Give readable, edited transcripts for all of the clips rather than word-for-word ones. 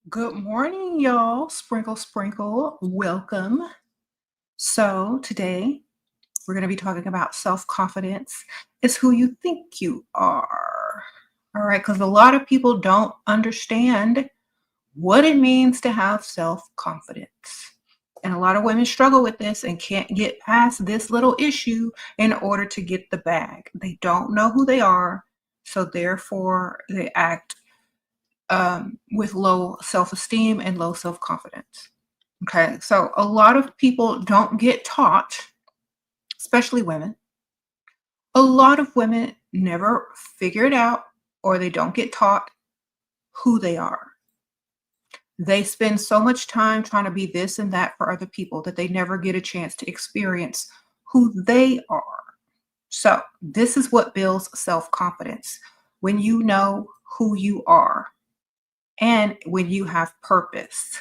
Good morning, y'all. Sprinkle, sprinkle. Welcome. So, today we're going to be talking about self confidence. It's who you think you are. All right. Because a lot of people don't understand what it means to have self confidence. And a lot of women struggle with this and can't get past this little issue in order to get the bag. They don't know who they are. So, therefore, they act with low self-esteem and low self-confidence. Okay, so a lot of people don't get taught, especially women. A lot of women never figure it out or they don't get taught who they are. They spend so much time trying to be this and that for other people that they never get a chance to experience who they are. So, this is what builds self-confidence when you know who you are and when you have purpose.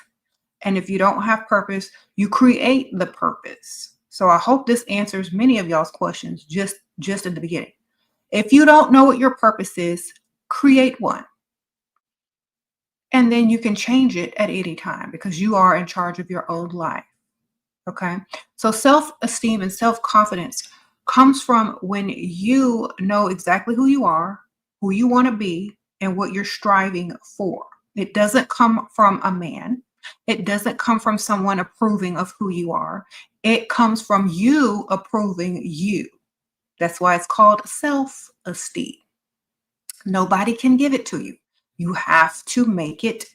And if you don't have purpose, you create the purpose. So I hope this answers many of y'all's questions just in the beginning. If you don't know what your purpose is, create one. And then you can change it at any time because you are in charge of your own life. Okay? So self-esteem and self-confidence comes from when you know exactly who you are, who you want to be, and what you're striving for. It doesn't come from a man. It doesn't come from someone approving of who you are. It comes from you approving you. That's why it's called self-esteem. Nobody can give it to you. You have to make it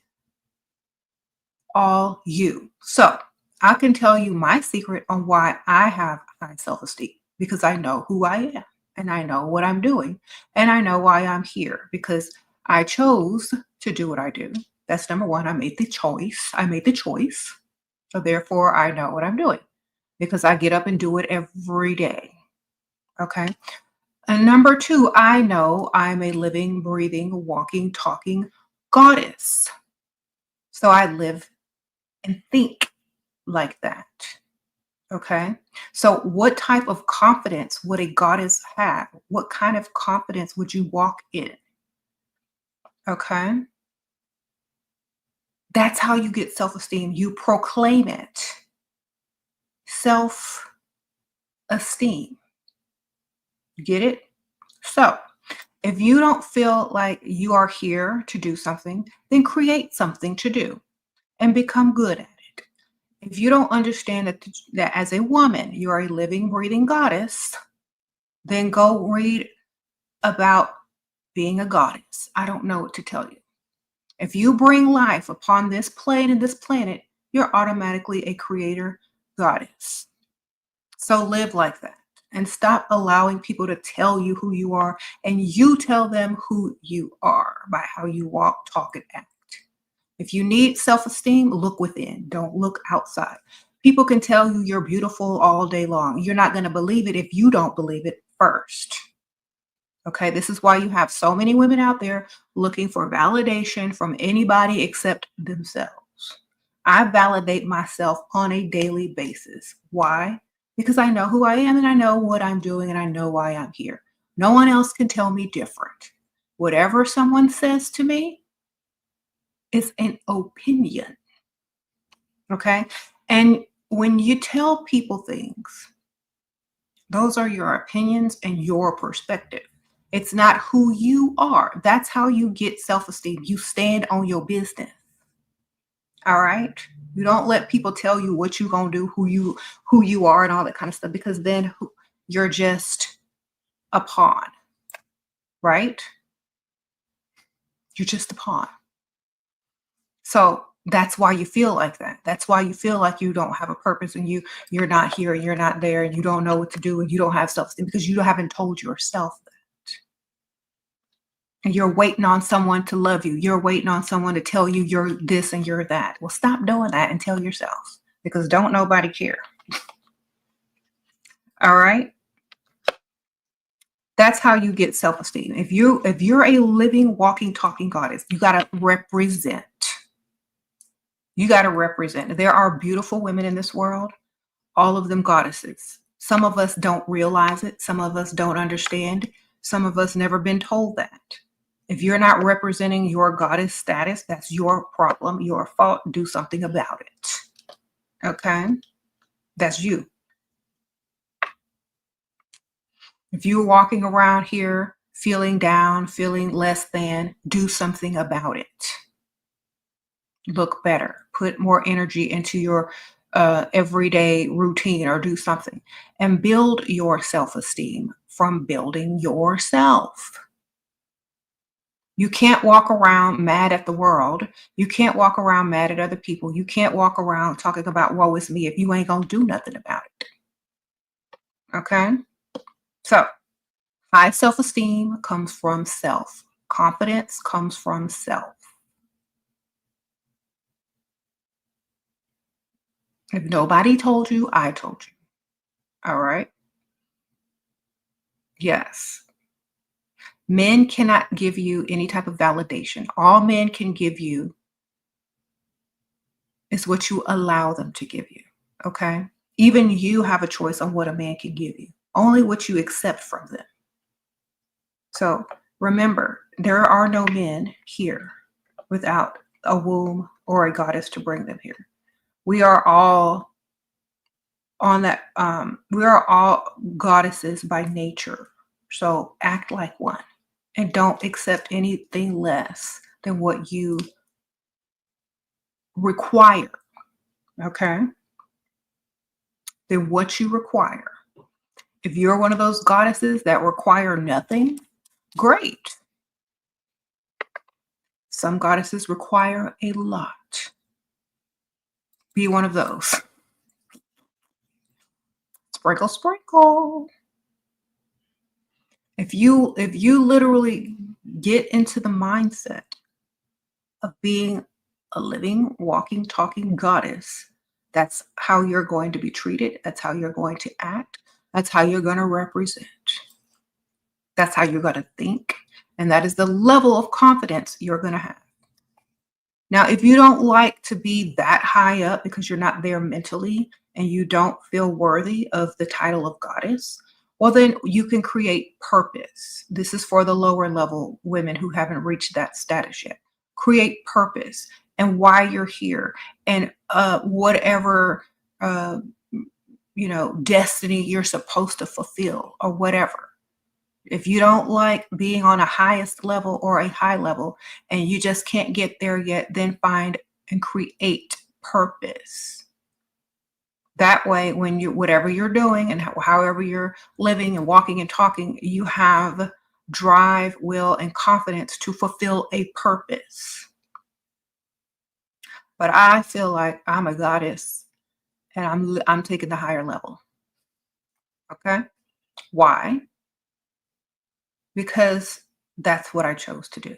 all you. So I can tell you my secret on why I have high self-esteem because I know who I am and I know what I'm doing and I know why I'm here because I chose to do what I do. That's number one. I made the choice. So therefore, I know what I'm doing because I get up and do it every day. Okay. And number two, I know I'm a living, breathing, walking, talking goddess. So I live and think like that. Okay. So, what type of confidence would a goddess have? What kind of confidence would you walk in? Okay. That's how you get self esteem. You proclaim it. Self esteem. You get it? So, if you don't feel like you are here to do something, then create something to do and become good at it. If you don't understand that as a woman, you are a living, breathing goddess, then go read about being a goddess. I don't know what to tell you. If you bring life upon this plane and this planet, you're automatically a creator goddess. So live like that and stop allowing people to tell you who you are and you tell them who you are by how you walk, talk, and act. If you need self-esteem, look within. Don't look outside. People can tell you you're beautiful all day long. You're not going to believe it if you don't believe it first. Okay, this is why you have so many women out there looking for validation from anybody except themselves. I validate myself on a daily basis. Why? Because I know who I am and I know what I'm doing and I know why I'm here. No one else can tell me different. Whatever someone says to me is an opinion. Okay? And when you tell people things, those are your opinions and your perspective. It's not who you are. That's how you get self-esteem. You stand on your business. All right? You don't let people tell you what you're going to do, who you are and all that kind of stuff because then you're just a pawn. Right? You're just a pawn. So that's why you feel like that. That's why you feel like you don't have a purpose and you're not here and you're not there and you don't know what to do and you don't have self-esteem because you haven't told yourself that. And you're waiting on someone to love you. You're waiting on someone to tell you you're this and you're that. Well, stop doing that and tell yourself because don't nobody care. All right? That's how you get self-esteem. If you're a living, walking, talking goddess, you got to represent. You got to represent. There are beautiful women in this world, all of them goddesses. Some of us don't realize it. Some of us don't understand. Some of us never been told that. If you're not representing your goddess status, that's your problem, your fault. Do something about it. Okay? That's you. If you're walking around here feeling down, feeling less than, do something about it. Look better. Put more energy into your everyday routine or do something. And build your self-esteem from building yourself. You can't walk around mad at the world. You can't walk around mad at other people. You can't walk around talking about woe is me if you ain't gonna do nothing about it. Okay? So, high self-esteem comes from self. Confidence comes from self. If nobody told you, I told you. All right? Yes. Men cannot give you any type of validation. All men can give you is what you allow them to give you. Okay? Even you have a choice on what a man can give you. Only what you accept from them. So remember, there are no men here without a womb or a goddess to bring them here. We are all on that, we are all goddesses by nature. So act like one and don't accept anything less than what you require. Okay? Than what you require. If you're one of those goddesses that require nothing, great. Some goddesses require a lot. Be one of those. Sprinkle, sprinkle. If you literally get into the mindset of being a living, walking, talking goddess, that's how you're going to be treated. That's how you're going to act. That's how you're going to represent. That's how you're going to think. And that is the level of confidence you're going to have. Now, if you don't like to be that high up because you're not there mentally and you don't feel worthy of the title of goddess, well, then you can create purpose. This is for the lower level women who haven't reached that status yet. Create purpose and why you're here and whatever, destiny you're supposed to fulfill or whatever. If you don't like being on a highest level or a high level and you just can't get there yet, then find and create purpose. That way, when you, whatever you're doing and however you're living and walking and talking, you have drive, will, and confidence to fulfill a purpose. But I feel like I'm a goddess and I'm taking the higher level. Okay? Why? Because that's what I chose to do.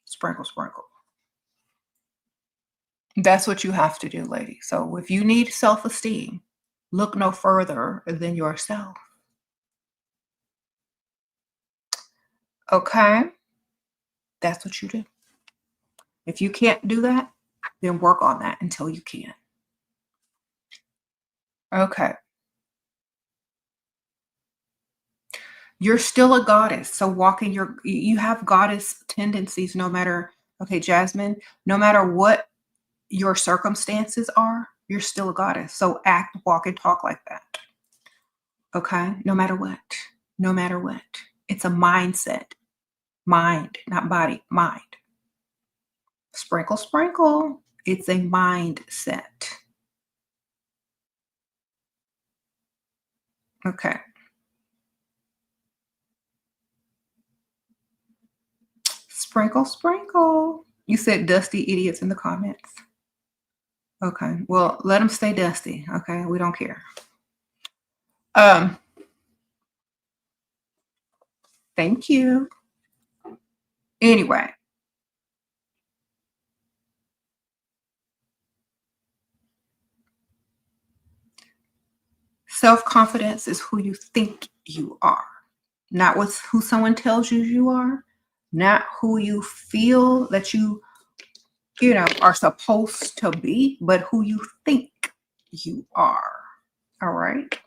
Sprinkle, sprinkle. That's what you have to do, lady. So if you need self-esteem, look no further than yourself. Okay? That's what you do. If you can't do that, then work on that until you can. Okay. You're still a goddess. So you have goddess tendencies no matter, okay, Jasmine, no matter what your circumstances are, you're still a goddess. So act, walk, and talk like that. Okay? No matter what. No matter what. It's a mindset. Mind, not body, mind. Sprinkle, sprinkle. It's a mindset. Okay. Sprinkle, sprinkle. You said dusty idiots in the comments. Okay. Well, let them stay dusty. Okay. We don't care. Thank you. Anyway. Self-confidence is who you think you are, not who someone tells you you are, not who you feel that you are supposed to be, but who you think you are. All right.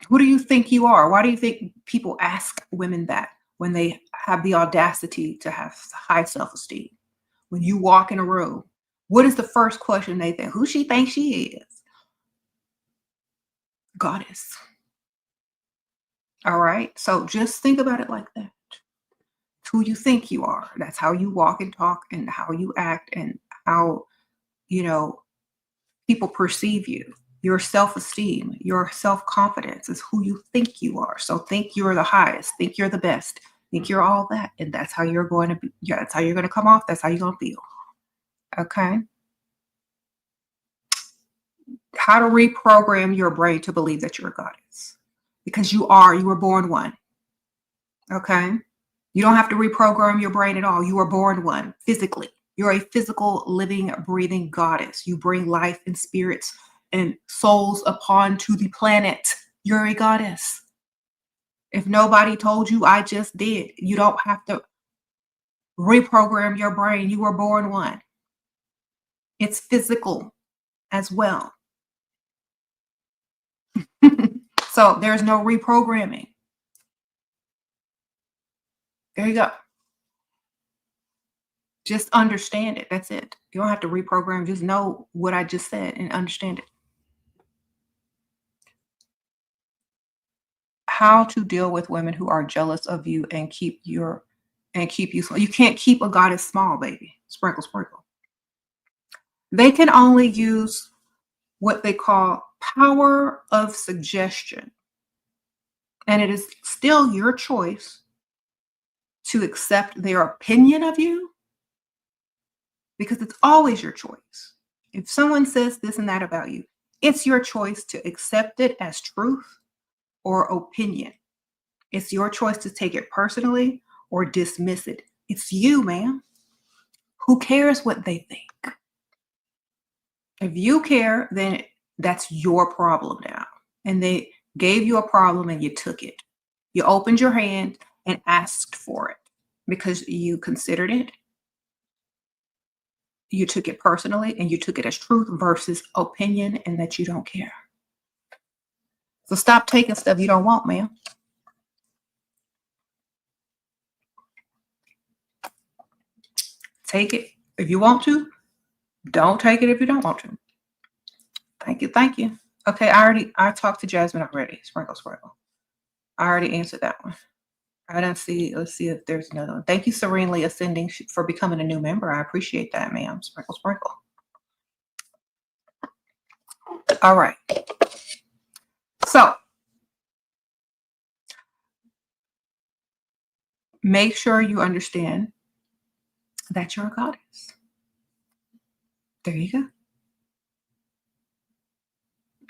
Who do you think you are? Why do you think people ask women that? when they have the audacity to have high self-esteem. When you walk in a room, what is the first question they think? Who she thinks she is? Goddess. All right. So just think about it like that. It's who you think you are. That's how you walk and talk and how you act and how, you know, people perceive you. Your self-esteem, your self-confidence is who you think you are. So think you're the highest, think you're the best, think you're all that. And that's how you're going to be. Yeah, that's how you're going to come off. That's how you're going to feel. Okay. How to reprogram your brain to believe that you're a goddess. Because you were born one. Okay. You don't have to reprogram your brain at all. You were born one physically. You're a physical, living, breathing goddess. You bring life and spirits and souls upon to the planet. You're a goddess. If nobody told you, I just did. You don't have to reprogram your brain. You were born one. It's physical as well. So there's no reprogramming. There you go. Just understand it. That's it. You don't have to reprogram. Just know what I just said and understand it. How to deal with women who are jealous of you and keep you small. You can't keep a goddess small, baby. Sprinkle, sprinkle. They can only use what they call power of suggestion. And it is still your choice to accept their opinion of you, because it's always your choice. If someone says this and that about you, it's your choice to accept it as truth or opinion. It's your choice to take it personally or dismiss it. It's you, man. Who cares what they think? If you care, then that's your problem now. And they gave you a problem and you took it. You opened your hand and asked for it because you considered it. You took it personally and you took it as truth versus opinion and that you don't care. So stop taking stuff you don't want, man. Take it if you want to. Don't take it if you don't want to. Thank you. Thank you. Okay, I talked to Jasmine already. Sprinkle, sprinkle. I already answered that one. I don't see. Let's see if there's another one. Thank you, Serenely Ascending, for becoming a new member. I appreciate that, ma'am. Sprinkle, sprinkle. All right. So make sure you understand that you're a goddess. There you go.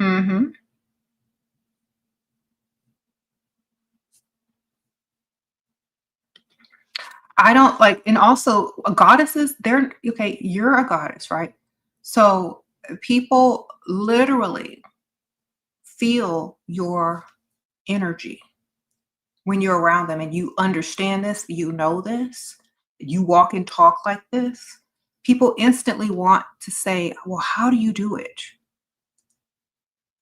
Mm-hmm. I don't like, and also goddesses, they're okay. You're a goddess, right? So people literally feel your energy when you're around them and you understand this, you know this, you walk and talk like this. People instantly want to say, well, how do you do it?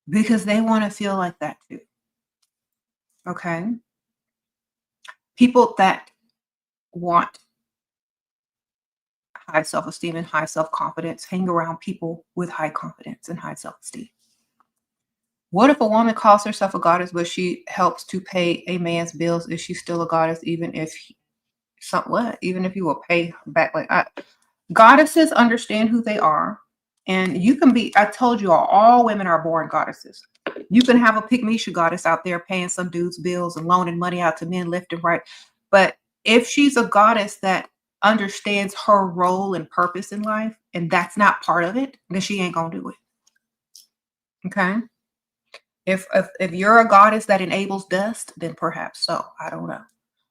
Because they want to feel like that too. Okay. People that want high self-esteem and high self-confidence hang around people with high confidence and high self-esteem. What if a woman calls herself a goddess, but she helps to pay a man's bills? Is she still a goddess, even if even if you will pay back? Goddesses understand who they are, and you can be. I told you all women are born goddesses. You can have a pygmisha goddess out there paying some dude's bills and loaning money out to men left and right, but if she's a goddess that understands her role and purpose in life, and that's not part of it, then she ain't gonna do it. Okay. If you're a goddess that enables dust, then perhaps so. I don't know.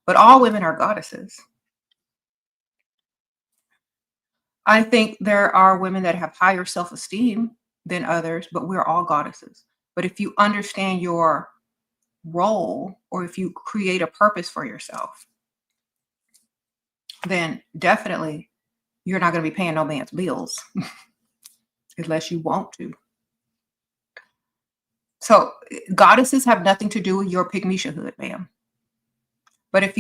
But all women are goddesses. I think there are women that have higher self-esteem than others, but we're all goddesses. But if you understand your role, or if you create a purpose for yourself, then definitely you're not going to be paying no man's bills unless you want to. So goddesses have nothing to do with your pygmishahood, ma'am. But if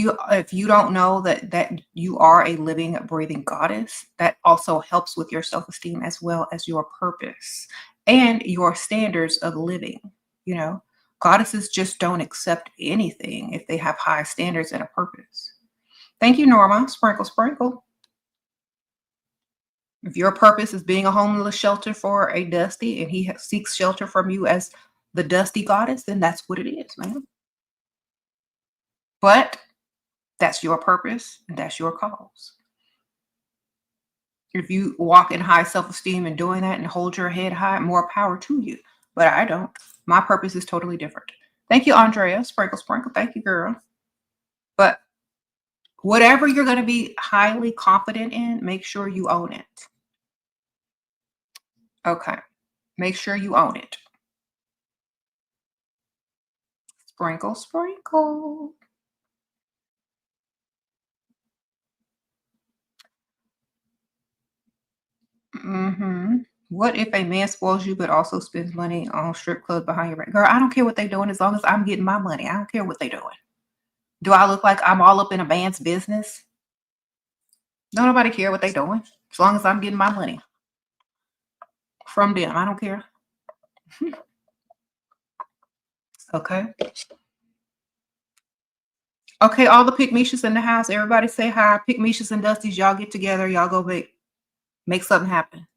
you don't know that you are a living, breathing goddess, that also helps with your self-esteem as well as your purpose and your standards of living. You know, goddesses just don't accept anything if they have high standards and a purpose. Thank you, Norma. Sprinkle, sprinkle. If your purpose is being a homeless shelter for a dusty and he seeks shelter from you as the dusty goddess, then that's what it is, man. But that's your purpose and that's your cause. If you walk in high self-esteem and doing that and hold your head high, more power to you. But I don't. My purpose is totally different. Thank you, Andrea. Sprinkle, sprinkle. Thank you, girl. But whatever you're going to be highly confident in, make sure you own it. Okay. Make sure you own it. Sprinkle, sprinkle. What if a man spoils you but also spends money on strip clubs behind your back? Girl, I don't care what they're doing as long as I'm getting my money. I don't care what they're doing. Do I look like I'm all up in a man's business? Don't nobody care what they're doing as long as I'm getting my money from them. I don't care. Okay. Okay, all the Pygmishas in the house, everybody say hi. Pygmishas and Dusties, y'all get together. Y'all go make something happen.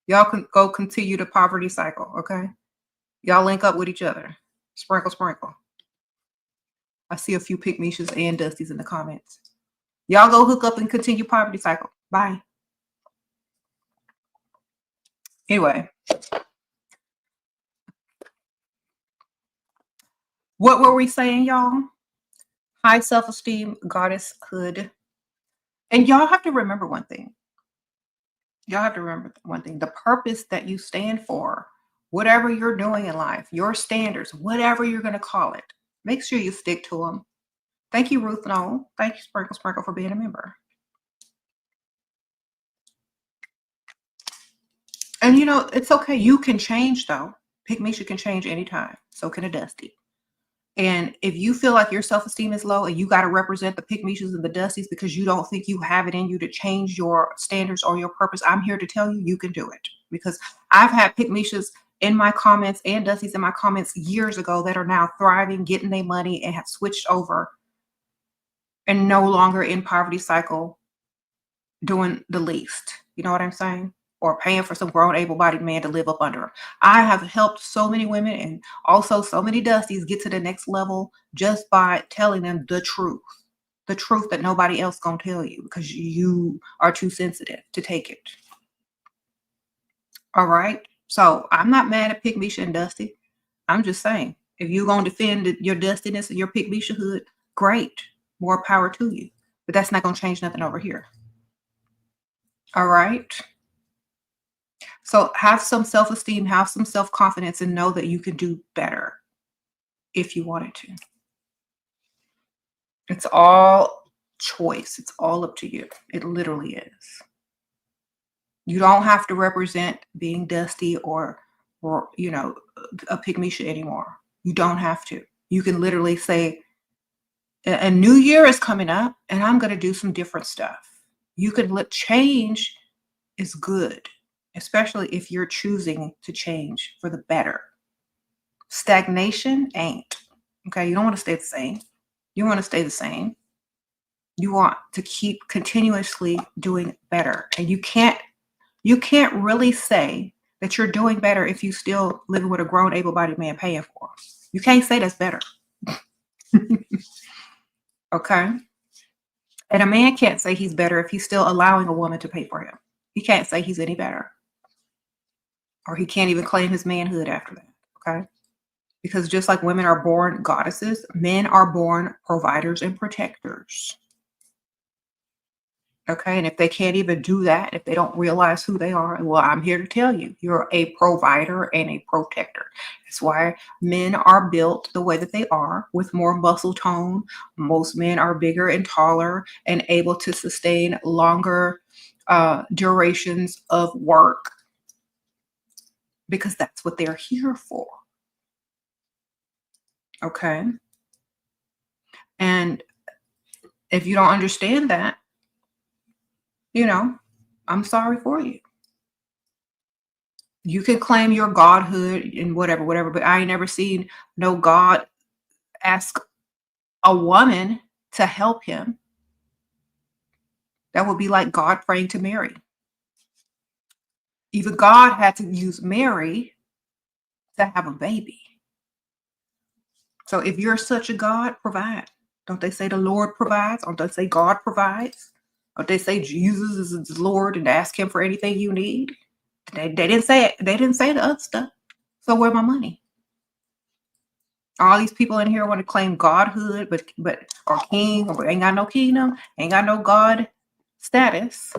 Y'all can go continue the poverty cycle, okay? Y'all link up with each other. Sprinkle, sprinkle. I see a few Pygmishas and Dusties in the comments. Y'all go hook up and continue poverty cycle. Bye. Anyway. What were we saying, y'all? High self-esteem, goddesshood. And y'all have to remember one thing. Y'all have to remember one thing. The purpose that you stand for, whatever you're doing in life, your standards, whatever you're going to call it, make sure you stick to them. Thank you, Ruth Noel. Thank you, Sprinkle Sprinkle, for being a member. And you know, it's okay. You can change, though. Pygmisha can change anytime. So can a Dusty. And if you feel like your self-esteem is low and you got to represent the Pygmishas and the Dusties because you don't think you have it in you to change your standards or your purpose, I'm here to tell you, you can do it. Because I've had Pygmishas in my comments and Dusties in my comments years ago that are now thriving, getting their money, and have switched over and no longer in poverty cycle doing the least. You know what I'm saying? Or paying for some grown able-bodied man to live up under them. I have helped so many women and also so many Dusties get to the next level just by telling them the truth that nobody else gonna tell you because you are too sensitive to take it. All right. So I'm not mad at Pygmisha and Dusty. I'm just saying, if you're gonna defend your dustiness and your Pygmishahood, great, more power to you. But that's not gonna change nothing over here. All right. So have some self-esteem, have some self-confidence, and know that you can do better if you wanted to. It's all choice. It's all up to you. It literally is. You don't have to represent being Dusty or you know, a Pygmisha anymore. You don't have to. You can literally say, a new year is coming up and I'm going to do some different stuff. You can let change is good, especially if you're choosing to change for the better. Stagnation ain't. Okay, you don't want to stay the same. You want to stay the same. You want to keep continuously doing better. And you can't really say that you're doing better if you still living with a grown able-bodied man paying for. You can't say that's better. Okay? And a man can't say he's better if he's still allowing a woman to pay for him. He can't say he's any better. Or he can't even claim his manhood after that. Okay? Because just like women are born goddesses, men are born providers and protectors. Okay, and if they can't even do that, if they don't realize who they are, well, I'm here to tell you, you're a provider and a protector. That's why men are built the way that they are, with more muscle tone. Most men are bigger and taller and able to sustain longer durations of work because that's what they're here for. Okay. And if you don't understand that, I'm sorry for you. You can claim your godhood and whatever, but I ain't never seen no God ask a woman to help him. That would be like God praying to Mary. Even God had to use Mary to have a baby. So if you're such a God, provide. Don't they say the Lord provides? Don't they say God provides? Don't they say Jesus is the Lord and ask him for anything you need? They didn't say it. They didn't say the other stuff. So where's my money? All these people in here want to claim godhood, but or king, or ain't got no kingdom, ain't got no God status.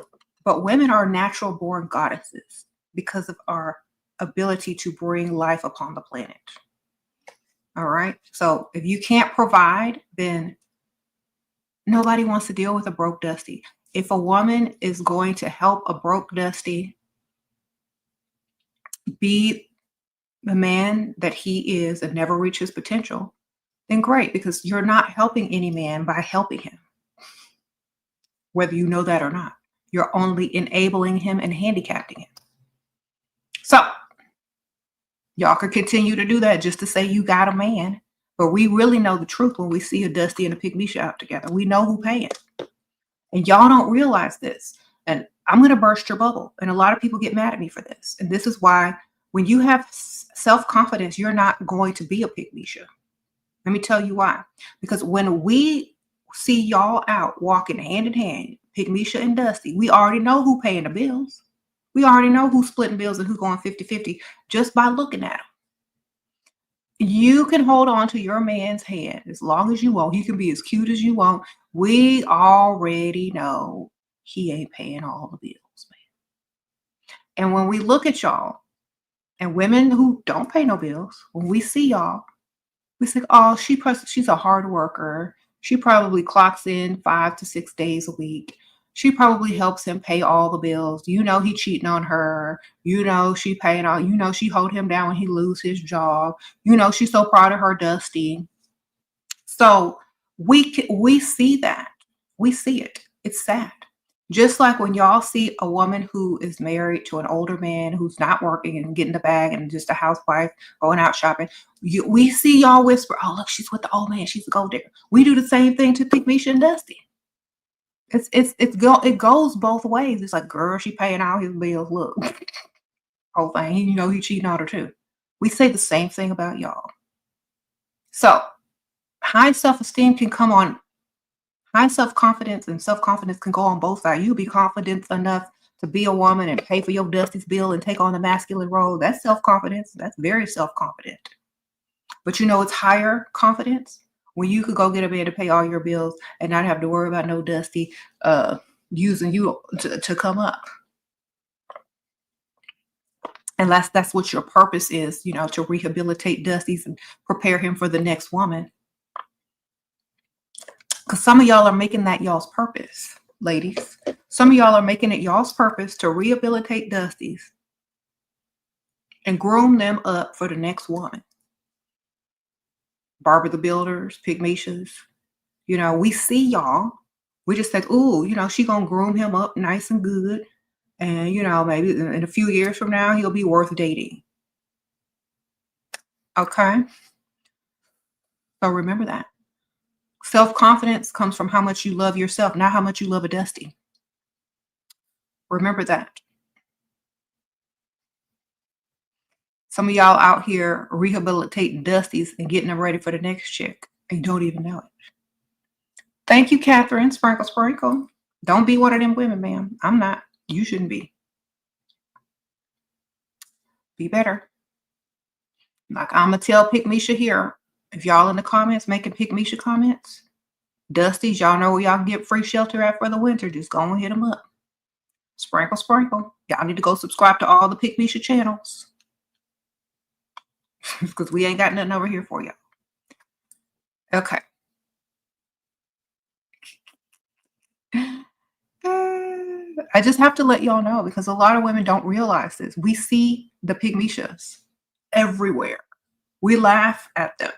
But women are natural born goddesses because of our ability to bring life upon the planet. All right. So if you can't provide, then nobody wants to deal with a broke dusty. If a woman is going to help a broke dusty be the man that he is and never reach his potential, then great, because you're not helping any man by helping him. Whether you know that or not, you're only enabling him and handicapping him. So y'all could continue to do that just to say you got a man, but we really know the truth when we see a Dusty and a Pygmisha out together. We know who paying, and y'all don't realize this. And I'm going to burst your bubble, and a lot of people get mad at me for this. And this is why, when you have self-confidence, you're not going to be a Pygmisha. Let me tell you why. Because when we see y'all out walking hand in hand, Pygmisha and Dusty, we already know who paying the bills. We already know who's splitting bills and who's going 50-50 just by looking at them. You can hold on to your man's hand as long as you want. He can be as cute as you want. We already know he ain't paying all the bills, man. And when we look at y'all and women who don't pay no bills, when we see y'all, we say, oh, she's a hard worker. She probably clocks in 5 to 6 days a week. She probably helps him pay all the bills. He cheating on her. She paying all. She hold him down when he lose his job. She's so proud of her Dusty. So we see that. We see it. It's sad. Just like when y'all see a woman who is married to an older man who's not working and getting the bag and just a housewife going out shopping, we see y'all whisper, oh, look, she's with the old man. She's a gold digger. We do the same thing to Pygmisha and Dusty. It goes both ways. It's like, girl, she paying all his bills. Look, whole thing. He cheating on her too. We say the same thing about y'all. So high self-esteem can come on. High self-confidence and self-confidence can go on both sides. You be confident enough to be a woman and pay for your Dusty's bill and take on the masculine role. That's self-confidence. That's very self-confident. But it's higher confidence when you could go get a man to pay all your bills and not have to worry about no Dusty using you to come up. And that's what your purpose is, to rehabilitate Dusty's and prepare him for the next woman. Because some of y'all are making that y'all's purpose, ladies. Some of y'all are making it y'all's purpose to rehabilitate Dusties and groom them up for the next woman. Barbara the Builders, Pygmishas. We see y'all. We just think, ooh, she gonna groom him up nice and good. And, maybe in a few years from now, he'll be worth dating. Okay? So remember that. Self-confidence comes from how much you love yourself, not how much you love a Dusty. Remember that. Some of y'all out here rehabilitating Dusties and getting them ready for the next chick, and you don't even know it. Thank you, Catherine. Sprinkle, sprinkle. Don't be one of them women, ma'am. I'm not. You shouldn't be. Be better. Like I'm going to tell Pygmisha here, if y'all in the comments making Pygmisha comments, Dusties, y'all know where y'all can get free shelter at for the winter. Just go and hit them up. Sprinkle, sprinkle. Y'all need to go subscribe to all the Pygmisha channels. Because we ain't got nothing over here for y'all. Okay. I just have to let y'all know, because a lot of women don't realize this. We see the Pygmishas everywhere. We laugh at them.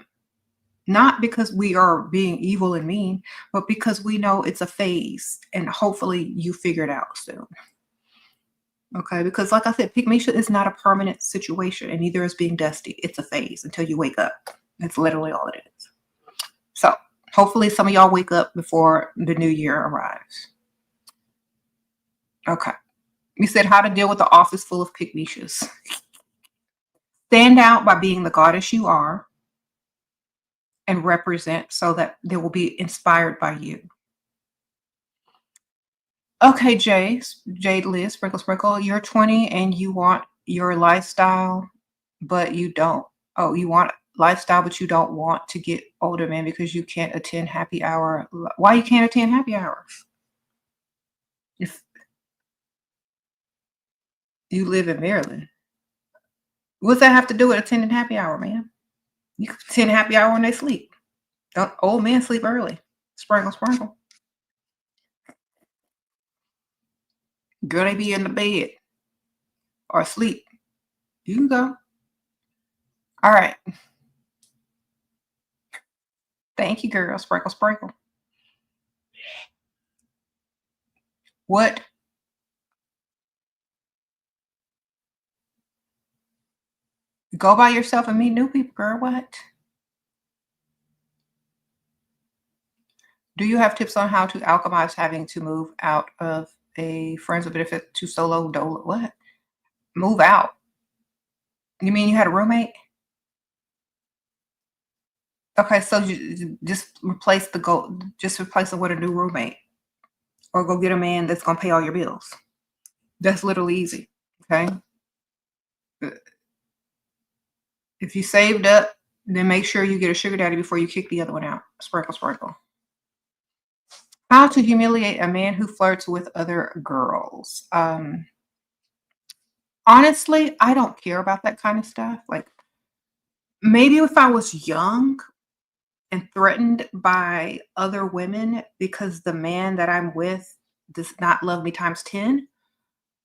Not because we are being evil and mean, but because we know it's a phase and hopefully you figure it out soon. Okay, because like I said, pygmalion is not a permanent situation, and neither is being dusty. It's a phase until you wake up. That's literally all it is. So hopefully some of y'all wake up before the new year arrives. Okay. You said how to deal with the office full of pygmies. Stand out by being the goddess you are and represent so that they will be inspired by you. Okay, Jade Liz, Sprinkle Sprinkle, you're 20 and you want your lifestyle, but you don't. Oh, you want lifestyle, but you don't want to get older, man, because you can't attend happy hour. Why you can't attend happy hour? If you live in Maryland. What's that have to do with attending happy hour, man? You can attend happy hour when they sleep. Don't old men sleep early. Sprinkle, sprinkle. Girl, they be in the bed or asleep. You can go. All right. Thank you, girl. Sprinkle, sprinkle. What? Go by yourself and meet new people, girl. What? Do you have tips on how to alchemize having to move out of a friends with benefit to solo dolo? What? Move out? You mean you had a roommate? Okay, so you just replace just replace it with a new roommate, or go get a man that's gonna pay all your bills. That's literally easy. Okay. If you saved up, then make sure you get a sugar daddy before you kick the other one out. Sprinkle, sprinkle. How to humiliate a man who flirts with other girls. Honestly, I don't care about that kind of stuff. Like, maybe if I was young and threatened by other women because the man that I'm with does not love me times 10,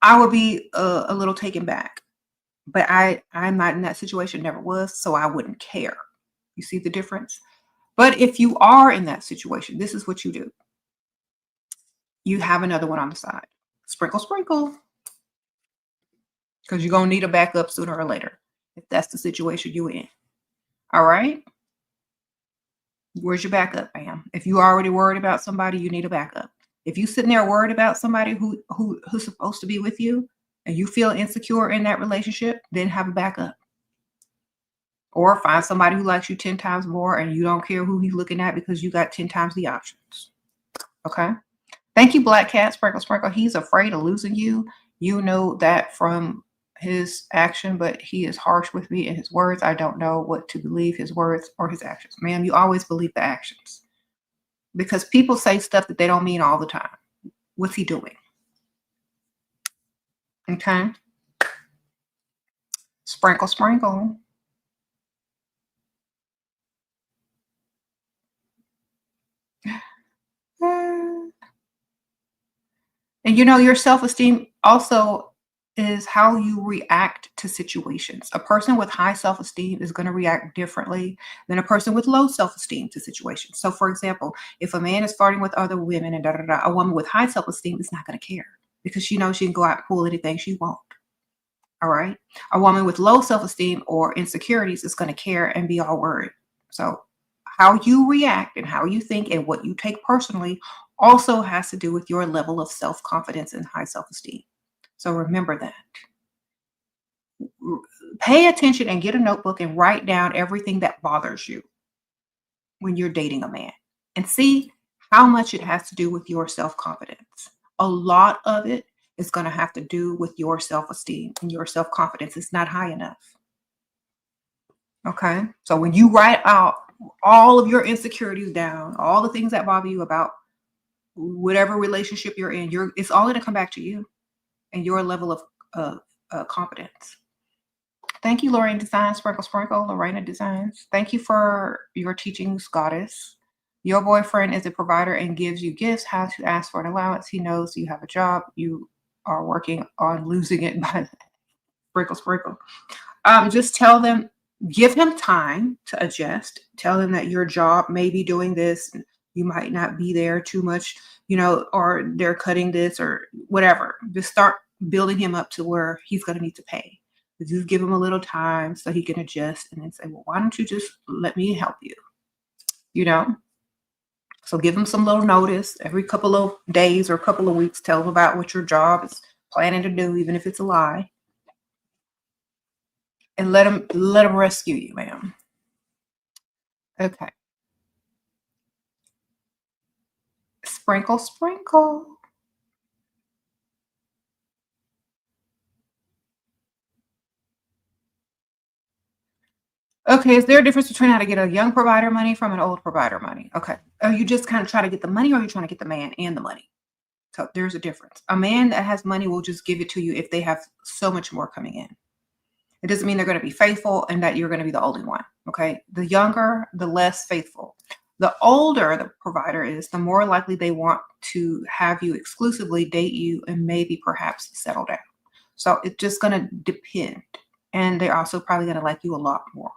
I would be a little taken back. But I'm not in that situation, never was, so I wouldn't care. You see the difference? But if you are in that situation, this is what you do. You have another one on the side. Sprinkle, sprinkle. Because you're going to need a backup sooner or later if that's the situation you're in. All right? Where's your backup, ma'am? If you're already worried about somebody, you need a backup. If you're sitting there worried about somebody who's supposed to be with you and you feel insecure in that relationship, then have a backup. Or find somebody who likes you 10 times more and you don't care who he's looking at because you got 10 times the options. Okay? Thank you, Black Cat. Sprinkle, sprinkle. He's afraid of losing you. You know that from his action, but he is harsh with me in his words. I don't know what to believe, his words or his actions. Ma'am, you always believe the actions. Because people say stuff that they don't mean all the time. What's he doing? Okay? Sprinkle, sprinkle. And you know, your self-esteem also is how you react to situations. A person with high self-esteem is going to react differently than a person with low self-esteem to situations. So, for example, if a man is flirting with other women and a woman with high self-esteem is not going to care because she knows she can go out and pull anything she wants. All right. A woman with low self-esteem or insecurities is going to care and be all worried. So, how you react and how you think and what you take personally also has to do with your level of self-confidence and high self-esteem. So remember that. Pay attention and get a notebook and write down everything that bothers you when you're dating a man and see how much it has to do with your self-confidence. A lot of it is going to have to do with your self-esteem and your self-confidence. It's not high enough. Okay. So when you write out all of your insecurities down, all the things that bother you about whatever relationship you're in, it's all going to come back to you and your level of competence. Thank you, Lorraine Designs, Sprinkle Sprinkle, Lorena Designs. Thank you for your teachings, Goddess. Your boyfriend is a provider and gives you gifts. How to ask for an allowance. He knows you have a job. You are working on losing it by Sprinkle Sprinkle. Just tell them Give him time to adjust. Tell him that your job may be doing this, and you might not be there too much, or they're cutting this or whatever. Just start building him up to where he's going to need to pay. But just give him a little time so he can adjust and then say, well, why don't you just let me help you? You know? So give him some little notice every couple of days or a couple of weeks. Tell him about what your job is planning to do, even if it's a lie, and let him rescue you, ma'am. Okay. Sprinkle, sprinkle. Okay, is there a difference between how to get a young provider money from an old provider money? Okay. Are you just kind of trying to get the money, or are you trying to get the man and the money? So there's a difference. A man that has money will just give it to you if they have so much more coming in. It doesn't mean they're going to be faithful and that you're going to be the only one. Okay. The younger, the less faithful. The older the provider is, the more likely they want to have you exclusively, date you, and maybe perhaps settle down. So it's just going to depend. And they're also probably going to like you a lot more.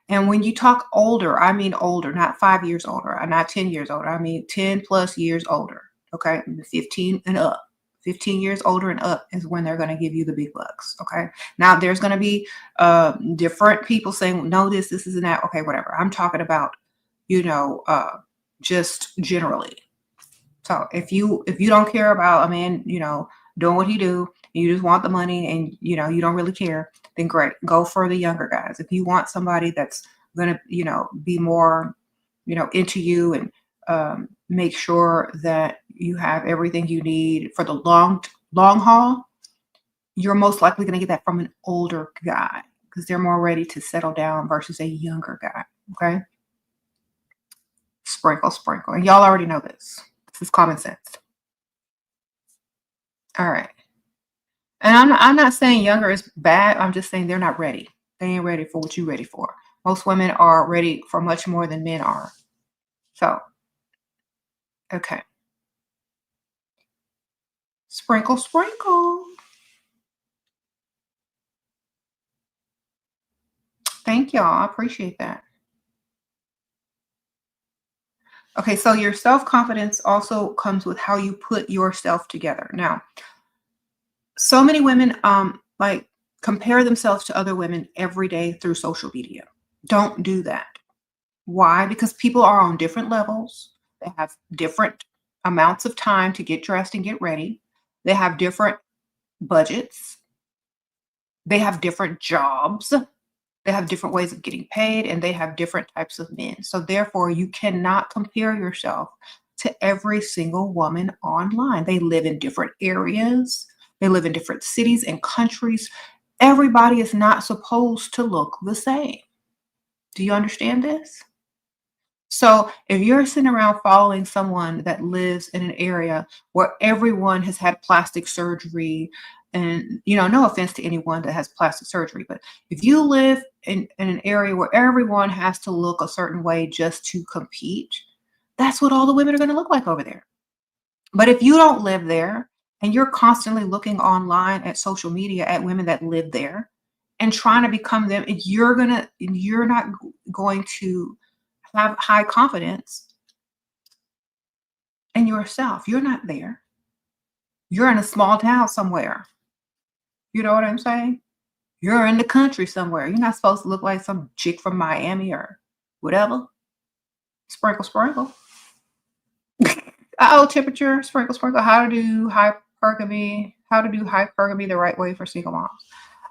And when you talk older, I mean older, not 5 years older, not 10 years older. I mean 10 plus years older. Okay. 15 and up. 15 years older and up is when they're going to give you the big bucks. Okay. Now there's going to be different people saying, no, this isn't that. Okay, whatever. I'm talking about, just generally. So if you don't care about a man, doing what he do, and you just want the money and, you don't really care, then great. Go for the younger guys. If you want somebody that's going to, be more, into you and make sure that you have everything you need for the long haul, you're most likely going to get that from an older guy because they're more ready to settle down versus a younger guy. Okay. Sprinkle, sprinkle. And y'all already know this. This is common sense. All right. And I'm not saying younger is bad. I'm just saying they're not ready. They ain't ready for what you're ready for. Most women are ready for much more than men are. So, okay. Sprinkle, sprinkle. Thank y'all. I appreciate that. Okay, so your self-confidence also comes with how you put yourself together. Now, so many women like compare themselves to other women every day through social media. Don't do that. Why? Because people are on different levels. They have different amounts of time to get dressed and get ready. They have different budgets. They have different jobs. They have different ways of getting paid, and they have different types of men. So therefore, you cannot compare yourself to every single woman online. They live in different areas. They live in different cities and countries. Everybody is not supposed to look the same. Do you understand this? So if you're sitting around following someone that lives in an area where everyone has had plastic surgery, and no offense to anyone that has plastic surgery, but if you live in an area where everyone has to look a certain way just to compete, that's what all the women are going to look like over there. But if you don't live there and you're constantly looking online at social media at women that live there and trying to become them, you're not going to have high confidence in yourself. You're not there. You're in a small town somewhere. You know what I'm saying? You're in the country somewhere. You're not supposed to look like some chick from Miami or whatever. Sprinkle, sprinkle. Temperature, sprinkle, sprinkle. How to do hypergamy the right way for single moms.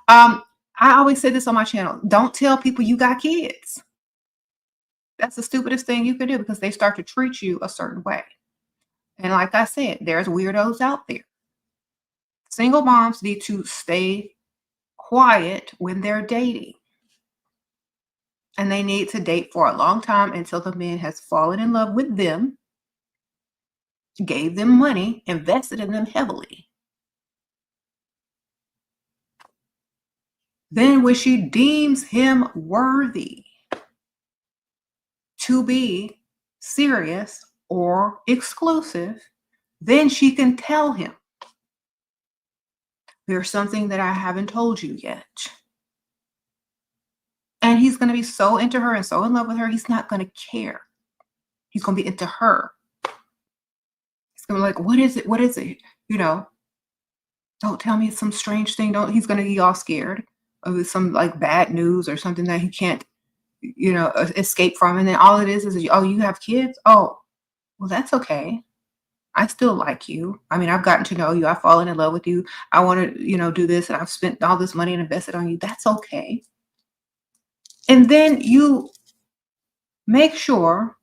I always say this on my channel. Don't tell people you got kids. That's the stupidest thing you can do because they start to treat you a certain way. And like I said, there's weirdos out there. Single moms need to stay quiet when they're dating. And they need to date for a long time until the man has fallen in love with them, gave them money, invested in them heavily. Then when she deems him worthy to be serious or exclusive, then she can tell him, there's something that I haven't told you yet. And he's gonna be so into her and so in love with her, he's not gonna care. He's gonna be into her. He's gonna be like, "What is it? What is it?" You know, "Don't tell me it's some strange thing, don't." He's gonna be all scared of some, like, bad news or something that he can't, escape from, and then all it is, "Oh, you have kids? Oh, well, that's okay. I still like you. I mean, I've gotten to know you. I've fallen in love with you. I wanna, do this, and I've spent all this money and invested on you. That's okay." And then you make sure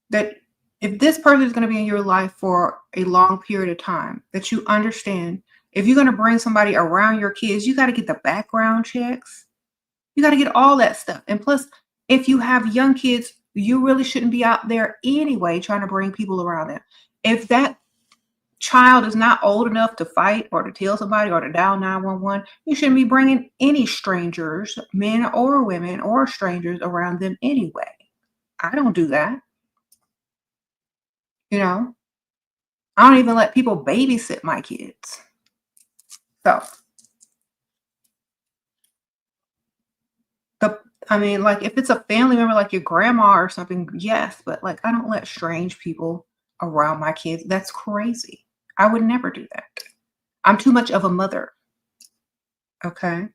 that if this person is going to be in your life for a long period of time, that you understand if you're going to bring somebody around your kids, you got to get the background checks. You got to get all that stuff. And plus, if you have young kids, you really shouldn't be out there anyway trying to bring people around them. If that child is not old enough to fight or to tell somebody or to dial 911, you shouldn't be bringing any strangers, men or women or strangers around them anyway. I don't do that. You know, I don't even let people babysit my kids. So, the I mean, like, if it's a family member, like your grandma or something, yes, but, like, I don't let strange people around my kids. That's crazy. I would never do that. I'm too much of a mother, okay?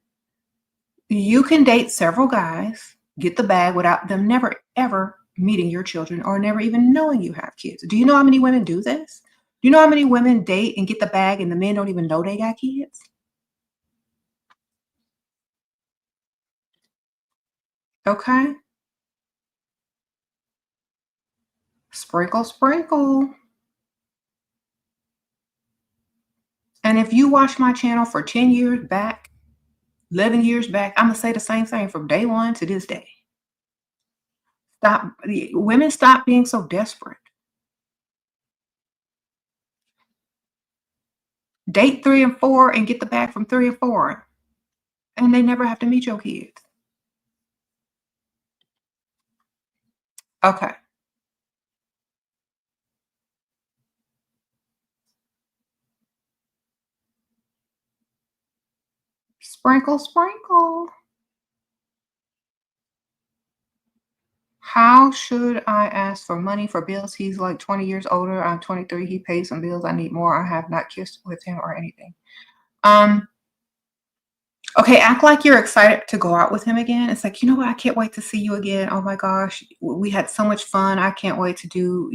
You can date several guys, get the bag without them never, ever meeting your children or never even knowing you have kids. Do you know how many women do this? Do you know how many women date and get the bag and the men don't even know they got kids? Okay? Sprinkle, sprinkle. And if you watch my channel for 10 years back, 11 years back, I'm gonna say the same thing from day one to this day. Women stop being so desperate. Date 3 and 4 and get the bag from 3 and 4, and they never have to meet your kids. Okay. Sprinkle, sprinkle. How should I ask for money for bills? He's like 20 years older. I'm 23. He pays some bills. I need more. I have not kissed with him or anything. Um, Okay, act like you're excited to go out with him again. It's like, "You know what? I can't wait to see you again. Oh my gosh, we had so much fun. I can't wait to do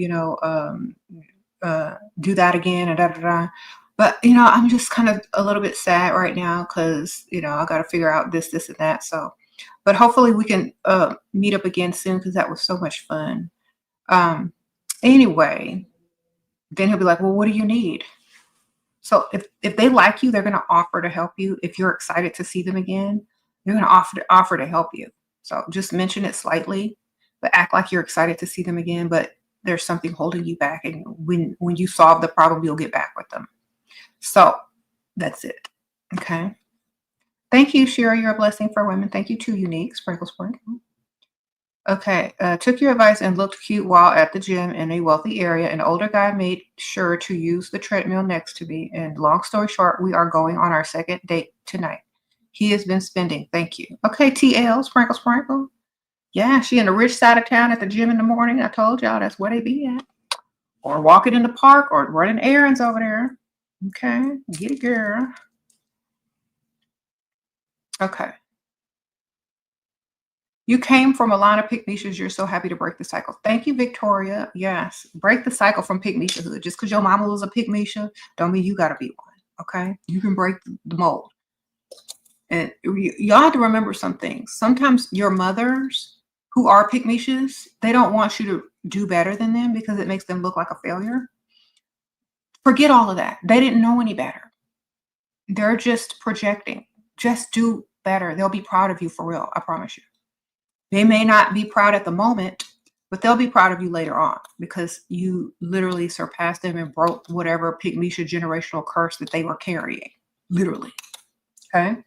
that again and da da da. But, I'm just kind of a little bit sad right now because, I got to figure out this, this, and that. So, but hopefully we can meet up again soon because that was so much fun." Um, anyway, then he'll be like, "Well, what do you need?" So if they like you, they're gonna offer to help you. If you're excited to see them again, they're gonna offer to help you. So just mention it slightly, but act like you're excited to see them again, but there's something holding you back. And when you solve the problem, you'll get back with them. So that's it. Okay. Thank you, Shira. You're a blessing for women. Thank you too, Unique. Sprinkle, sprinkle. Okay, took your advice and looked cute while at the gym in a wealthy area. An older guy made sure to use the treadmill next to me. And long story short, we are going on our second date tonight. He has been spending. Thank you. Okay, TL, sprinkle, sprinkle. Yeah, she in the rich side of town at the gym in the morning. I told y'all that's where they be at. Or walking in the park or running errands over there. Okay, get it, girl. Okay. You came from a line of pygmishas. You're so happy to break the cycle. Thank you, Victoria. Yes, break the cycle from pygmishahood. Just because your mama was a pygmisha, don't mean you got to be one. Okay, you can break the mold. And y'all have to remember some things. Sometimes your mothers, who are pygmishas, they don't want you to do better than them because it makes them look like a failure. Forget all of that. They didn't know any better. They're just projecting. Just do better. They'll be proud of you for real. I promise you. They may not be proud at the moment, but they'll be proud of you later on because you literally surpassed them and broke whatever pygmisha generational curse that they were carrying. Literally. Okay.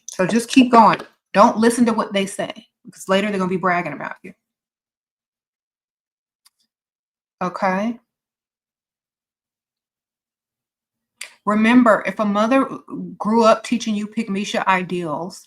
So just keep going. Don't listen to what they say because later they're going to be bragging about you. Okay. Remember, if a mother grew up teaching you pygmisha ideals,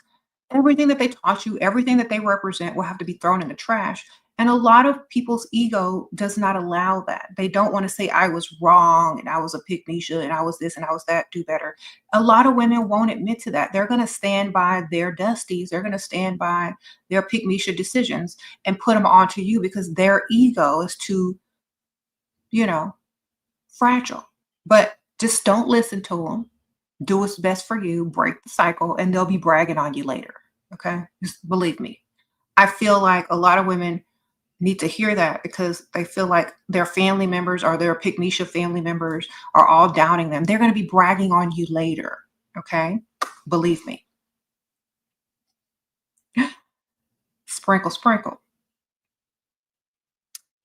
Everything that they taught you, everything that they represent will have to be thrown in the trash. And a lot of people's ego does not allow that. They don't want to say, I was wrong and I was a pygmisha and I was this and I was that, do better. A lot of women won't admit to that. They're going to stand by their dusties. They're going to stand by their pygmisha decisions and put them onto you because their ego is too, you know, fragile. But just don't listen to them. Do what's best for you, break the cycle, and they'll be bragging on you later. Okay? Just believe me. I feel like a lot of women need to hear that because they feel like their family members or their pygmisha family members are all downing them. They're going to be bragging on you later. Okay? Believe me. Sprinkle, sprinkle.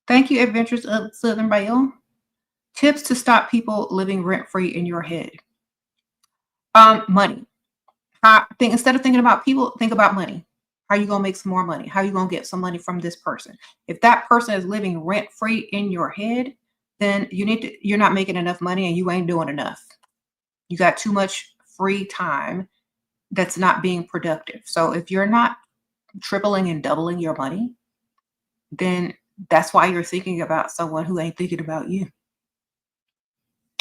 Thank you, Adventures of Southern Belle. Tips to stop people living rent-free in your head. Money. Instead of thinking about people, think about money. How you gonna make some more money? How you gonna get some money from this person? If that person is living rent-free in your head, then you're not making enough money and you ain't doing enough. You got too much free time that's not being productive. So if you're not tripling and doubling your money, then that's why you're thinking about someone who ain't thinking about you.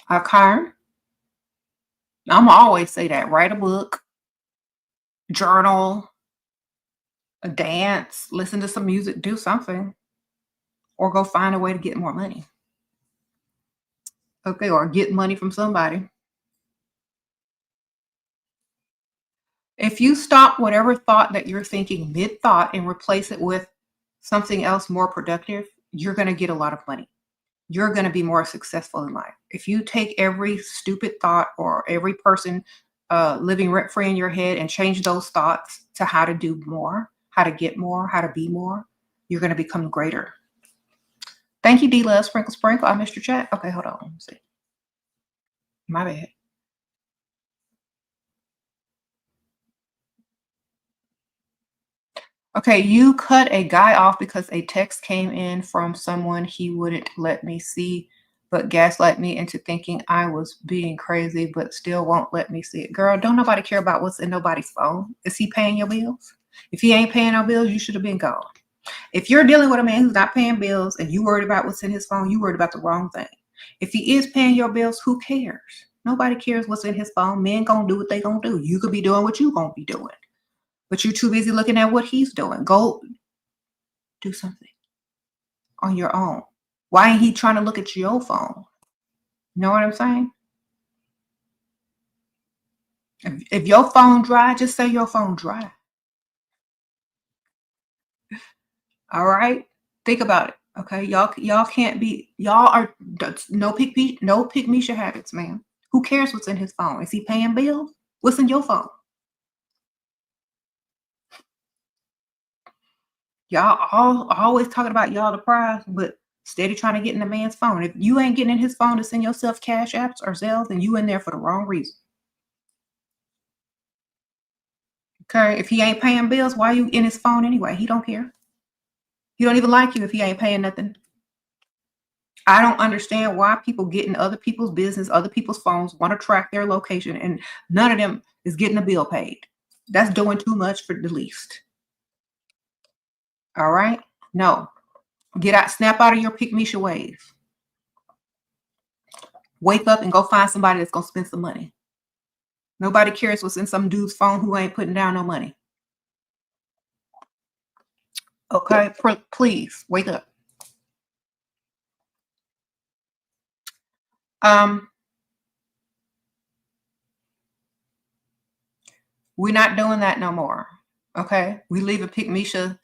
Okay. I'm always say that. Write a book, journal, a dance, listen to some music, do something, or go find a way to get more money. Okay, or get money from somebody. If you stop whatever thought that you're thinking mid-thought and replace it with something else more productive, you're going to get a lot of money. You're going to be more successful in life. If you take every stupid thought or every person living rent-free in your head and change those thoughts to how to do more, how to get more, how to be more, you're going to become greater. Thank you, D-Love. Sprinkle, sprinkle. I missed your chat. Okay, hold on. Let me see. My bad. Okay, you cut a guy off because a text came in from someone he wouldn't let me see, but gaslight me into thinking I was being crazy, but still won't let me see it. Girl, don't nobody care about what's in nobody's phone. Is he paying your bills? If he ain't paying your bills, you should have been gone. If you're dealing with a man who's not paying bills and you worried about what's in his phone, you worried about the wrong thing. If he is paying your bills, who cares? Nobody cares what's in his phone. Men gonna do what they gonna do. You could be doing what you gonna be doing. But you're too busy looking at what he's doing. Go do something on your own. Why ain't he trying to look at your phone? You know what I'm saying? If your phone dry, just say your phone dry. All right? Think about it. Okay. Y'all can't be, y'all are no pygmisha habits, man. Who cares what's in his phone? Is he paying bills? What's in your phone? Y'all always talking about y'all the prize, but steady trying to get in a man's phone. If you ain't getting in his phone to send yourself cash apps or Zelle, then you in there for the wrong reason. Okay. If he ain't paying bills, why are you in his phone anyway? He don't care. He don't even like you if he ain't paying nothing. I don't understand why people get in other people's business, other people's phones, want to track their location, and none of them is getting a bill paid. That's doing too much for the least. All right? No. Get out, snap out of your pygmisha ways. Wake up and go find somebody that's going to spend some money. Nobody cares what's in some dude's phone who ain't putting down no money. Okay? Please, wake up. We're not doing that no more. Okay? We leave a pygmisha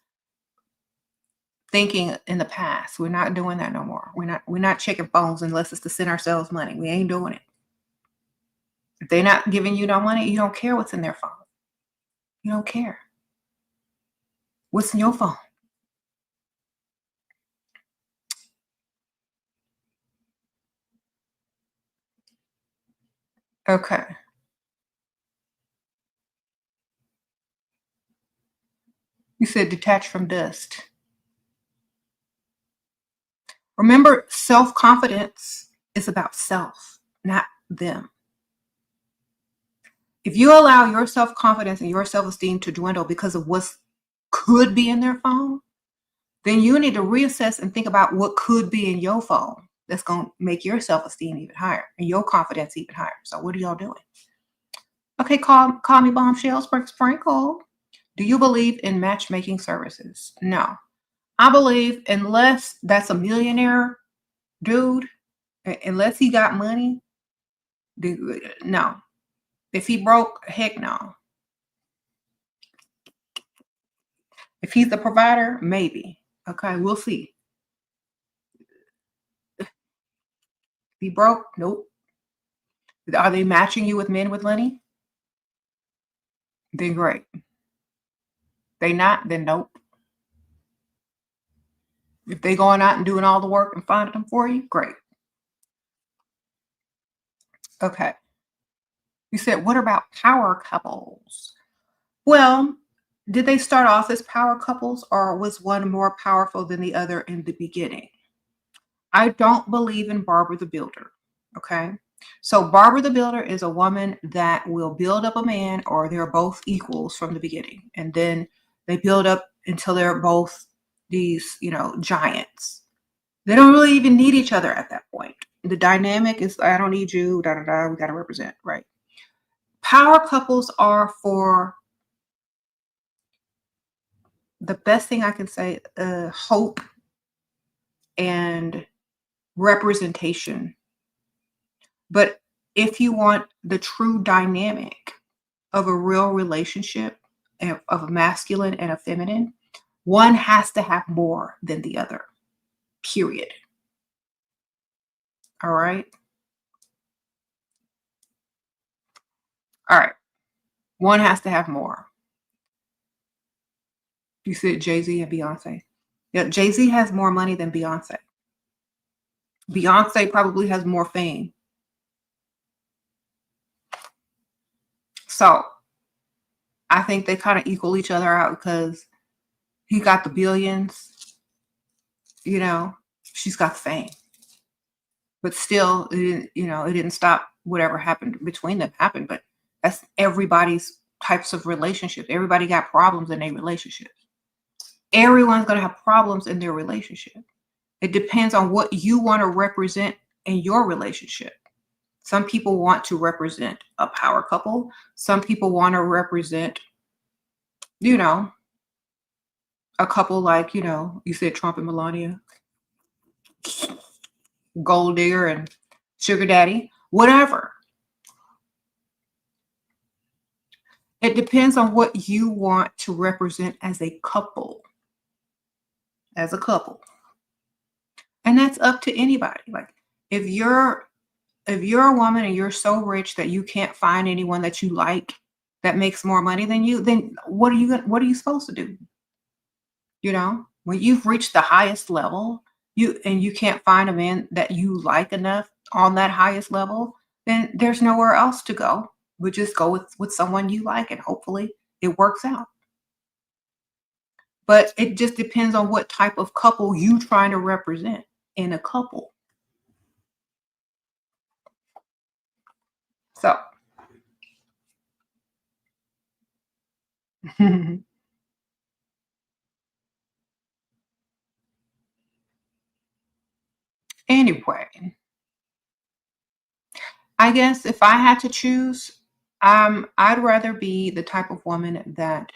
thinking in the past. We're not doing that no more. We're not checking phones unless it's to send ourselves money. We ain't doing it. If they're not giving you no money, you don't care what's in their phone. You don't care. What's in your phone? Okay. You said detach from dust. Remember, self-confidence is about self, not them. If you allow your self-confidence and your self-esteem to dwindle because of what could be in their phone, then you need to reassess and think about what could be in your phone that's going to make your self-esteem even higher and your confidence even higher. So what are y'all doing? Okay, call me Bombshell Sprinkle. Do you believe in matchmaking services? No. I believe unless that's a millionaire dude, unless he got money, no. If he broke, heck no. If he's the provider, maybe. Okay, we'll see. If he broke, nope. Are they matching you with men with money? Then great. They not, then nope. If they going out and doing all the work and finding them for you, great. Okay. You said, what about power couples? Well, did they start off as power couples or was one more powerful than the other in the beginning? I don't believe in Barbara the Builder. Okay. So Barbara the Builder is a woman that will build up a man or they're both equals from the beginning. And then they build up until they're both these, giants. They don't really even need each other at that point. The dynamic is, I don't need you, da da da, we got to represent, right? Power couples are for the best thing I can say, hope and representation. But if you want the true dynamic of a real relationship of a masculine and a feminine, one has to have more than the other, period. All right. All right. One has to have more. You said Jay-Z and Beyonce. Yeah, Jay-Z has more money than Beyonce. Beyonce probably has more fame. So I think they kind of equal each other out because he got the billions, she's got the fame. But still, it didn't stop whatever happened between them happened. But that's everybody's types of relationships. Everybody got problems in their relationships. Everyone's going to have problems in their relationship. It depends on what you want to represent in your relationship. Some people want to represent a power couple. Some people want to represent, a couple like, you said Trump and Melania, gold digger and sugar daddy, whatever. It depends on what you want to represent as a couple. And that's up to anybody. Like if you're a woman and you're so rich that you can't find anyone that you like that makes more money than you, then what are you supposed to do? When you've reached the highest level, you can't find a man that you like enough on that highest level, then there's nowhere else to go. We just go with someone you like and hopefully it works out. But it just depends on what type of couple you trying to represent in a couple. So anyway, I guess if I had to choose, I'd rather be the type of woman that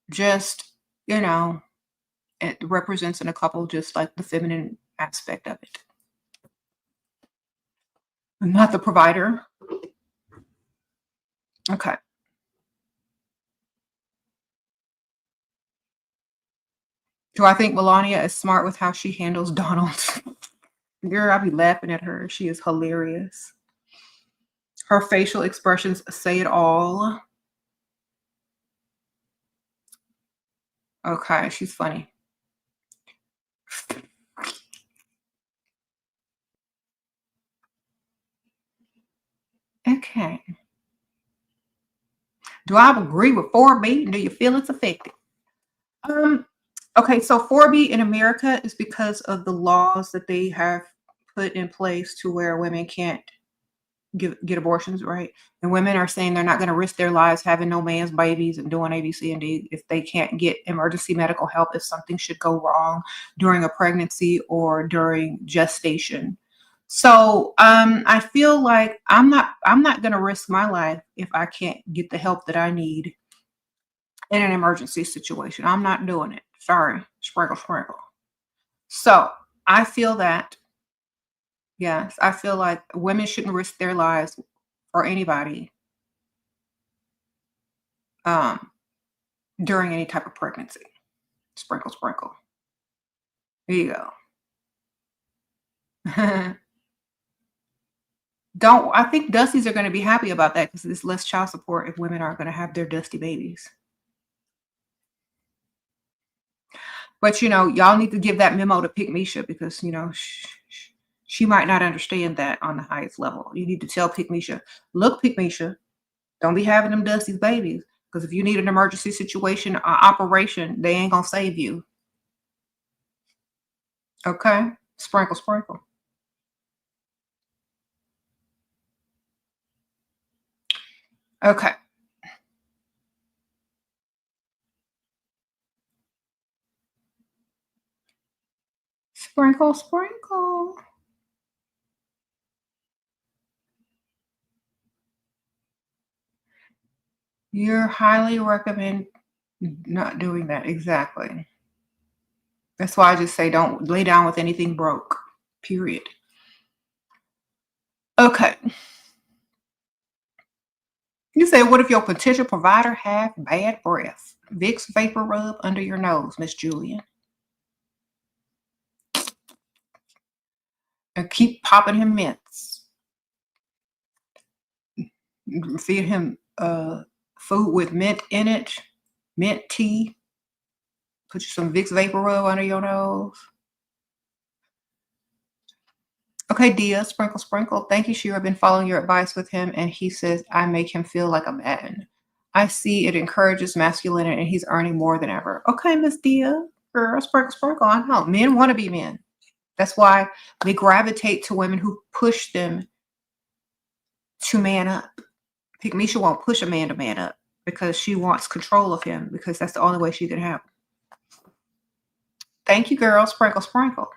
just, it represents in a couple just like the feminine aspect of it. Not the provider. Okay. Do I think Melania is smart with how she handles Donald? Girl, I'll be laughing at her. She is hilarious. Her facial expressions say it all. Okay, she's funny. Okay. Do I agree with 4B? Do you feel it's affected? Okay, so 4B in America is because of the laws that they have put in place to where women can't get abortions, right? And women are saying they're not going to risk their lives having no man's babies and doing A, B, C, and D if they can't get emergency medical help if something should go wrong during a pregnancy or during gestation. So I feel like I'm not going to risk my life if I can't get the help that I need in an emergency situation. I'm not doing it. Sorry, sprinkle, sprinkle. So I feel that, yes, I feel like women shouldn't risk their lives or anybody um, during any type of pregnancy. Sprinkle, sprinkle. There you go. Don't I think Dusties are going to be happy about that because there's less child support if women aren't going to have their dusty babies. But y'all need to give that memo to Pick Misha because she might not understand that on the highest level. You need to tell Pick Misha, look, Pick Misha, don't be having them Dusties babies because if you need an emergency situation or operation, they ain't gonna save you. Okay, sprinkle, sprinkle. Okay. Sprinkle, sprinkle. You're highly recommend not doing that. Exactly. That's why I just say don't lay down with anything broke. Period. Okay. You say, what if your potential provider have bad breath? Vicks vapor rub under your nose, Miss Julian. And keep popping him mints. Feed him food with mint in it, mint tea. Put you some Vicks vapor rub under your nose. Okay, Dia, sprinkle, sprinkle. Thank you, Shira. I've been following your advice with him, and he says I make him feel like a man. I see it encourages masculinity, and he's earning more than ever. Okay, Miss Dia, girl, sprinkle, sprinkle. I know men want to be men. That's why they gravitate to women who push them to man up. Misha won't push a man to man up because she wants control of him because that's the only way she can have him. Thank you, girl. Sprinkle, sprinkle.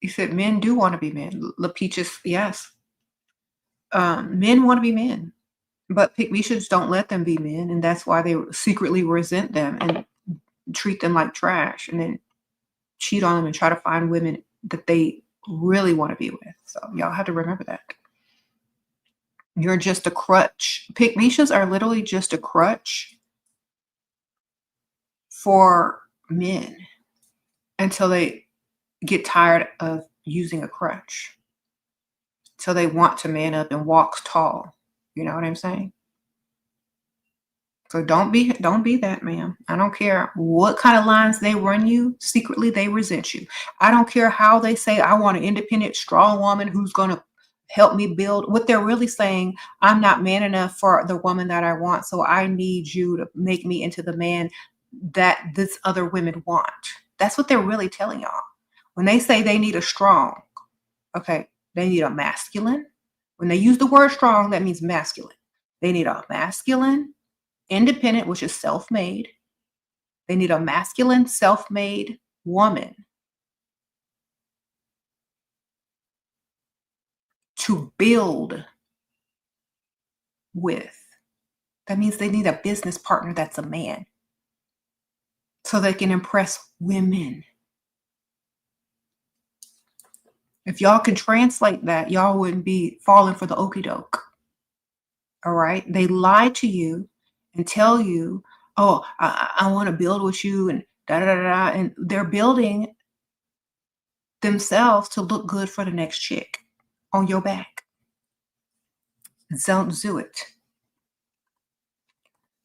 You said men do want to be men. La Peaches, yes. Men want to be men, but Pygmishas don't let them be men, and that's why they secretly resent them and treat them like trash, and then cheat on them and try to find women that they really want to be with. So y'all have to remember that. You're just a crutch. Pygmishas are literally just a crutch for men until they get tired of using a crutch. So they want to man up and walk tall. You know what I'm saying? So don't be that, ma'am. I don't care what kind of lines they run you. Secretly, they resent you. I don't care how they say, I want an independent, strong woman who's going to help me build. What they're really saying, I'm not man enough for the woman that I want. So I need you to make me into the man that this other women want. That's what they're really telling y'all. When they say they need a strong, okay, they need a masculine. When they use the word strong, that means masculine. They need a masculine, independent, which is self-made. They need a masculine, self-made woman to build with. That means they need a business partner that's a man so they can impress women. If y'all can translate that, y'all wouldn't be falling for the okie doke. All right? They lie to you and tell you, oh, I want to build with you and da-da-da-da. And they're building themselves to look good for the next chick on your back. Don't do it.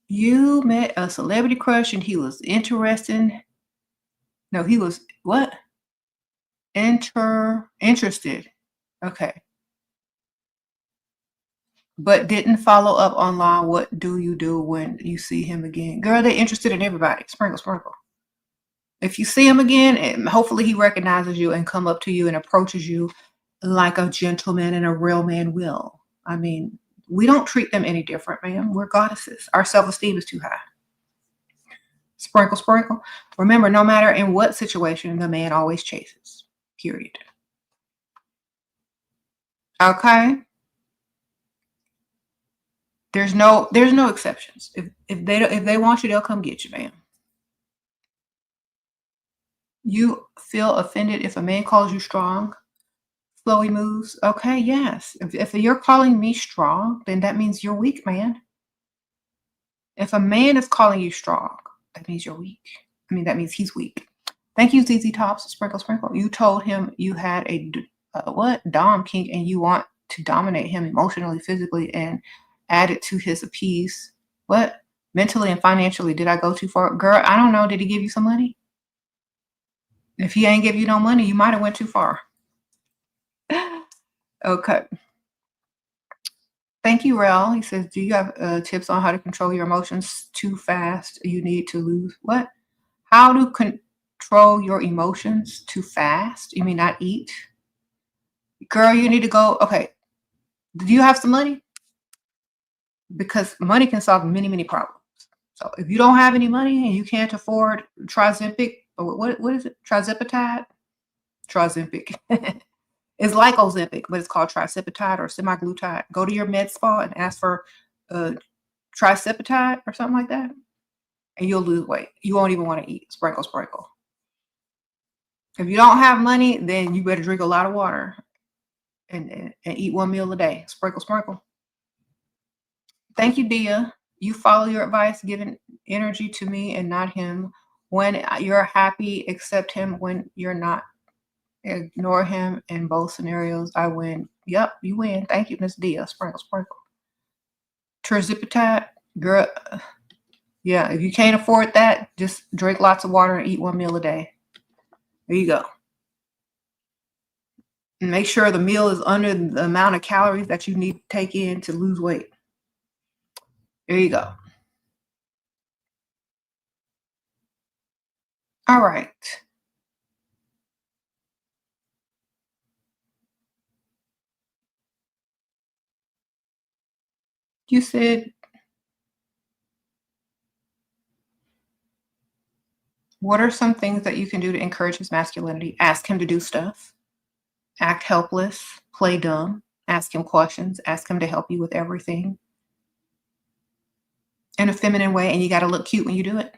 You met a celebrity crush and he was interested. No, he was what? Interested. Okay. but didn't follow up online. What do you do when you see him again? Girl, they're interested in everybody. Sprinkle, sprinkle. If you see him again, and hopefully he recognizes you and come up to you and approaches you like a gentleman and a real man will. I mean, we don't treat them any different, man. We're goddesses. Our self-esteem is too high. Sprinkle, sprinkle. Remember, no matter in what situation, the man always chases. Period. Okay? There's no exceptions. If they want you, they'll come get you, man. You feel offended if a man calls you strong, slowy moves. Okay, yes. If you're calling me strong, then that means you're weak, man. If a man is calling you strong, that means you're weak. I mean, that means he's weak. Thank you, ZZ Tops. Sprinkle, sprinkle. You told him you had a what? Dom kink, and you want to dominate him emotionally, physically, and add it to his appease. What? Mentally and financially, did I go too far? Girl, I don't know. Did he give you some money? If he ain't give you no money, you might have went too far. Okay. Thank you, Rel. He says, do you have tips on how to control your emotions too fast? You need to lose what? How to control your emotions too fast? You mean not eat? Girl, you need to go. Okay. Do you have some money? Because money can solve many, many problems. So if you don't have any money and you can't afford Trizempic, or what is it? Trizepatide? Trizempic. It's like Ozempic, but it's called Trizepatide or semaglutide. Go to your med spa and ask for Trizepatide or something like that, and you'll lose weight. You won't even want to eat. Sprinkle, sprinkle. If you don't have money, then you better drink a lot of water and eat one meal a day. Sprinkle, sprinkle. Thank you, Dia. You follow your advice, giving energy to me and not him. When you're happy, accept him. When you're not, ignore him. In both scenarios, I win. Yep, you win. Thank you, Miss Dia. Sprinkle, sprinkle. Terzipatide, girl. Yeah, if you can't afford that, just drink lots of water and eat one meal a day. There you go. And make sure the meal is under the amount of calories that you need to take in to lose weight. There you go. All right. You said, what are some things that you can do to encourage his masculinity? Ask him to do stuff. Act helpless. Play dumb. Ask him questions. Ask him to help you with everything in a feminine way, and you got to look cute when you do it.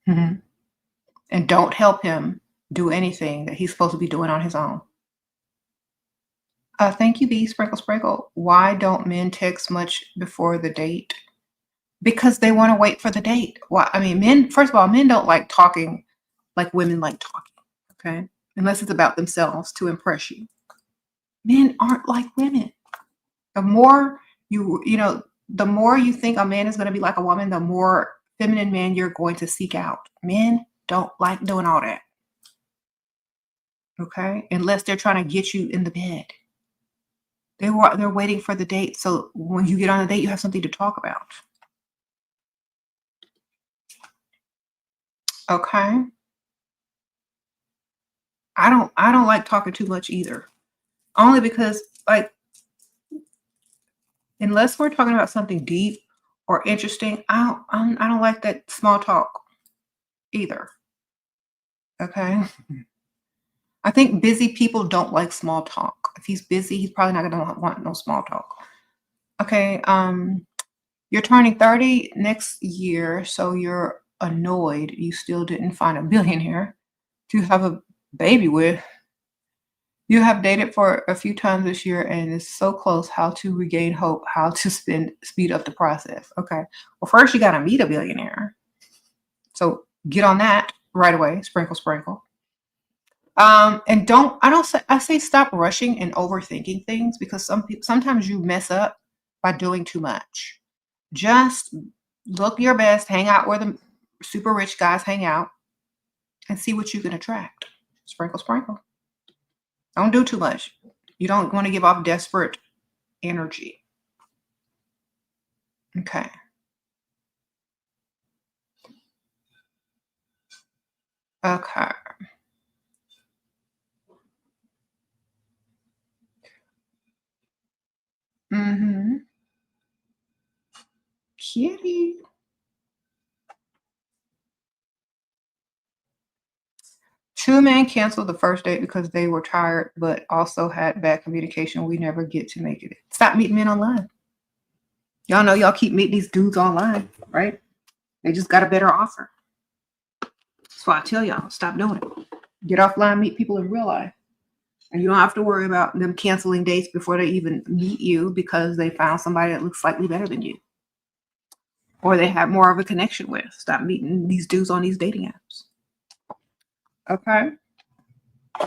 Mm-hmm. And don't help him do anything that he's supposed to be doing on his own. Thank you, B. Sprinkle, sprinkle. Why don't men text much before the date? Because they want to wait for the date. Why? I mean, men, first of all, men don't like talking like women like talking, okay? Unless it's about themselves to impress you. Men aren't like women. The more the more you think a man is going to be like a woman, the more feminine man you're going to seek out. Men don't like doing all that. Okay? Unless they're trying to get you in the bed. They're waiting for the date. So when you get on a date, you have something to talk about. Okay? I don't like talking too much either. Only because, like, unless we're talking about something deep or interesting, I don't like that small talk either. Okay? I think busy people don't like small talk. If he's busy, he's probably not going to want no small talk. Okay, you're turning 30 next year, so you're annoyed you still didn't find a billionaire to have a baby with. You have dated for a few times this year and it's so close. How to regain hope, how to speed up the process. Okay, well, first you got to meet a billionaire. So get on that right away. Sprinkle, sprinkle. And I say stop rushing and overthinking things, because sometimes you mess up by doing too much. Just look your best, hang out where the super rich guys hang out, and see what you can attract. Sprinkle, sprinkle. Don't do too much. You don't want to give off desperate energy. Okay. Okay. Mm-hmm. Kitty. Two men canceled the first date because they were tired, but also had bad communication. We never get to make it. Stop meeting men online. Y'all know y'all keep meeting these dudes online, right? They just got a better offer. That's why I tell y'all, stop doing it. Get offline, meet people in real life. And you don't have to worry about them canceling dates before they even meet you because they found somebody that looks slightly better than you. Or they have more of a connection with. Stop meeting these dudes on these dating apps. Okay?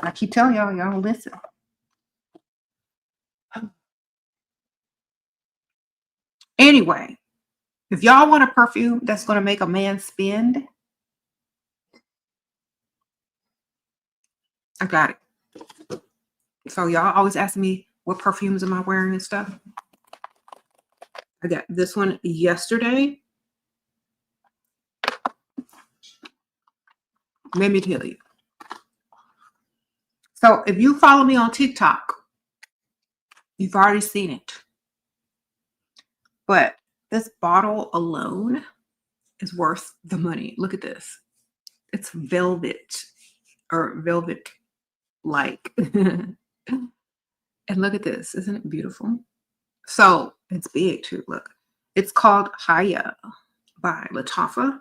I keep telling y'all, y'all don't listen. Anyway, if y'all want a perfume that's going to make a man spend, I got it. So y'all always ask me, what perfumes am I wearing and stuff? I got this one yesterday. Let me tell you. So if you follow me on TikTok, you've already seen it. But this bottle alone is worth the money. Look at this. It's velvet or velvet-like. And look at this. Isn't it beautiful? So it's big too. Look. It's called Haya by Latafa.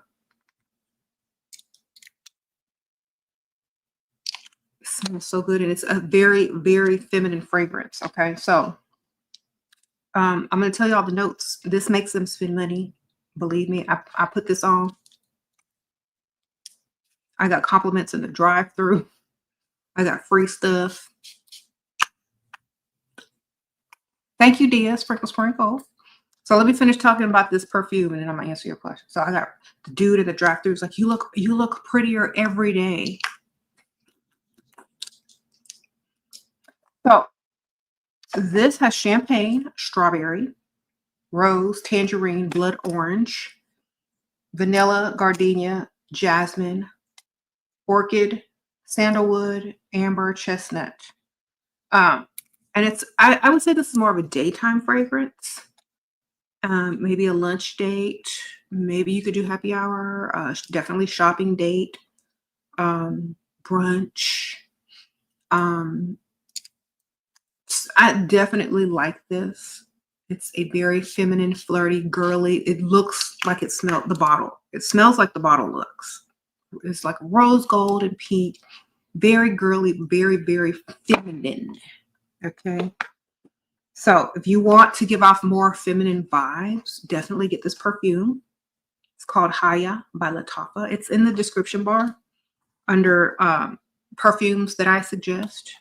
It smells so good. And it's a very, very feminine fragrance. Okay. So I'm going to tell you all the notes. This makes them spend money. Believe me, I put this on. I got compliments in the drive-thru. I got free stuff. Thank you, Dia. Sprinkle, sprinkle. So let me finish talking about this perfume, and then I'm gonna answer your question. So I got the dude in the drive-thru is like, you look prettier every day. So this has champagne, strawberry, rose, tangerine, blood orange, vanilla, gardenia, jasmine, orchid, sandalwood, amber, chestnut. And it's I would say this is more of a daytime fragrance. Maybe a lunch date. Maybe you could do happy hour. Definitely shopping date. Brunch. I definitely like this. It's a very feminine, flirty, girly. It looks like it smells the bottle. It smells like the bottle looks. It's like rose gold and pink. Very girly, very, very feminine. Okay. So if you want to give off more feminine vibes, definitely get this perfume. It's called Haya by Latafa. It's in the description bar under perfumes that I suggest.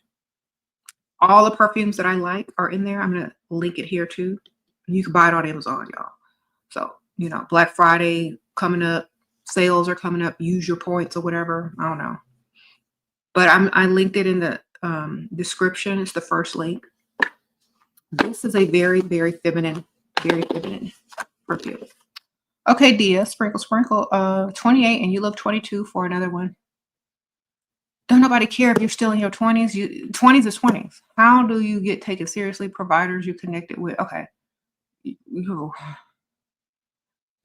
All the perfumes that I like are in there. I'm going to link it here too. You can buy it on Amazon, y'all. So, you know, Black Friday coming up, sales are coming up, use your points or whatever. I don't know. But I linked it in the description. It's the first link. This is a very, very feminine perfume. Okay, Dia, sprinkle, sprinkle. 28 and you look 22 for another one. Don't nobody care if you're still in your 20s. 20s is 20s. How do you get taken seriously? Providers you connected with. Okay. You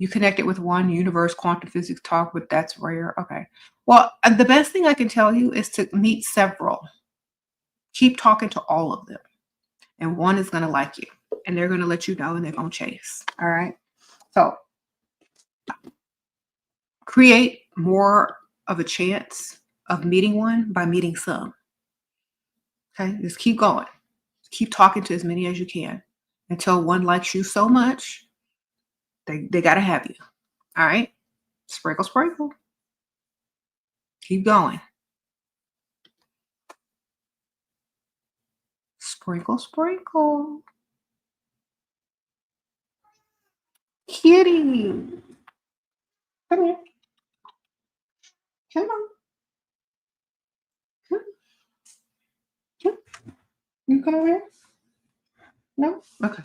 connected with one, universe, quantum physics talk, but that's rare. Okay. Well, the best thing I can tell you is to meet several. Keep talking to all of them. And one is going to like you. And they're going to let you know and they're going to chase. All right. So create more of a chance of meeting one by meeting some. Okay. Just keep going. Keep talking to as many as you can until one likes you so much. They got to have you. All right. Sprinkle, sprinkle. Keep going. Sprinkle, sprinkle. Kitty. Come here. Come on. Come. Come. You come over here? No? Okay.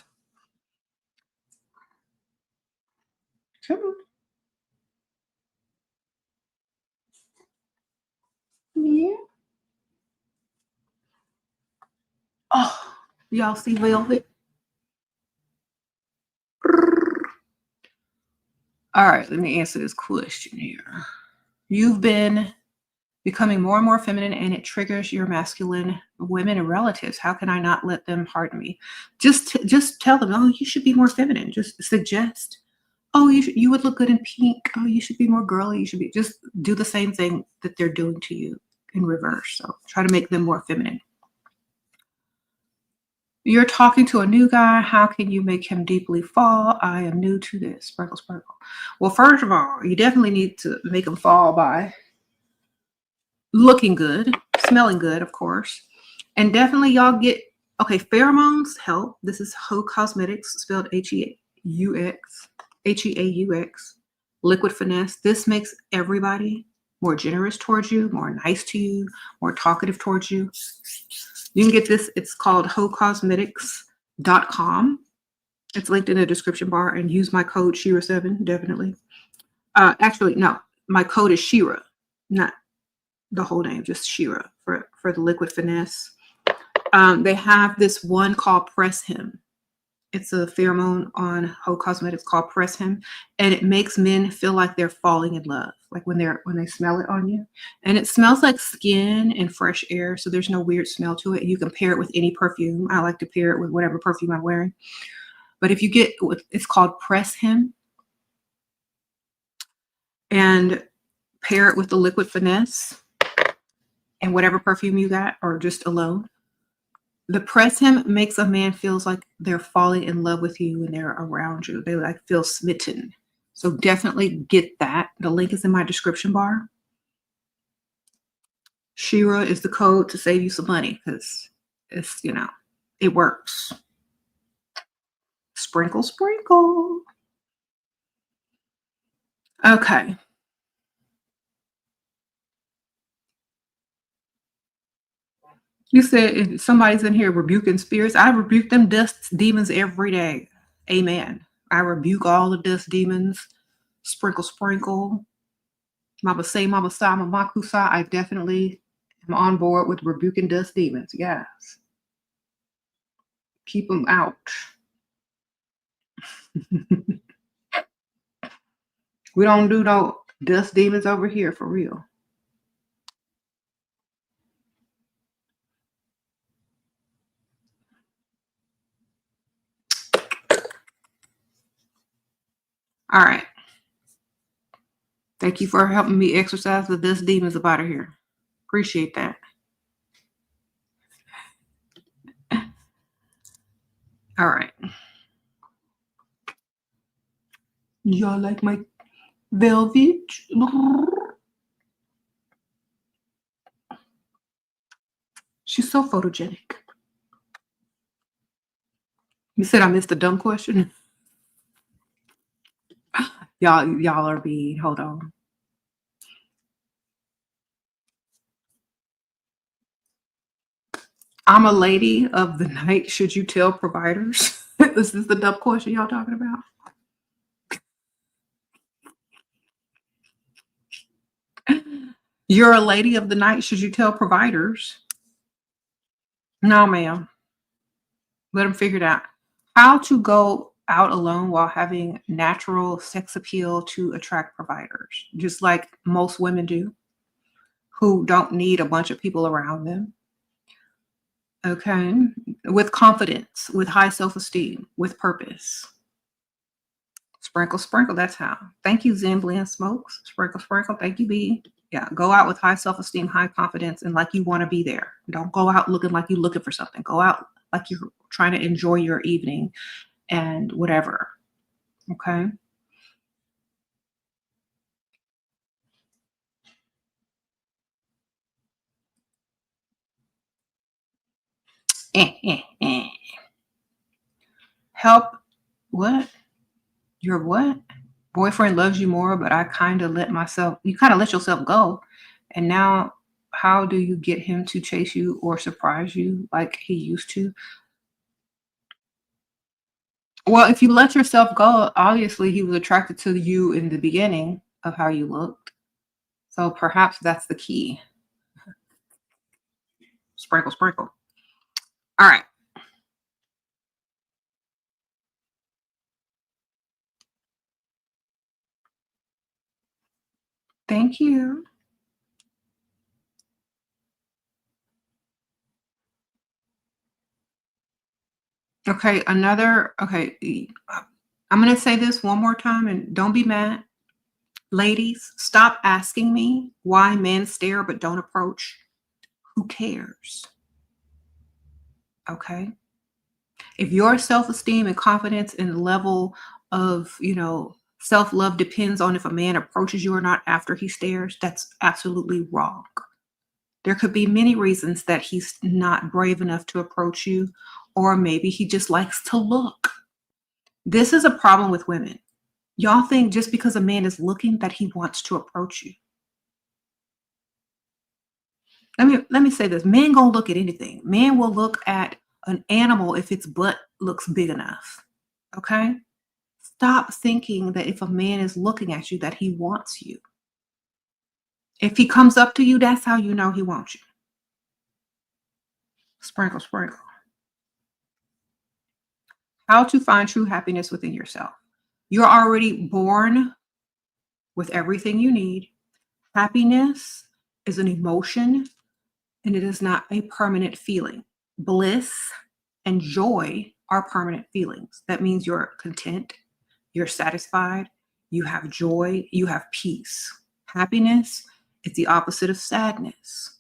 Come on. Yeah. Oh, y'all see Velvet? All right, let me answer this question here. You've been becoming more and more feminine, and it triggers your masculine women and relatives. How can I not let them harden me? Just tell them, oh, you should be more feminine. Just suggest, oh, you would look good in pink. Oh, you should be more girly. You should be, just do the same thing that they're doing to you in reverse. So try to make them more feminine. You're talking to a new guy. How can you make him deeply fall? I am new to this. Sprinkle, sprinkle. Well, first of all, you definitely need to make him fall by looking good, smelling good, of course. And definitely y'all get, okay, pheromones help. This is Ho Cosmetics, spelled H-E-A-U-X, H-E-A-U-X, liquid finesse. This makes everybody more generous towards you, more nice to you, more talkative towards you. You can get this. It's called hocosmetics.com. It's linked in the description bar, and use my code SheRaSeven, definitely. Actually, no, my code is Shera, not the whole name, just Shera for the liquid finesse. They have this one called Press Him. It's a pheromone on Ho Cosmetics called Press Him, and it makes men feel like they're falling in love, like when they smell it on you. And it smells like skin and fresh air, so there's no weird smell to it. You can pair it with any perfume. I like to pair it with whatever perfume I'm wearing. But if you get, it's called Press Him, and pair it with the liquid finesse and whatever perfume you got, or just alone. The Press Him makes a man feels like they're falling in love with you when they're around you. They like feel smitten. So definitely get that. The link is in my description bar. Shera is the code to save you some money, because it's, it works. Sprinkle, sprinkle. Okay. You said if somebody's in here rebuking spirits. I rebuke them dust demons every day. Amen. I rebuke all the dust demons. Sprinkle, sprinkle. Mama say, Mama sa, Mama kusa. I definitely am on board with rebuking dust demons. Yes. Keep them out. We don't do no dust demons over here, for real. All right. Thank you for helping me exorcise the dust demons up out of here. Appreciate that. All right. Y'all like my velvet? She's so photogenic. You said I missed a dumb question? Y'all are being, hold on. I'm a lady of the night. Should you tell providers? Is this the dumb question y'all talking about? You're a lady of the night. Should you tell providers? No, ma'am. Let them figure it out. How to go out alone while having natural sex appeal to attract providers, just like most women do, who don't need a bunch of people around them. Okay. With confidence, with high self-esteem, with purpose. Sprinkle, sprinkle. That's how. Thank you, Zen Blend Smokes. Sprinkle, sprinkle. Thank you, B. Yeah. Go out with high self-esteem, high confidence, and like you want to be there. Don't go out looking like you're looking for something. Go out like you're trying to enjoy your evening and whatever. Okay. Help. What? Your what? Boyfriend loves you more, but you kind of let yourself go. And now how do you get him to chase you or surprise you like he used to? Well, if you let yourself go, obviously he was attracted to you in the beginning of how you looked. So perhaps that's the key. Sprinkle, sprinkle. All right. Thank you. Okay, I'm going to say this one more time and don't be mad. Ladies, stop asking me why men stare but don't approach. Who cares? Okay. If your self-esteem and confidence and level of, self-love depends on if a man approaches you or not after he stares, that's absolutely wrong. There could be many reasons that he's not brave enough to approach you, or maybe he just likes to look. This is a problem with women. Y'all think just because a man is looking that he wants to approach you. Let me say this. Men gonna look at anything. Men will look at an animal if its butt looks big enough. Okay? Stop thinking that if a man is looking at you that he wants you. If he comes up to you, that's how you know he wants you. Sprinkle, sprinkle. How to find true happiness within yourself. You're already born with everything you need. Happiness is an emotion and it is not a permanent feeling. Bliss and joy are permanent feelings. That means you're content, you're satisfied, you have joy, you have peace. Happiness is the opposite of sadness.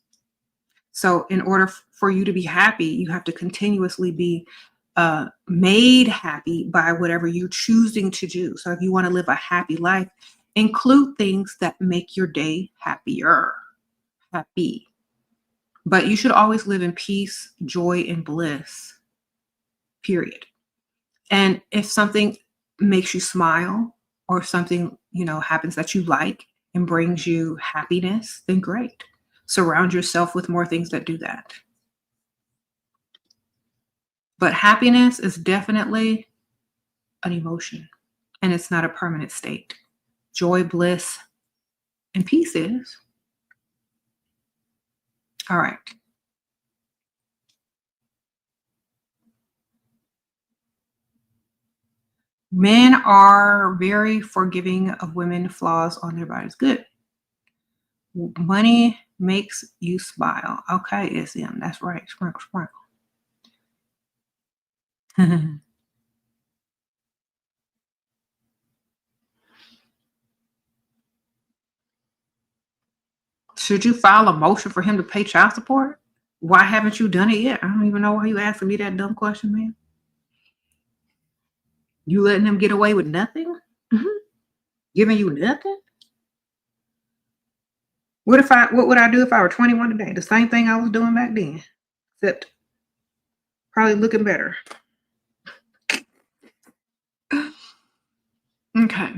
So in order for you to be happy, you have to continuously be made happy by whatever you're choosing to do. So if you want to live a happy life, include things that make your day happier. Happy. But you should always live in peace, joy, and bliss. Period. And if something makes you smile or something, happens that you like and brings you happiness, then great. Surround yourself with more things that do that. But happiness is definitely an emotion and it's not a permanent state. Joy, bliss, and peace is. All right. Men are very forgiving of women flaws on their bodies. Good. Money makes you smile. Okay, SM. That's right. Sprinkle, sprinkle. Should you file a motion for him to pay child support? Why haven't you done it yet? I don't even know why you asking me that dumb question, man. You letting him get away with nothing? Giving you nothing? What would I do if I were 21 today? The same thing I was doing back then, except probably looking better. Okay.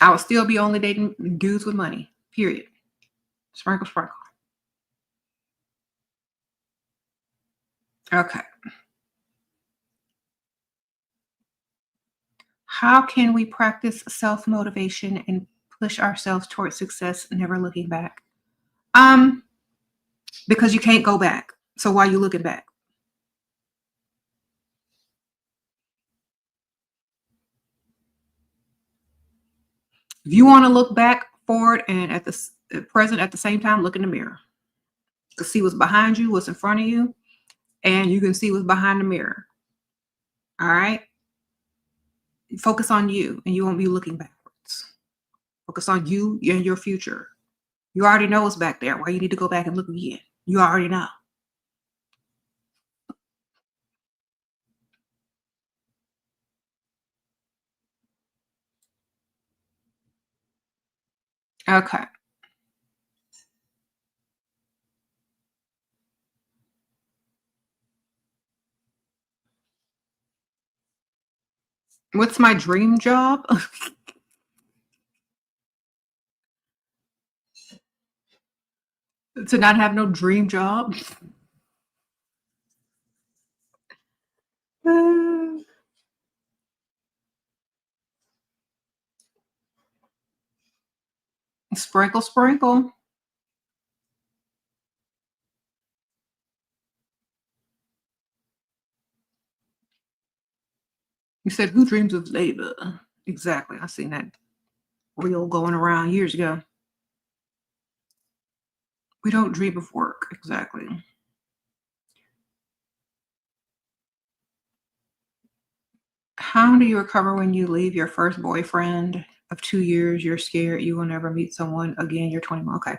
I would still be only dating dudes with money. Period. Sprinkle, sprinkle. Okay. How can we practice self-motivation and push ourselves towards success, never looking back? Because you can't go back. So why are you looking back? If you want to look back, forward, and at the present at the same time, look in the mirror. To see what's behind you, what's in front of you, and you can see what's behind the mirror. All right? Focus on you, and you won't be looking backwards. Focus on you and your future. You already know what's back there. Why you need to go back and look again? You already know. Okay. What's my dream job? To not have no dream job. Uh, Sprinkle, sprinkle. You said, who dreams of labor? Exactly. I seen that reel going around years ago. We don't dream of work. Exactly. How do you recover when you leave your first boyfriend of 2 years? You're scared you will never meet someone again. You're 21. Okay.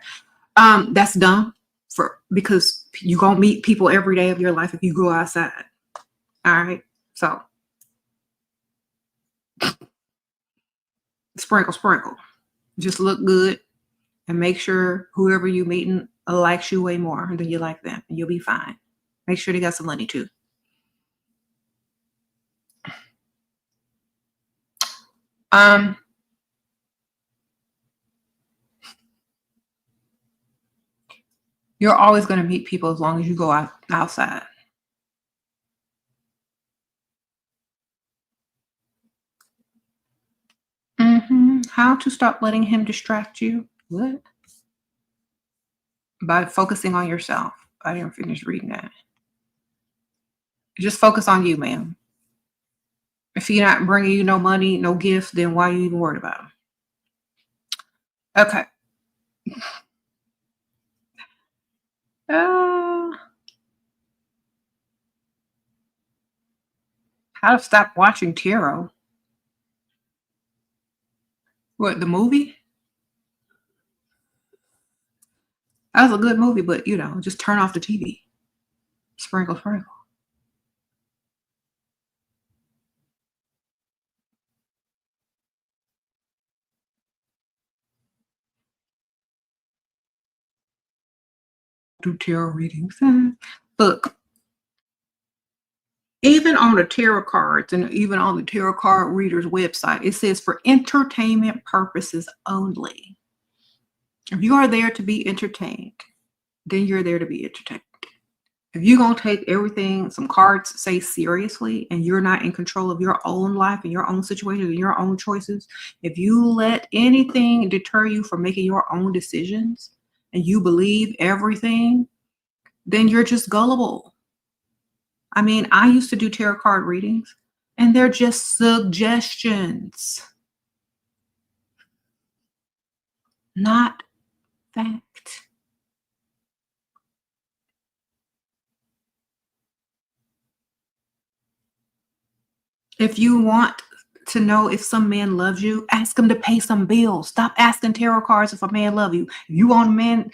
That's dumb because you gonna meet people every day of your life if you go outside. All right. So sprinkle, sprinkle. Just look good and make sure whoever you meeting likes you way more than you like them, and you'll be fine. Make sure they got some money too. Um, you're always going to meet people as long as you go outside. How to stop letting him distract you? What? By focusing on yourself. I didn't finish reading that. Just focus on you, ma'am. If he's not bringing you no money, no gifts, then why are you even worried about him? Okay. Uh, how to stop watching tarot? What, the movie? That was a good movie, but just turn off the TV. Sprinkle, sprinkle. Do tarot readings. Look, even on the tarot cards and even on the tarot card reader's website, it says for entertainment purposes only. If you are there to be entertained, then you're there to be entertained. If you're going to take everything some cards say seriously and you're not in control of your own life and your own situations and your own choices, if you let anything deter you from making your own decisions and you believe everything, then you're just gullible. I mean, I used to do tarot card readings and they're just suggestions, not fact. If you want to know if some man loves you, ask him to pay some bills. Stop asking tarot cards if a man love you. If you want a man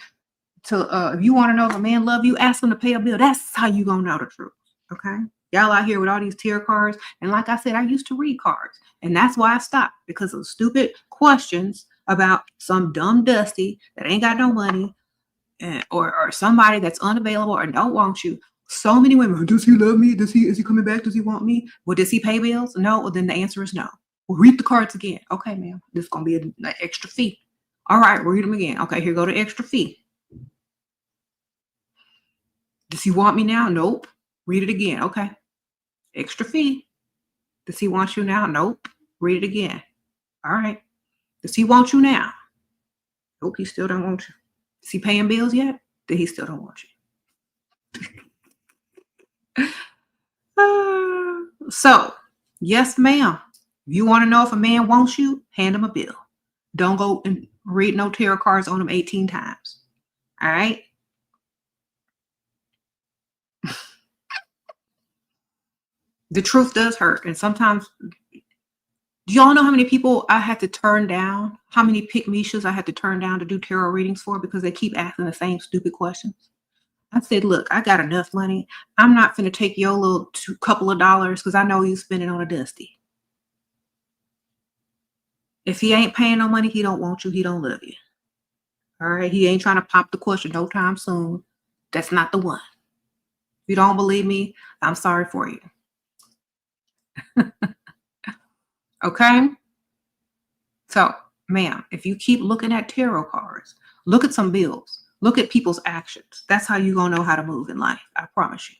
if you want to know if a man love you, ask him to pay a bill. That's how you gonna know the truth. Okay. Y'all out here with all these tarot cards. And like I said, I used to read cards. And that's why I stopped, because of stupid questions about some dumb dusty that ain't got no money or somebody that's unavailable or don't want you. So many women, does he love me? Is he coming back? Does he want me? Well, does he pay bills? No. Well, then the answer is no. Well, read the cards again. Okay, ma'am. This is gonna be an extra fee. All right, read them again. Okay, here go the extra fee. Does he want me now? Nope. Read it again. Okay. Extra fee. Does he want you now? Nope. Read it again. All right. Does he want you now? Nope, he still don't want you. Is he paying bills yet? Then he still don't want you. So, yes, ma'am. If you want to know if a man wants you, hand him a bill. Don't go and read no tarot cards on him 18 times. All right? The truth does hurt. And sometimes, do y'all know how many people I had to turn down? How many pick-me-shas I had to turn down to do tarot readings for because they keep asking the same stupid questions? I said, look, I got enough money. I'm not going to take your little couple of dollars because I know you spend it on a dusty. If he ain't paying no money, he don't want you. He don't love you. All right? He ain't trying to pop the question no time soon. That's not the one. If you don't believe me, I'm sorry for you. Okay? So, ma'am, if you keep looking at tarot cards, look at some bills. Look at people's actions. That's how you're going to know how to move in life. I promise you.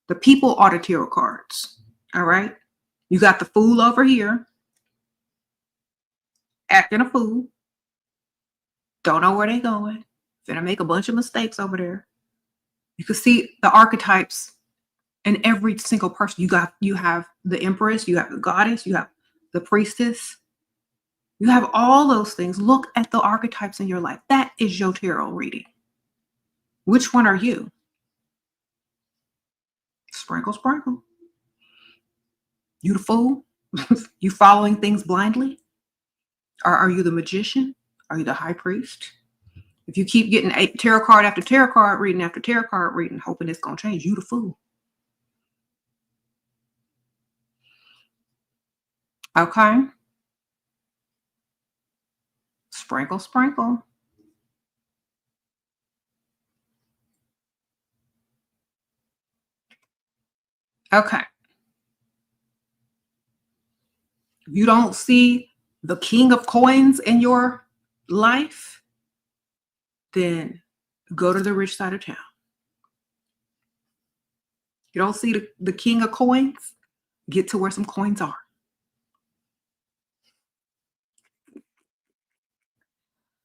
The people are the tarot cards. All right. You got the fool over here acting a fool. Don't know where they're going. Gonna make a bunch of mistakes over there. You can see the archetypes in every single person. You have the empress, you have the goddess, you have the priestess. You have all those things. Look at the archetypes in your life. That is your tarot reading. Which one are you? Sprinkle, sprinkle. You the fool? You following things blindly? Or are you the magician? Are you the high priest? If you keep getting a tarot card after tarot card reading after tarot card reading, hoping it's going to change, you the fool. Okay. Sprinkle, sprinkle. Okay. If you don't see the king of coins in your life, then go to the rich side of town. You don't see the king of coins, get to where some coins are.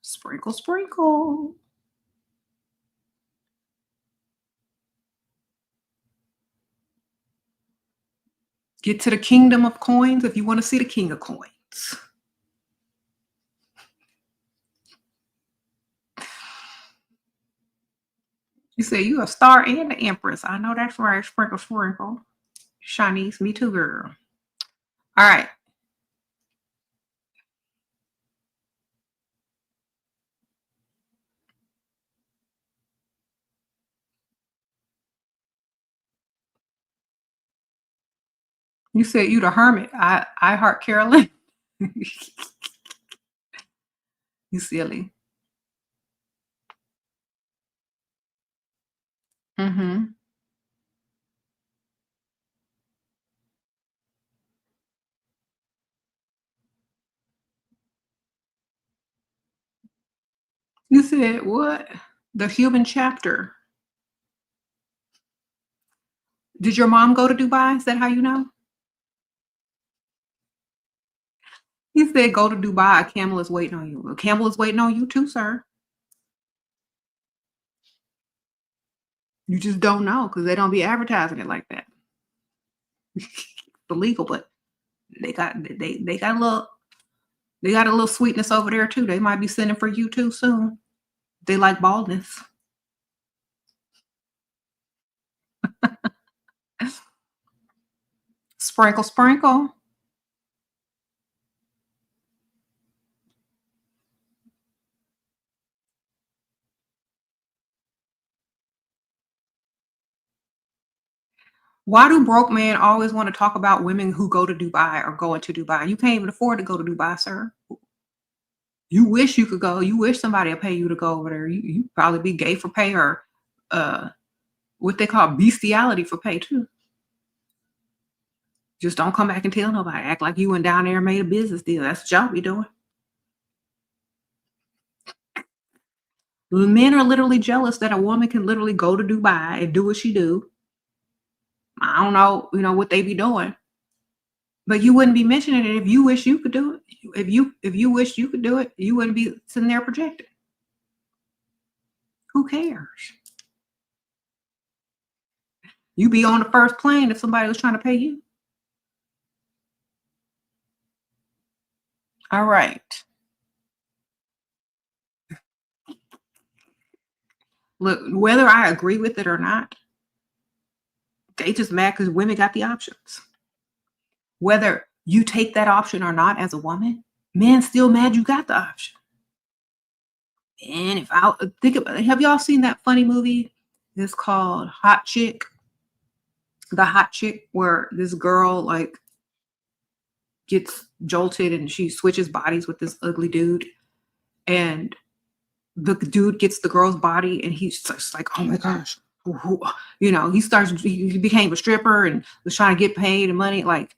Sprinkle, sprinkle. Get to the kingdom of coins if you want to see the king of coins. You say you a star and the empress. I know that's right. Sprinkle, sprinkle. Shanice, me too, girl. All right. You said you the hermit. I heart Carolyn. You silly. Mm-hmm. You said what? The human chapter. Did your mom go to Dubai? Is that how you know? He said go to Dubai. A camel is waiting on you. A camel is waiting on you too, sir. You just don't know because they don't be advertising it like that. It's illegal, but they got a little sweetness over there too. They might be sending for you too soon. They like baldness. Sprinkle, sprinkle. Why do broke men always want to talk about women who go to Dubai or going to Dubai? You can't even afford to go to Dubai, sir. You wish you could go. You wish somebody would pay you to go over there. You probably be gay for pay or uh, what they call bestiality for pay too. Just don't come back and tell nobody. Act like you went down there and made a business deal. That's the job you're doing. Men are literally jealous that a woman can literally go to Dubai and do what she do. I don't know, what they be doing. But you wouldn't be mentioning it if you wish you could do it. If you wish you could do it, you wouldn't be sitting there projecting. Who cares? You be on the first plane if somebody was trying to pay you. All right. Look, whether I agree with it or not, they just mad because women got the options. Whether you take that option or not as a woman, men still mad you got the option. And if I think about it, have y'all seen that funny movie? It's called Hot Chick. The Hot Chick, where this girl like gets jolted and she switches bodies with this ugly dude, and the dude gets the girl's body, and he's just like, oh my gosh, he became a stripper and was trying to get paid and money. Like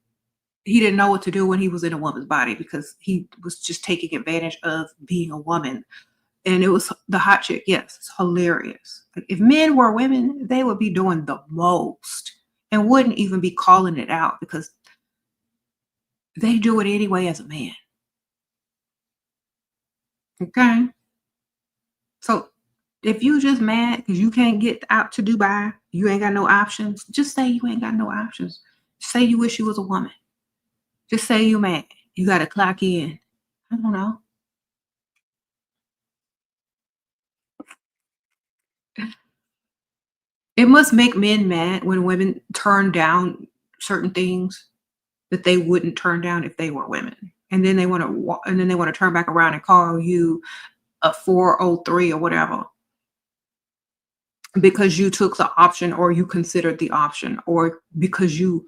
he didn't know what to do when he was in a woman's body because he was just taking advantage of being a woman. And it was the hot chick. Yes, it's hilarious. Like, if men were women, they would be doing the most and wouldn't even be calling it out because they do it anyway as a man. Okay. So if you just mad because you can't get out to Dubai, you ain't got no options, just say you ain't got no options. Say you wish you was a woman. Just say you mad. You got to clock in. I don't know. It must make men mad when women turn down certain things that they wouldn't turn down if they were women. And then they want to turn back around and call you a 403 or whatever because you took the option or you considered the option or because you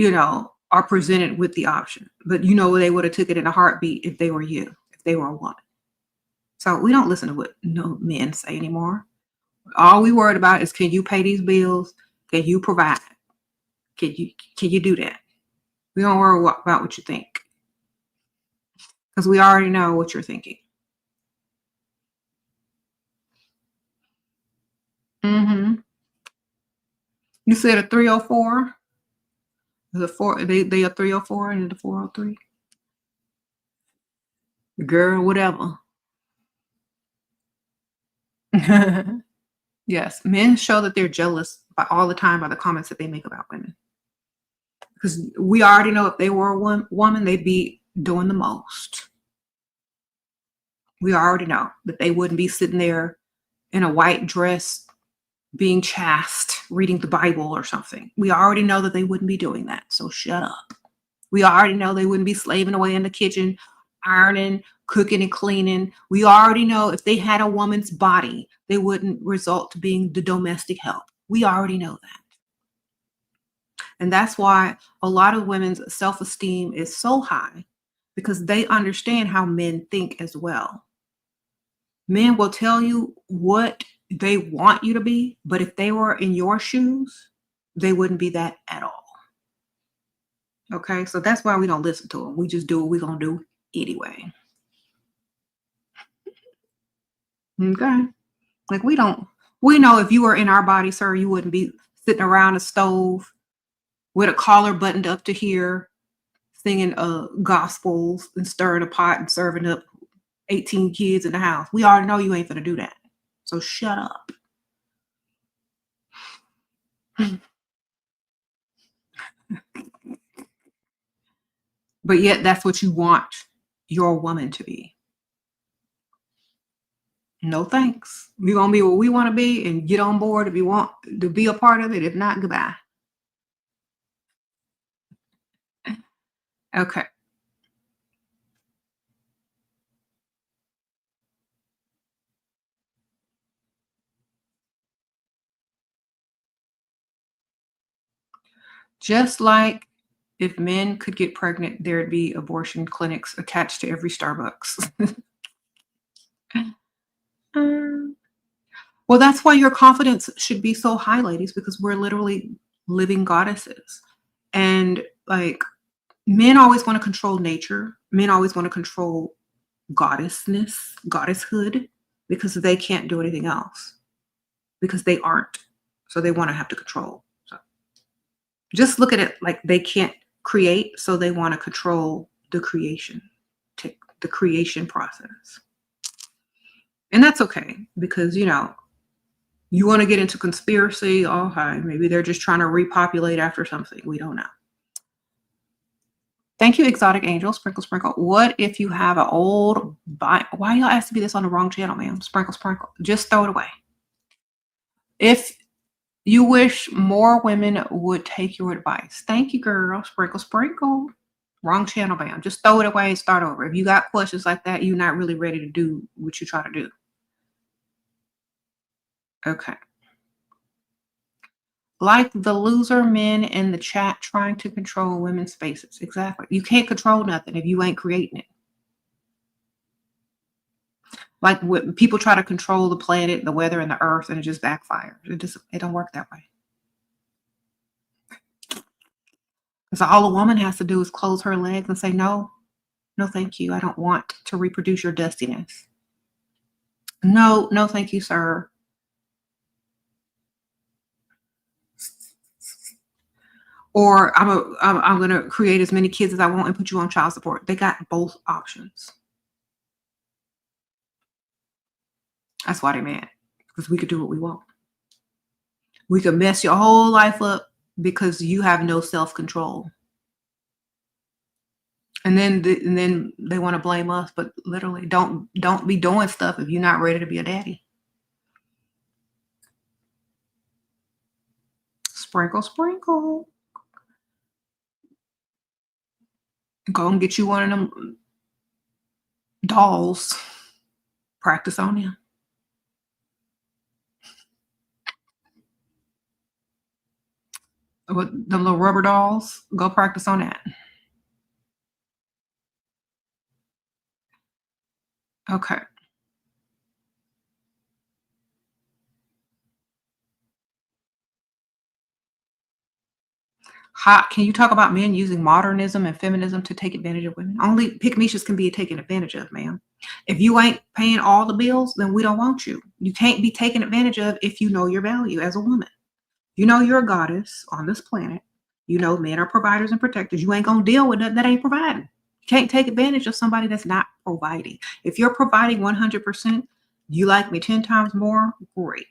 are presented with the option. But they would have took it in a heartbeat if they were you, if they were a woman. So we don't listen to what no men say anymore. All we worried about is, can you pay these bills? Can you provide? Can you do that? We don't worry about what you think because we already know what you're thinking. Mm-hmm. You said a 304? The four they a 304 and the 403? Girl, whatever. Yes, men show that they're jealous by all the time by the comments that they make about women. Because we already know if they were a woman, they'd be doing the most. We already know that they wouldn't be sitting there in a white dress being chaste, reading the Bible or something. We already know that they wouldn't be doing that. So shut up. We already know they wouldn't be slaving away in the kitchen, ironing, cooking, and cleaning. We already know if they had a woman's body, they wouldn't result to being the domestic help. We already know that. And that's why a lot of women's self-esteem is so high because they understand how men think as well. Men will tell you what they want you to be, but if they were in your shoes, they wouldn't be that at all. Okay, so that's why we don't listen to them. We just do what we're going to do anyway. Okay, like we know if you were in our body, sir, you wouldn't be sitting around a stove with a collar buttoned up to here, singing gospels and stirring a pot and serving up 18 kids in the house. We already know you ain't gonna do that. So shut up. But yet that's what you want your woman to be. No thanks. We're gonna be what we want to be and get on board if you want to be a part of it. If not, goodbye. Okay. Just like if men could get pregnant, there'd be abortion clinics attached to every Starbucks. Um, well, that's why your confidence should be so high, ladies, because we're literally living goddesses. And like men always want to control nature. Men always want to control goddesshood, because they can't do anything else because they aren't. So they want to have to control. So just look at it like they can't create, so they want to control the creation, the creation process. And that's okay because, you want to get into conspiracy. Oh, hi, maybe they're just trying to repopulate after something. We don't know. Thank you, Exotic Angel. Sprinkle, sprinkle. What if you have an old why y'all asked me this on the wrong channel, ma'am? Sprinkle, sprinkle. Just throw it away. If you wish more women would take your advice. Thank you, girl. Sprinkle, sprinkle. Wrong channel, ma'am. Just throw it away and start over. If you got questions like that, you're not really ready to do what you try to do. Okay. Like the loser men in the chat trying to control women's spaces. Exactly. You can't control nothing if you ain't creating it. Like when people try to control the planet, the weather, and the earth, and it just backfires. It don't work that way. Because all a woman has to do is close her legs and say, no, thank you. I don't want to reproduce your dustiness. No, no, thank you, sir. Or I'm gonna create as many kids as I want and put you on child support. They got both options. That's why they mad, because we could do what we want. We could mess your whole life up because you have no self-control. And then they want to blame us, but literally don't be doing stuff if you're not ready to be a daddy. Sprinkle, sprinkle. Go and get you one of them dolls. Practice on them. With the little rubber dolls, go practice on that. Okay. Can you talk about men using modernism and feminism to take advantage of women? Only pick-me-shas can be taken advantage of, ma'am. If you ain't paying all the bills, then we don't want you. You can't be taken advantage of if you know your value as a woman. You know you're a goddess on this planet. You know men are providers and protectors. You ain't gonna deal with nothing that ain't providing. You can't take advantage of somebody that's not providing. If you're providing 100%, you like me 10 times more, great.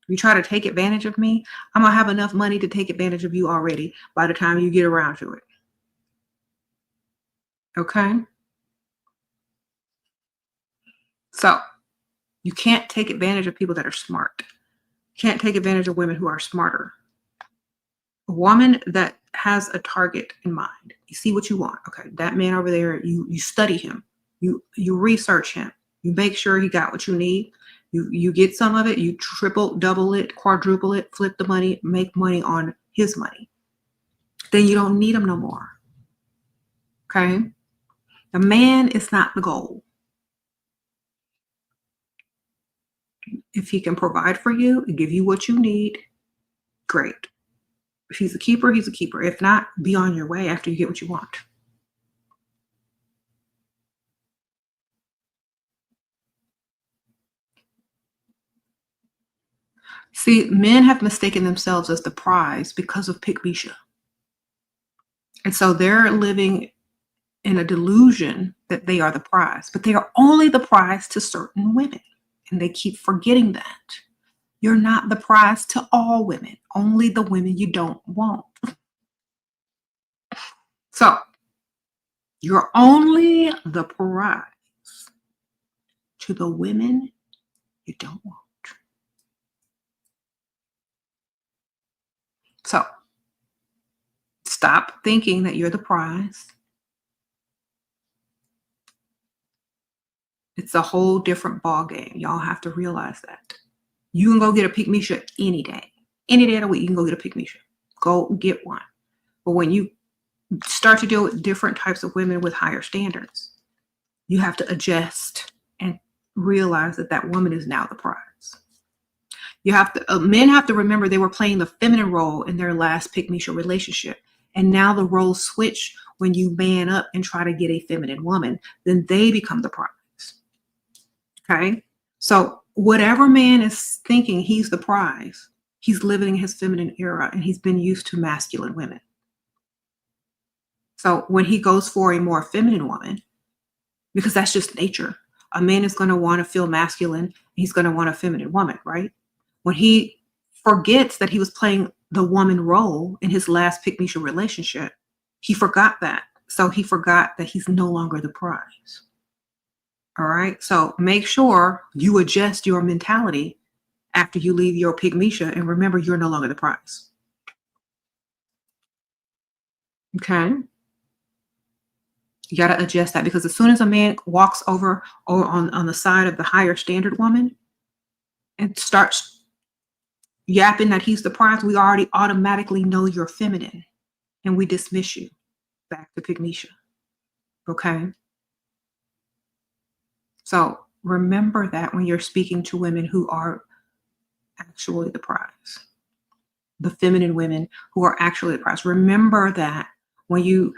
You try to take advantage of me, I'm gonna have enough money to take advantage of you already by the time you get around to it. Okay? So you can't take advantage of people that are smart. You can't take advantage of women who are smarter. A woman that has a target in mind. You see what you want. Okay, that man over there, you study him. You research him. You make sure he got what you need. You get some of it, you triple, double it, quadruple it, flip the money, make money on his money. Then you don't need him no more. Okay? The man is not the goal. If he can provide for you and give you what you need, great. If he's a keeper, he's a keeper. If not, be on your way after you get what you want. See, men have mistaken themselves as the prize because of Pick-me-sha. And so they're living in a delusion that they are the prize, but they are only the prize to certain women. And they keep forgetting that. You're not the prize to all women, only the women you don't want. So you're only the prize to the women you don't want. So stop thinking that you're the prize. It's a whole different ball game. Y'all have to realize that. You can go get a pick-me-sha any day. Any day of the week, you can go get a pick-me-sha. Go get one. But when you start to deal with different types of women with higher standards, you have to adjust and realize that that woman is now the prize. You have to, men have to remember they were playing the feminine role in their last pick-me-sha relationship. And now the roles switch when you man up and try to get a feminine woman, then they become the prize. Okay? So whatever man is thinking he's the prize, he's living his feminine era and he's been used to masculine women. So when he goes for a more feminine woman, because that's just nature, a man is going to want to feel masculine. He's going to want a feminine woman, right? When he forgets that he was playing the woman role in his last pick-me-sha relationship, he forgot that. So he forgot that he's no longer the prize. All right. So make sure you adjust your mentality after you leave your pick-me-sha and remember you're no longer the prize. Okay. You got to adjust that because as soon as a man walks over or on the side of the higher standard woman and starts yapping that he's the prize, we already automatically know you're feminine and we dismiss you back to pick-me-sha. Okay. So remember that when you're speaking to women who are actually the prize, the feminine women who are actually the prize. Remember that when you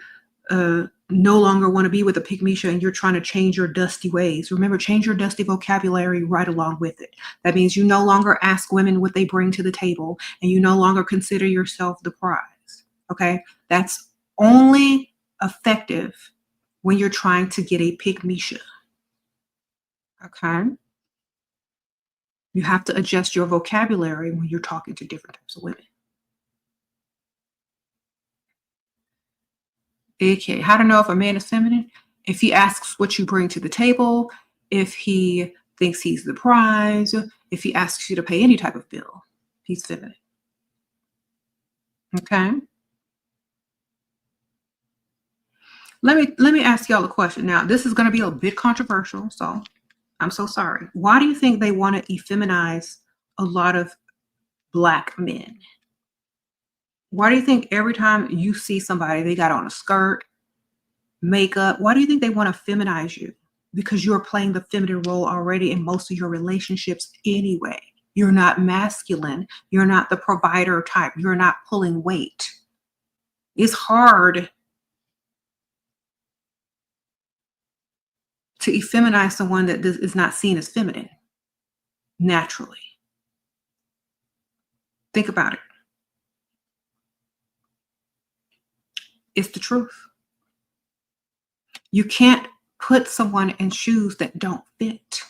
no longer want to be with a pygmisha and you're trying to change your dusty ways. Remember, change your dusty vocabulary right along with it. That means you no longer ask women what they bring to the table and you no longer consider yourself the prize. Okay? That's only effective when you're trying to get a pygmisha. Okay? You have to adjust your vocabulary when you're talking to different types of women. Okay, how to know if a man is feminine? If he asks what you bring to the table, if he thinks he's the prize, if he asks you to pay any type of bill, he's feminine. Okay. Let me ask y'all a question. Now, this is going to be a bit controversial, so I'm so sorry. Why do you think they want to effeminize a lot of Black men? Why do you think every time you see somebody, they got on a skirt, makeup, why do you think they want to feminize you? Because you're playing the feminine role already in most of your relationships anyway. You're not masculine. You're not the provider type. You're not pulling weight. It's hard to effeminize someone that is not seen as feminine naturally. Think about it. It's the truth. You can't put someone in shoes that don't fit.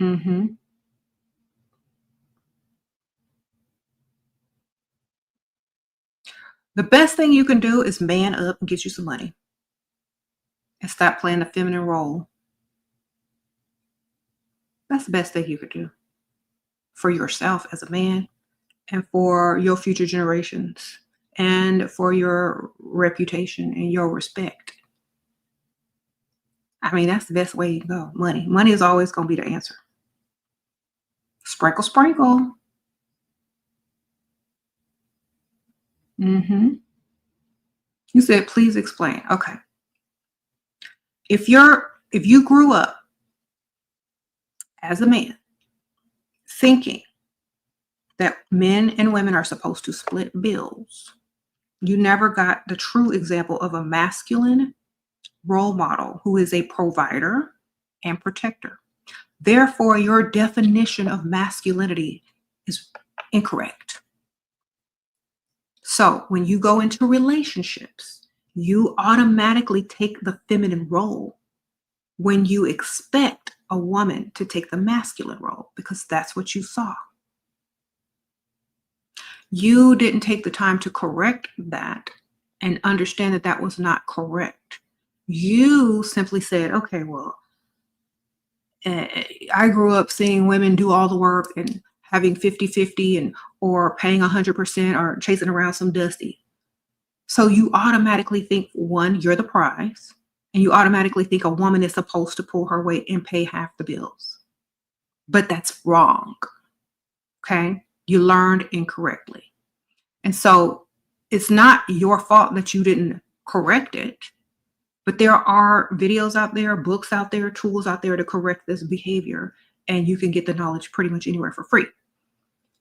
Mm-hmm. The best thing you can do is man up and get you some money and stop playing the feminine role. That's the best thing you could do for yourself as a man and for your future generations and for your reputation and your respect. I mean, that's the best way you can go. Money. Money is always going to be the answer. Sprinkle, sprinkle. Mm-hmm. You said, please explain. Okay. If you grew up as a man thinking that men and women are supposed to split bills, you never got the true example of a masculine role model who is a provider and protector. Therefore, your definition of masculinity is incorrect. So when you go into relationships, you automatically take the feminine role when you expect a woman to take the masculine role because that's what you saw. You didn't take the time to correct that and understand that that was not correct. You simply said, okay, well, I grew up seeing women do all the work and having 50-50 and or paying 100% or chasing around some dusty. So you automatically think, one, you're the prize, and you automatically think a woman is supposed to pull her weight and pay half the bills. But that's wrong. Okay? You learned incorrectly. And so it's not your fault that you didn't correct it. But there are videos out there, books out there, tools out there to correct this behavior, and you can get the knowledge pretty much anywhere for free.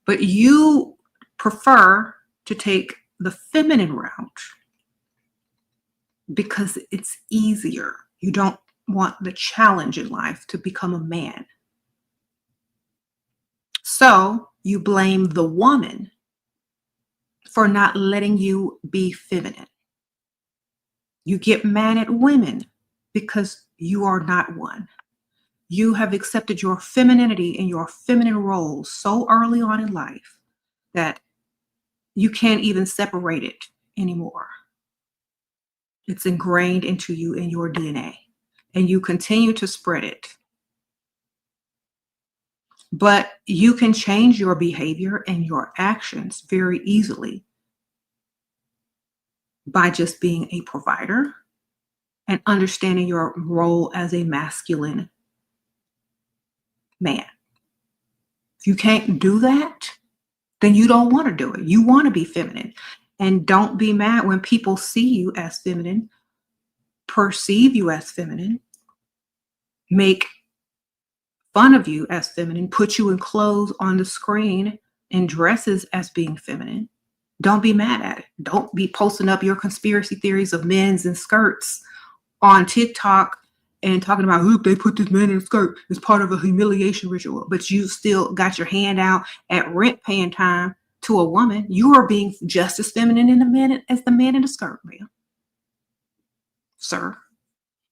But you prefer to take the feminine route because it's easier. You don't want the challenge in life to become a man. So you blame the woman for not letting you be feminine. You get mad at women because you are not one. You have accepted your femininity and your feminine roles so early on in life that you can't even separate it anymore. It's ingrained into you in your DNA, and you continue to spread it. But you can change your behavior and your actions very easily by just being a provider and understanding your role as a masculine man. If you can't do that, then you don't want to do it. You want to be feminine. And don't be mad when people see you as feminine, perceive you as feminine, make fun of you as feminine, put you in clothes on the screen and dresses as being feminine, don't be mad at it. Don't be posting up your conspiracy theories of men's in skirts on TikTok and talking about, look, they put this man in a skirt as part of a humiliation ritual, but you still got your hand out at rent paying time to a woman. You are being just as feminine in the man as the man in the skirt, ma'am. Sir.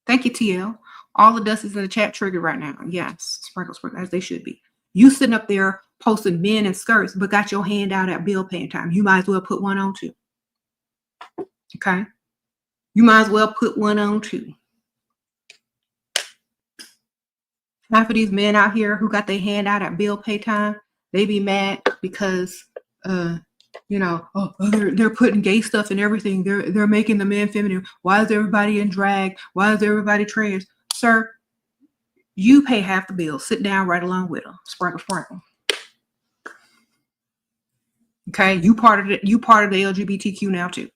Thank you, TL. All the dust is in the chat triggered right now. Yes, sprinkle, sprinkle, as they should be. You sitting up there posting men in skirts, but got your hand out at bill paying time. You might as well put one on too. Okay? You might as well put one on too. Half of these men out here who got their hand out at bill pay time, they be mad because they're putting gay stuff in everything. They're making the men feminine. Why is everybody in drag? Why is everybody trans? Sir, you pay half the bill. Sit down right along with them. Sprinkle, sprinkle. Okay, you part of it. You part of the LGBTQ now too.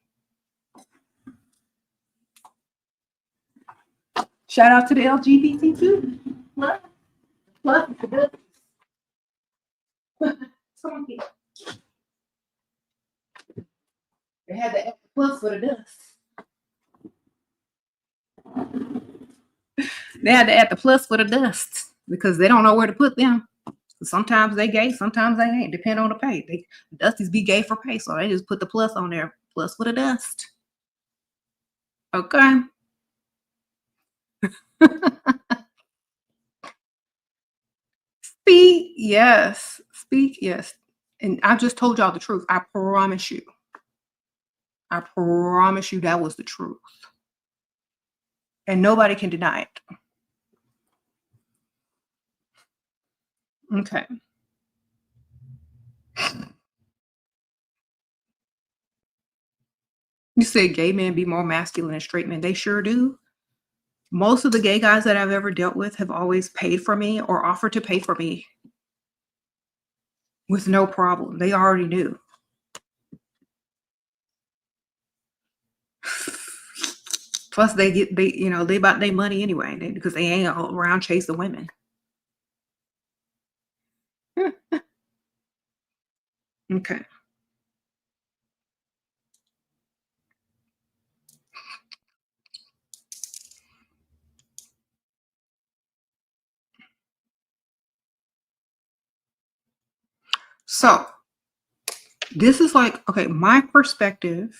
Shout out to the LGBTQ. Plus, they had the plus for the dust. They had to add the plus for the dust because they don't know where to put them. Sometimes they gay, sometimes they ain't. Depend on the pay. Dusties be gay for pay, so they just put the plus on there. Plus for the dust. Okay. Speak, yes. Speak, yes. And I just told y'all the truth. I promise you. I promise you that was the truth. And nobody can deny it. Okay. You said gay men be more masculine than straight men. They sure do. Most of the gay guys that I've ever dealt with have always paid for me or offered to pay for me with no problem. They already knew. Plus, they about their money anyway because they ain't around chasing women. Okay. So this is like, okay, my perspective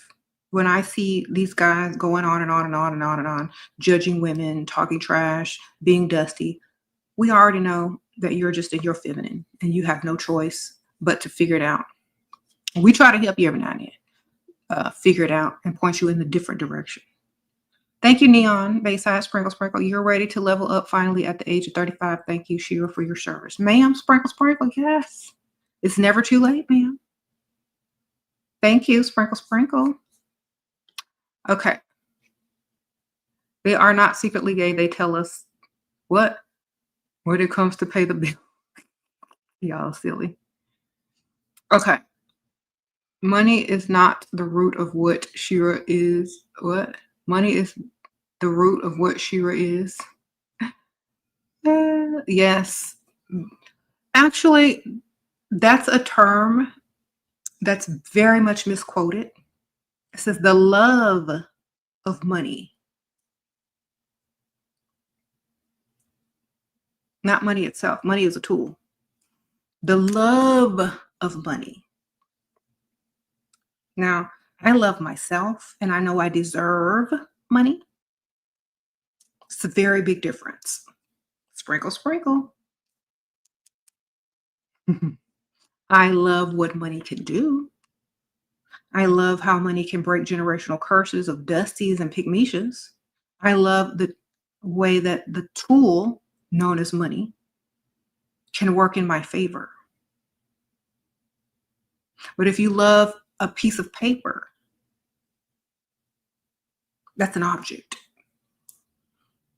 when I see these guys going on and on and on and on and on, judging women, talking trash, being dusty, we already know that you're just in your feminine and you have no choice but to figure it out. We try to help you every now and then figure it out and point you in a different direction. Thank you, Neon, Bayside, Sprinkle, Sprinkle. You're ready to level up finally at the age of 35. Thank you, Shira, for your service. Ma'am, Sprinkle, Sprinkle, yes. It's never too late, ma'am. Thank you, Sprinkle, Sprinkle. Okay. They are not secretly gay. They tell us what? When it comes to pay the bill. Y'all silly. Okay. Money is not the root of what Shira is. What? Money is the root of what Shira is. Yes. Actually, that's a term that's very much misquoted. It says the love of money. Not money itself. Money is a tool. The love of money. Now, I love myself and I know I deserve money. It's a very big difference. Sprinkle, sprinkle. I love what money can do. I love how money can break generational curses of dusties and pygmishas. I love the way that the tool known as money can work in my favor. But if you love a piece of paper, that's an object.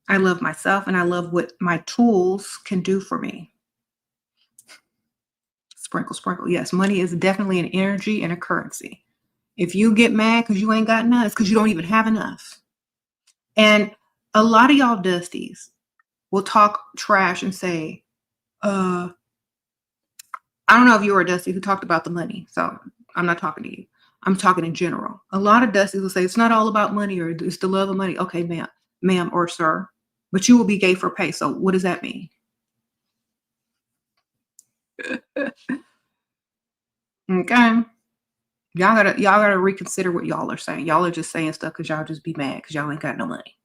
I love myself and I love what my tools can do for me. Sprinkle, sprinkle. Yes, money is definitely an energy and a currency. If you get mad because you ain't got enough, it's because you don't even have enough. And a lot of y'all dusties will talk trash and say, Uh, I don't know if you were a Dusty who talked about the money, so I'm not talking to you. I'm talking in general. A lot of Dusties will say it's not all about money or it's the love of money. Okay, ma'am or sir, but you will be gay for pay. So what does that mean? Okay. Y'all gotta reconsider what y'all are saying. Y'all are just saying stuff because y'all just be mad because y'all ain't got no money.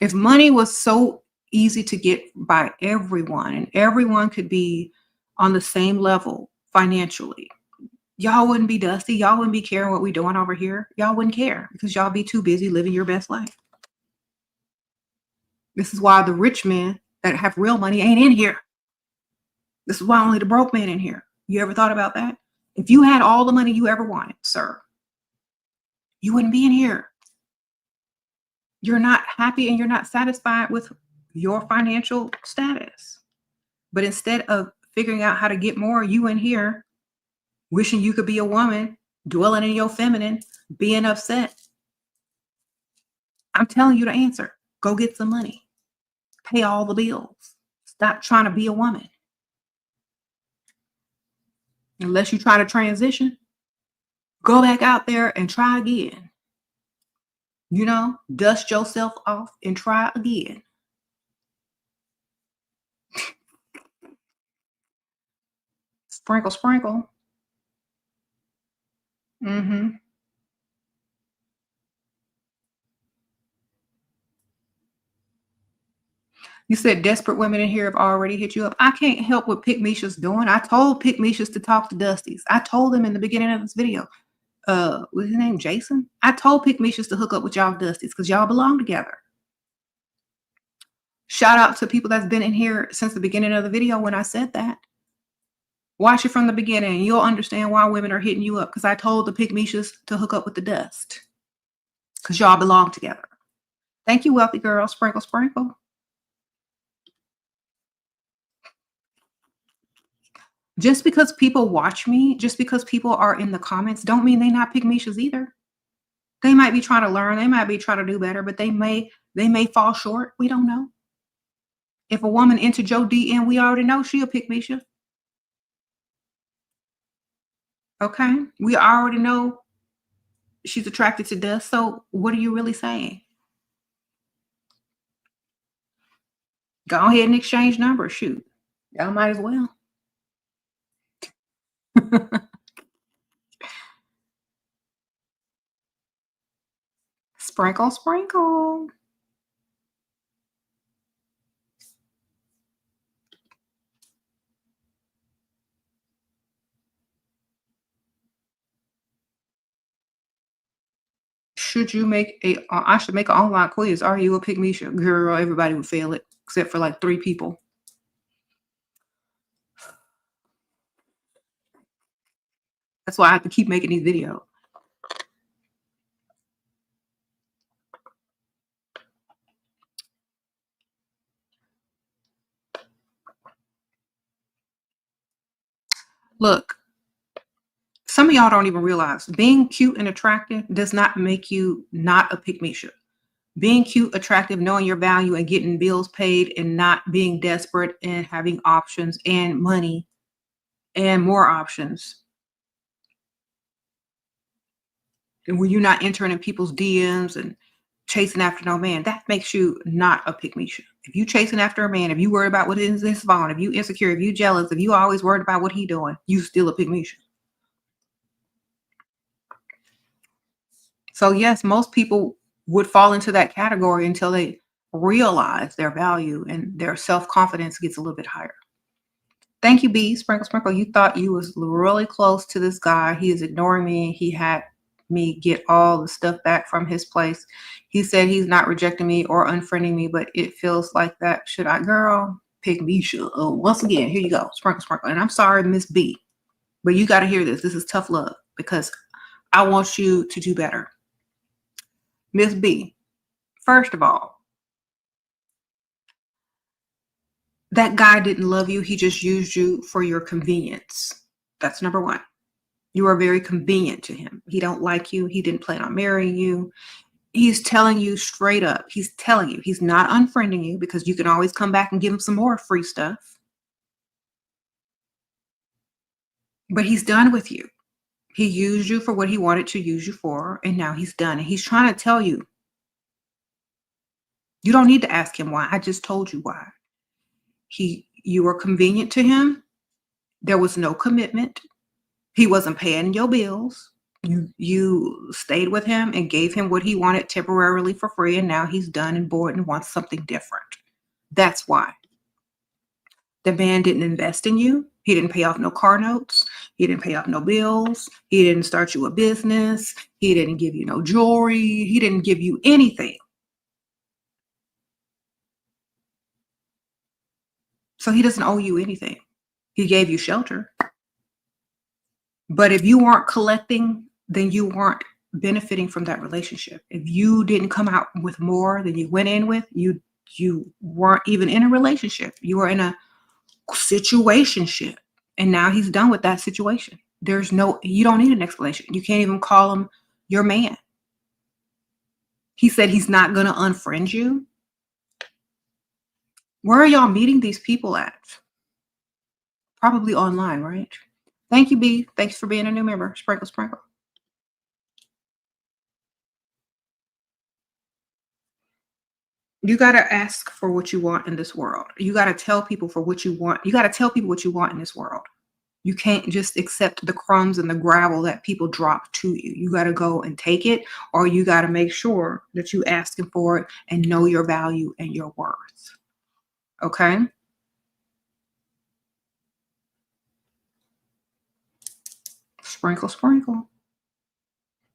If money was so easy to get by everyone and everyone could be on the same level financially, y'all wouldn't be Dusty. Y'all wouldn't be caring what we doing over here. Y'all wouldn't care because y'all be too busy living your best life. This is why the rich men that have real money ain't in here. This is why only the broke man in here. You ever thought about that? If you had all the money you ever wanted, sir, you wouldn't be in here. You're not happy and you're not satisfied with your financial status. But instead of figuring out how to get more, you in here wishing you could be a woman, dwelling in your feminine, being upset. I'm telling you the answer. Go get some money. Pay all the bills. Stop trying to be a woman. Unless you try to transition, go back out there and try again. You know, dust yourself off and try again. Sprinkle, sprinkle. Mm-hmm. You said desperate women in here have already hit you up. I can't help what Pick Misha's doing. I told Pick Misha's to talk to Dusties. I told him in the beginning of this video. What's his name? Jason? I told Pick Misha's to hook up with y'all Dusties because y'all belong together. Shout out to people that's been in here since the beginning of the video when I said that. Watch it from the beginning. You'll understand why women are hitting you up because I told the Pick Misha's to hook up with the Dust because y'all belong together. Thank you, wealthy girl. Sprinkle, sprinkle. Just because people watch me, just because people are in the comments, don't mean they not Pick Misha's either. They might be trying to learn. They might be trying to do better, but they may fall short. We don't know. If a woman entered your DM, we already know she'll Pick Misha. Okay? We already know she's attracted to dust. So what are you really saying? Go ahead and exchange numbers. Shoot. Y'all might as well. Sprinkle, sprinkle. Should you make I should make an online quiz. Are you a Pick Misha? Girl, everybody would fail it except for like 3 people. That's why I have to keep making these videos. Look, some of y'all don't even realize being cute and attractive does not make you not a Pick Misha. Being cute, attractive, knowing your value and getting bills paid and not being desperate and having options and money and more options. And when you're not entering in people's DMs and chasing after no man, that makes you not a Pick Misha. If you chasing after a man, if you worry about what is his phone, if you insecure, if you jealous, if you always worried about what he doing, you still a Pick Misha. So yes, most people would fall into that category until they realize their value and their self-confidence gets a little bit higher. Thank you, B. Sprinkle, sprinkle. You thought you was really close to this guy. He is ignoring me. He had me get all the stuff back from his place. He said he's not rejecting me or unfriending me, but it feels like that. Should I, girl? Pick Misha. Oh, once again, here you go. Sprinkle, sprinkle. And I'm sorry, Miss B, but you got to hear this. This is tough love because I want you to do better. Miss B, first of all, that guy didn't love you. He just used you for your convenience. That's number one. You are very convenient to him. He don't like you. He didn't plan on marrying you. He's telling you straight up. He's telling you. He's not unfriending you because you can always come back and give him some more free stuff. But he's done with you. He used you for what he wanted to use you for, and now he's done. And he's trying to tell you, you don't need to ask him why. I just told you why. You were convenient to him. There was no commitment. He wasn't paying your bills. You stayed with him and gave him what he wanted temporarily for free, and now he's done and bored and wants something different. That's why. The man didn't invest in you. He didn't pay off no car notes. He didn't pay off no bills. He didn't start you a business. He didn't give you no jewelry. He didn't give you anything. So he doesn't owe you anything. He gave you shelter. But if you weren't collecting, then you weren't benefiting from that relationship. If you didn't come out with more than you went in with, you weren't even in a relationship. You were in a situationship. And now he's done with that situation. You don't need an explanation. You can't even call him your man. He said he's not going to unfriend you. Where are y'all meeting these people at? Probably online, right? Thank you, B. Thanks for being a new member. Sprinkle, sprinkle. You got to ask for what you want in this world. You got to tell people for what you want. You got to tell people what you want in this world. You can't just accept the crumbs and the gravel that people drop to you. You got to go and take it, or you got to make sure that you asking for it and know your value and your worth. Okay? Sprinkle, sprinkle.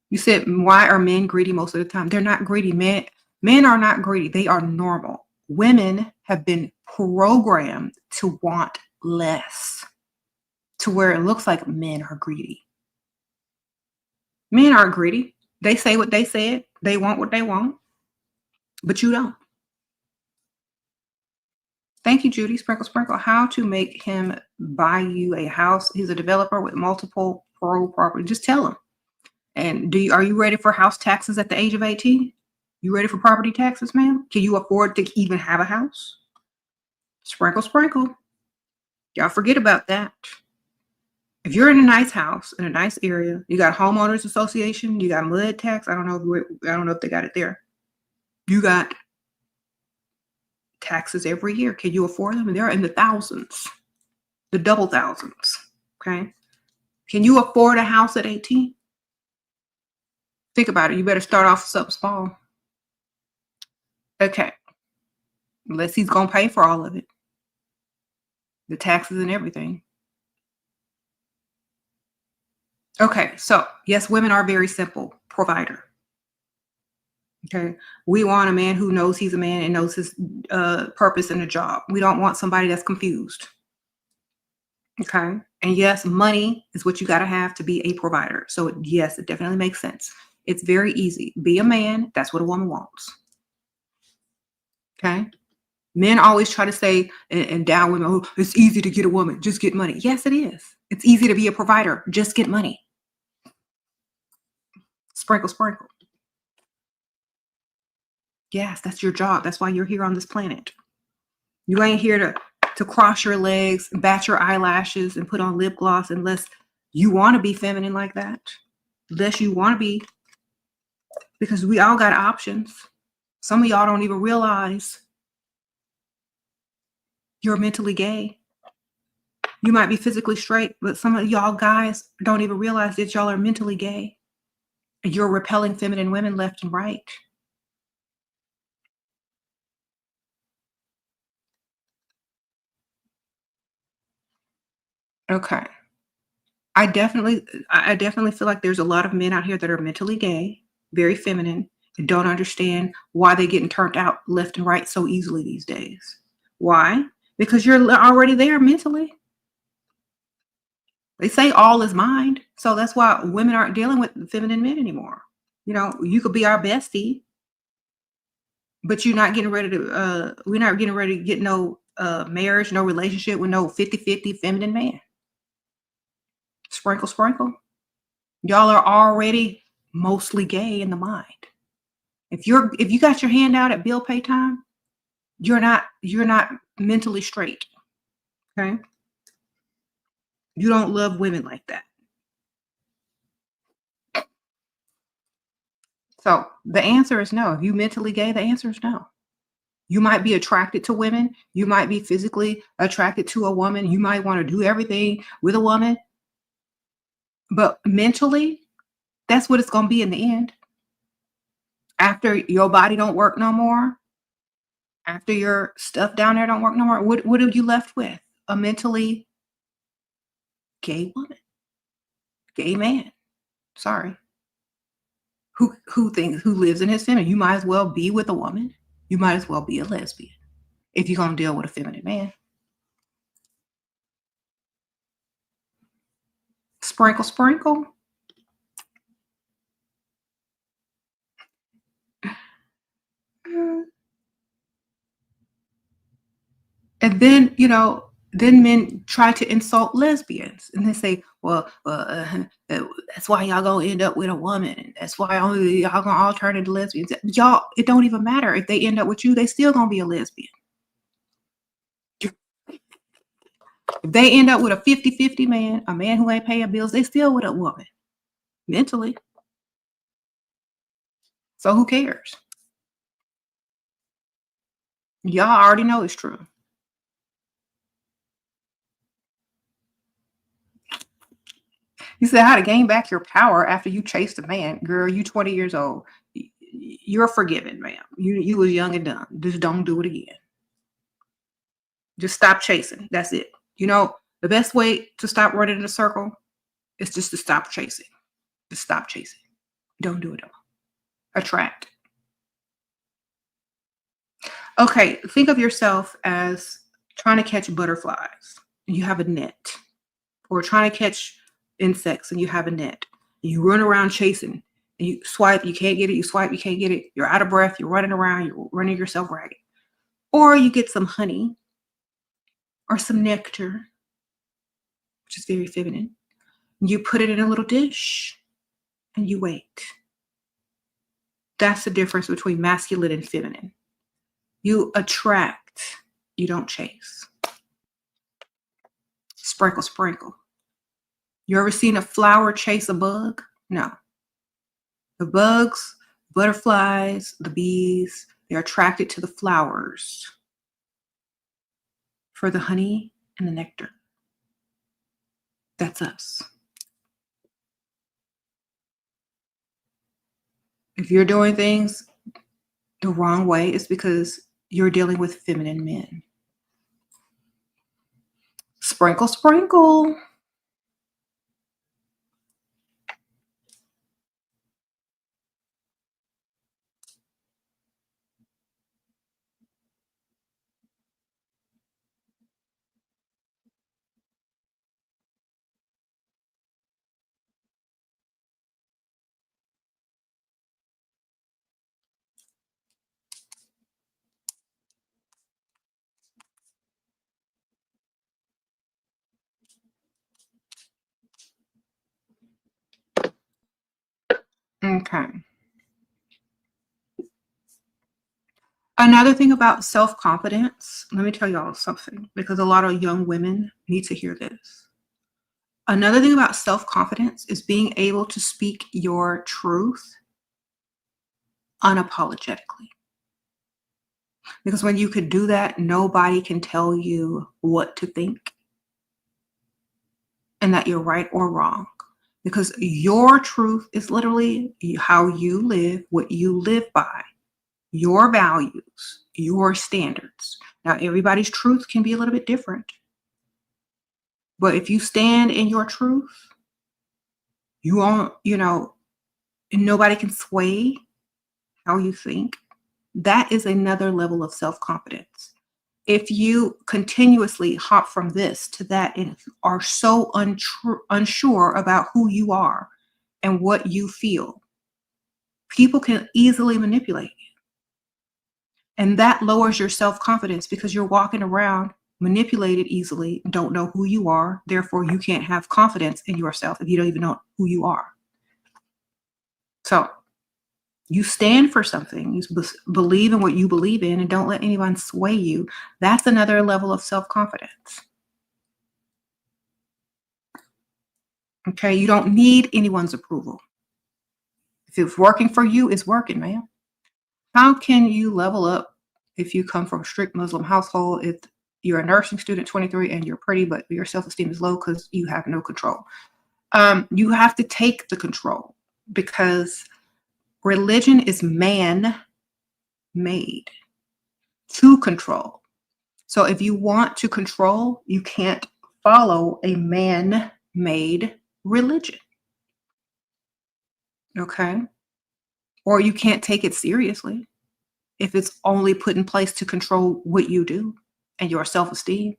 You said, why are men greedy most of the time? They're not greedy. Men are not greedy. They are normal. Women have been programmed to want less, to where it looks like men are greedy. Men aren't greedy. They say what they said. They want what they want, but you don't. Thank you, Judy. Sprinkle, sprinkle. How to make him buy you a house? He's a developer with multiple pro property. Just tell him. And are you ready for house taxes at the age of 18? You ready for property taxes, ma'am? Can you afford to even have a house? Sprinkle, sprinkle. Y'all forget about that. If you're in a nice house in a nice area, you got homeowners association, you got mud tax. I don't know if they got it there. You got taxes every year. Can you afford them? And they're in the thousands, the double thousands. Okay. Can you afford a house at 18? Think about it. You better start off with something small. Okay. Unless he's going to pay for all of it. The taxes and everything. Okay. So yes, women are very simple. Provider. Okay. We want a man who knows he's a man and knows his purpose in the job. We don't want somebody that's confused. Okay. And yes, money is what you got to have to be a provider. So yes, it definitely makes sense. It's very easy. Be a man. That's what a woman wants. Okay. Men always try to say and down women, oh, it's easy to get a woman. Just get money. Yes, it is. It's easy to be a provider. Just get money. Sprinkle, sprinkle. Yes, that's your job. That's why you're here on this planet. You ain't here to cross your legs, bat your eyelashes, and put on lip gloss unless you want to be feminine like that. Unless you want to be, because we all got options. Some of y'all don't even realize you're mentally gay. You might be physically straight, but some of y'all guys don't even realize that y'all are mentally gay. You're repelling feminine women left and right. Okay. I definitely feel like there's a lot of men out here that are mentally gay, very feminine, and don't understand why they're getting turned out left and right so easily these days. Why? Because you're already there mentally. They say all is mind. So that's why women aren't dealing with feminine men anymore. You know, you could be our bestie, but you're not getting ready to, we're not getting ready to get no marriage, no relationship with no 50-50 feminine man. Sprinkle, sprinkle. Y'all are already mostly gay in the mind. If you got your hand out at bill pay time, you're not mentally straight. Okay? You don't love women like that. So the answer is no. If you mentally gay, the answer is no. You might be attracted to women. You might be physically attracted to a woman. You might want to do everything with a woman. But mentally, that's what it's going to be in the end. After your body don't work no more, after your stuff down there don't work no more, what are you left with? A mentally gay woman, gay man. Sorry. Who lives in his feminine. You might as well be with a woman. You might as well be a lesbian if you're gonna deal with a feminine man. Sprinkle, sprinkle. And then, then men try to insult lesbians and they say, well, that's why y'all gonna end up with a woman. That's why only y'all gonna all turn into lesbians. Y'all, it don't even matter if they end up with you, they still gonna be a lesbian. If they end up with a 50-50 man, a man who ain't paying bills, they still with a woman mentally. So who cares? Y'all already know it's true. You said how to gain back your power after you chased a man. Girl, you 20 years old. You're forgiven, ma'am. You was young and dumb. Just don't do it again. Just stop chasing. That's it. The best way to stop running in a circle is just to stop chasing. Just stop chasing. Don't do it all. Attract. Okay, think of yourself as trying to catch butterflies. And you have a net. Or trying to catch insects and you have a net. You run around chasing. And you swipe, you can't get it. You swipe, you can't get it. You're out of breath. You're running around. You're running yourself ragged. Or you get some honey or some nectar, which is very feminine. You put it in a little dish and you wait. That's the difference between masculine and feminine. You attract, you don't chase. Sprinkle, sprinkle. You ever seen a flower chase a bug? No. The bugs, butterflies, the bees, they're attracted to the flowers for the honey and the nectar. That's us. If you're doing things the wrong way, it's because you're dealing with feminine men. Sprinkle, sprinkle. Okay. Another thing about self-confidence, let me tell y'all something, because a lot of young women need to hear this. Another thing about self-confidence is being able to speak your truth unapologetically. Because when you can do that, nobody can tell you what to think and that you're right or wrong. Because your truth is literally how you live, what you live by, your values, your standards. Now, everybody's truth can be a little bit different. But if you stand in your truth, you won't, nobody can sway how you think. That is another level of self-confidence. If you continuously hop from this to that and are so unsure about who you are and what you feel, people can easily manipulate you. And that lowers your self-confidence because you're walking around manipulated easily, don't know who you are. Therefore, you can't have confidence in yourself if you don't even know who you are. So You stand for something. You believe in what you believe in and don't let anyone sway you. That's another level of self-confidence. Okay, you don't need anyone's approval. If it's working for you, it's working, man. How can you level up if you come from a strict Muslim household, if you're a nursing student, 23, and you're pretty, but your self-esteem is low because you have no control? You have to take the control because religion is man-made to control. So if you want to control, you can't follow a man-made religion. Okay? Or you can't take it seriously if it's only put in place to control what you do and your self-esteem.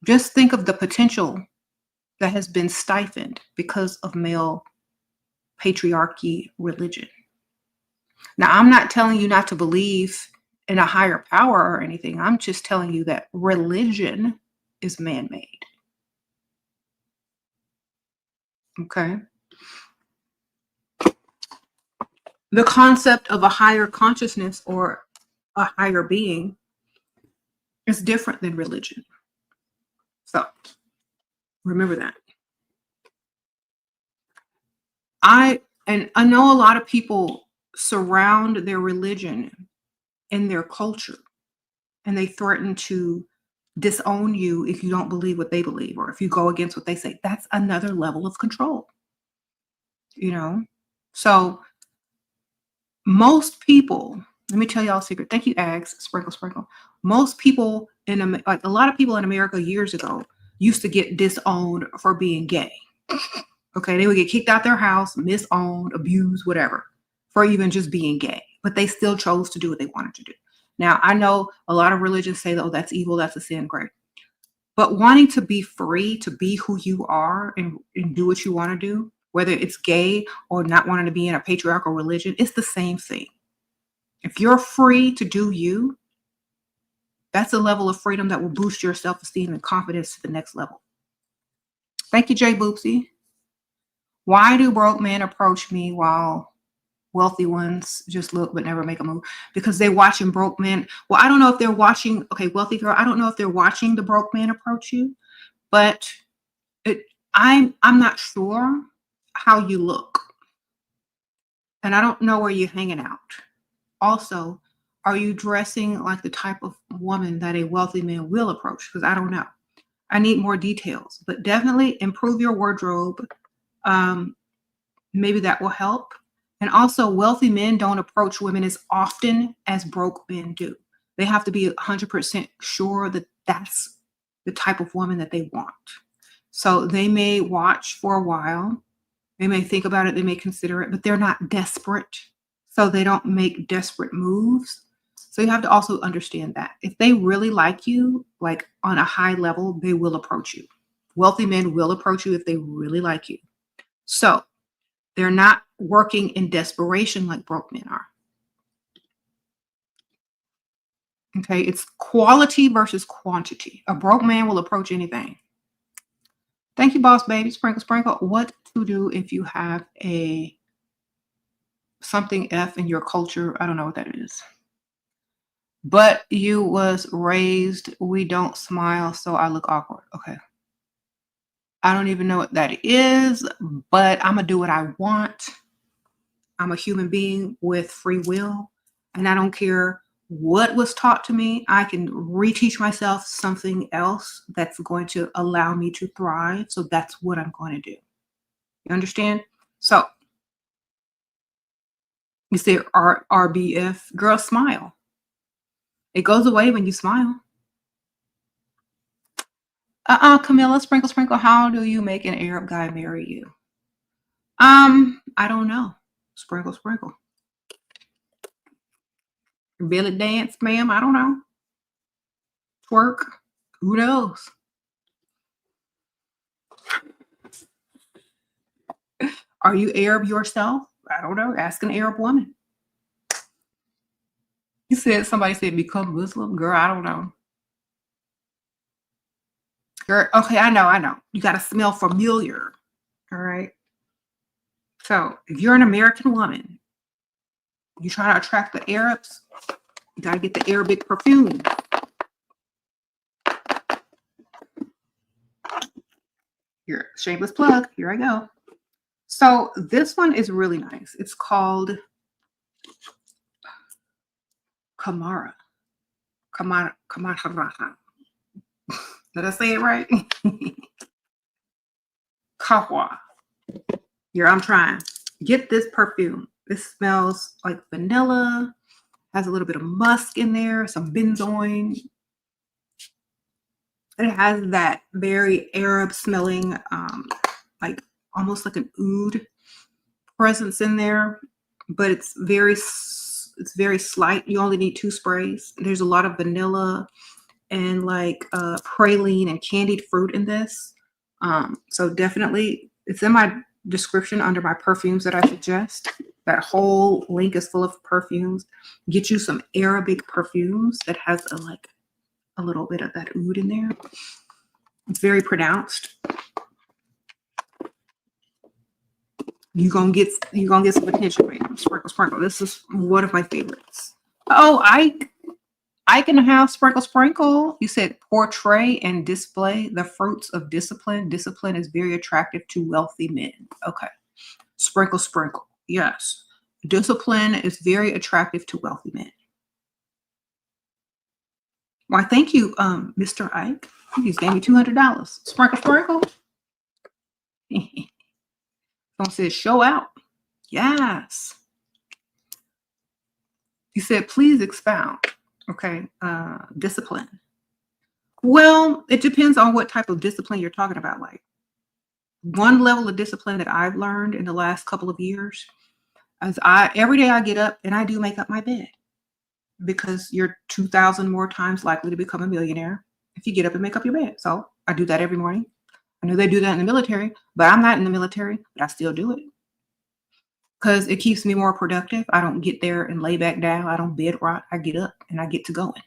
Just think of the potential that has been stifled because of male patriarchy religion. Now, I'm not telling you not to believe in a higher power or anything. I'm just telling you that religion is man-made. Okay? The concept of a higher consciousness or a higher being is different than religion. So, remember that. I know a lot of people surround their religion and their culture, and they threaten to disown you if you don't believe what they believe or if you go against what they say. That's another level of control, you know? So most people, let me tell y'all a secret. Thank you, Ags, sprinkle, sprinkle. Most people like a lot of people in America years ago used to get disowned for being gay. Okay, they would get kicked out their house, misowned, abused, whatever, for even just being gay. But they still chose to do what they wanted to do. Now, I know a lot of religions say, oh, that's evil, that's a sin, great. But wanting to be free to be who you are and do what you want to do, whether it's gay or not wanting to be in a patriarchal religion, it's the same thing. If you're free to do you, that's a level of freedom that will boost your self-esteem and confidence to the next level. Thank you, Jay Boopsy. Why do broke men approach me while wealthy ones just look but never make a move? Because they're watching broke men. Well, I don't know if they're watching, okay, wealthy girl, I don't know if they're watching the broke man approach you, but I'm not sure how you look. And I don't know where you're hanging out. Also, are you dressing like the type of woman that a wealthy man will approach? Because I don't know. I need more details, but definitely improve your wardrobe. Maybe that will help. And also, wealthy men don't approach women as often as broke men do. They have to be 100% sure that that's the type of woman that they want. So they may watch for a while. They may think about it. They may consider it, but they're not desperate. So they don't make desperate moves. So you have to also understand that. If they really like you, like on a high level, they will approach you. Wealthy men will approach you if they really like you. So they're not working in desperation like broke men are. Okay, it's quality versus quantity. A broke man will approach anything. Thank you, boss baby. Sprinkle, sprinkle. What to do if you have a something F in your culture? I don't know what that is. But you was raised, we don't smile, so I look awkward. Okay. I don't even know what that is, but I'm going to do what I want. I'm a human being with free will, and I don't care what was taught to me. I can reteach myself something else that's going to allow me to thrive. So that's what I'm going to do. You understand? So you say RBF, girl, smile. It goes away when you smile. Camilla, sprinkle, sprinkle. How do you make an Arab guy marry you? I don't know. Sprinkle, sprinkle. Belly dance, ma'am. I don't know. Twerk. Who knows? Are you Arab yourself? I don't know. Ask an Arab woman. You said somebody said become Muslim. Girl, I don't know. Girl, okay, I know. You got to smell familiar. All right. So if you're an American woman You trying to attract the Arabs? You got to get the Arabic perfume. Here, shameless plug. Here I go. So this one is really nice. It's called Kamara. Kamara. Did I say it right? Kahwa. Here, I'm trying. Get this perfume. This smells like vanilla. Has a little bit of musk in there, some benzoin. It has that very Arab smelling, like almost like an oud presence in there, but it's very slight. You only need 2 sprays. There's a lot of vanilla and like praline and candied fruit in this. So definitely, it's in my description under my perfumes that I suggest. That whole link is full of perfumes. Get you some Arabic perfumes that has a little bit of that oud in there. It's very pronounced. You're gonna get some attention right now. Sprinkle, sprinkle. This is one of my favorites. Oh, I can have sprinkle, sprinkle. You said portray and display the fruits of discipline. Discipline is very attractive to wealthy men. Okay. Sprinkle, sprinkle. Yes. Discipline is very attractive to wealthy men. Why, thank you, Mr. Ike. You just gave me $200. Sprinkle, sprinkle. Someone says, show out. Yes. You said, please expound. Okay. Discipline. Well, it depends on what type of discipline you're talking about. Like, one level of discipline that I've learned in the last couple of years is every day I get up and I do make up my bed, because you're 2,000 more times likely to become a millionaire if you get up and make up your bed. So I do that every morning. I know they do that in the military, but I'm not in the military, but I still do it because it keeps me more productive. I don't get there and lay back down. I don't bed rot. I get up and I get to going.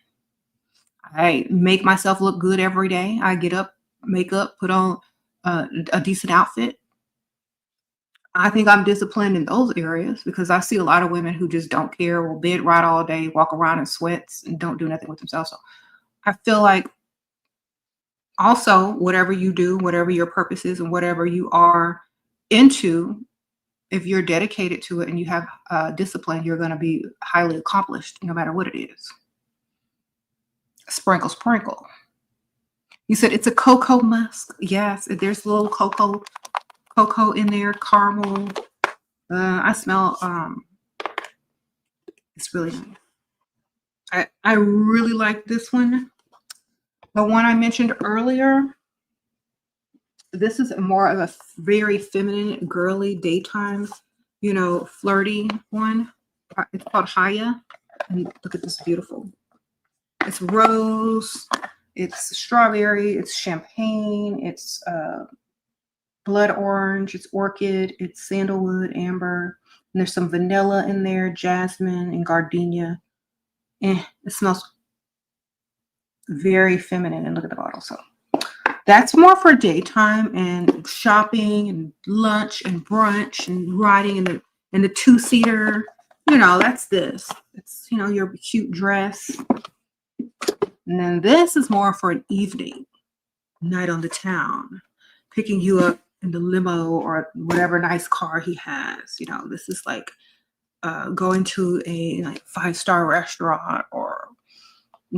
I make myself look good every day. I get up, make up, put on a decent outfit. I think I'm disciplined in those areas because I see a lot of women who just don't care, will bed rot all day, walk around in sweats and don't do nothing with themselves. So I feel like also whatever you do, whatever your purpose is and whatever you are into, if you're dedicated to it and you have discipline, you're going to be highly accomplished no matter what it is. Sprinkle, sprinkle. You said it's a cocoa musk. Yes, there's a little cocoa in there, caramel. I smell, it's really nice. I really like this one. The one I mentioned earlier, this is more of a very feminine, girly, daytime, flirty one. It's called Haya. And look at this, beautiful. It's rose, it's strawberry, it's champagne, it's blood orange, it's orchid, it's sandalwood, amber, and there's some vanilla in there, jasmine and gardenia. It smells very feminine. And look at the bottle. So that's more for daytime and shopping and lunch and brunch and riding in the 2-seater. That's this. It's your cute dress. And then this is more for an evening, night on the town, picking you up in the limo or whatever nice car he has. This is like going to a 5-star restaurant or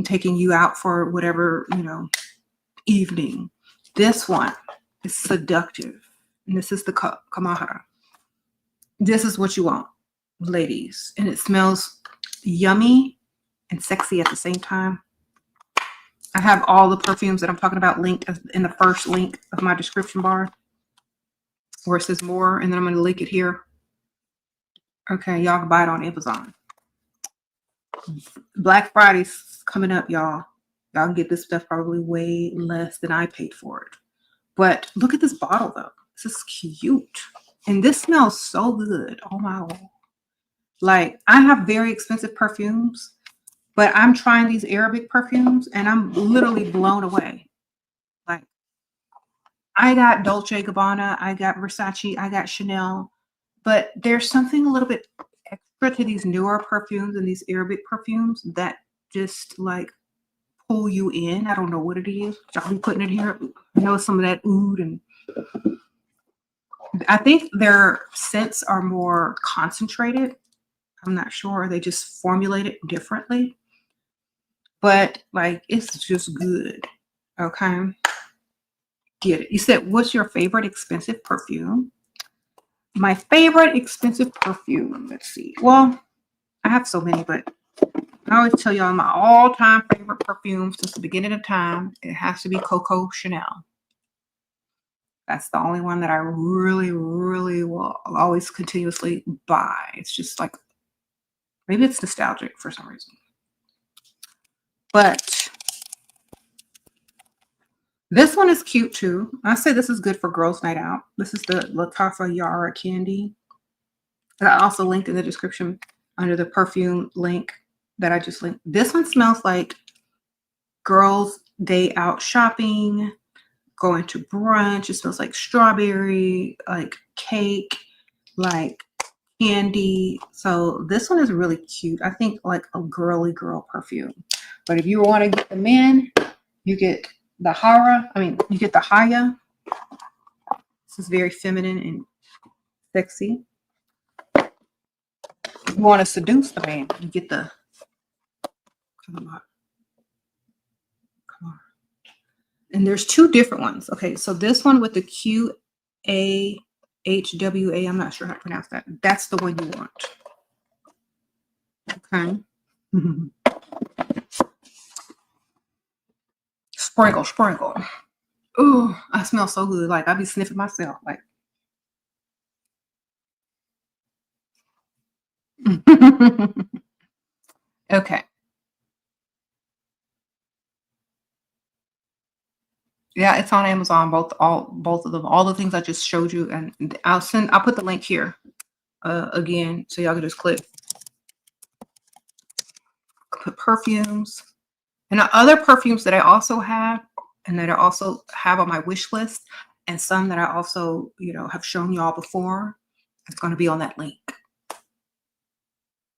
taking you out for whatever, evening. This one is seductive. And this is the Kamahara. This is what you want, ladies. And it smells yummy and sexy at the same time. I have all the perfumes that I'm talking about linked in the first link of my description bar where it says more, and then I'm going to link it here. Okay, y'all can buy it on Amazon. Black Friday's coming up, y'all. Y'all can get this stuff probably way less than I paid for it. But look at this bottle, though. This is cute. And this smells so good. Oh, my God. Like, I have very expensive perfumes, but I'm trying these Arabic perfumes, and I'm literally blown away. Like, I got Dolce & Gabbana, I got Versace, I got Chanel, but there's something a little bit extra to these newer perfumes and these Arabic perfumes that just like pull you in. I don't know what it is. I'll be putting it here. I know some of that oud, and I think their scents are more concentrated. I'm not sure. They just formulate it differently. But like it's just good. Okay. Get it. You said, what's your favorite expensive perfume? My favorite expensive perfume. Let's see. Well, I have so many, but I always tell y'all my all-time favorite perfume since the beginning of time. It has to be Coco Chanel. That's the only one that I really, really will always continuously buy. It's just like, maybe it's nostalgic for some reason. But this one is cute too. I say this is good for girls' night out. This is the Latafa Yara Candy. And I also linked in the description under the perfume link that I just linked. This one smells like girls' day out shopping, going to brunch. It smells like strawberry, like cake, like candy. So this one is really cute. I think like a girly girl perfume. But if you want to get the men, you get the you get the Haya. This is very feminine and sexy. If you want to seduce the man, you get the, come on. And there's two different ones. Okay, so this one with the QAHWA, I'm not sure how to pronounce that. That's the one you want. Okay. Sprinkle. Ooh, I smell so good. Like I be sniffing myself. Like. Okay. Yeah, it's on Amazon. Both of them. All the things I just showed you, and I'll put the link here again, so y'all can just click. Put perfumes, and the other perfumes that I also have, and that I also have on my wish list, and some that I also have shown y'all before. It's going to be on that link.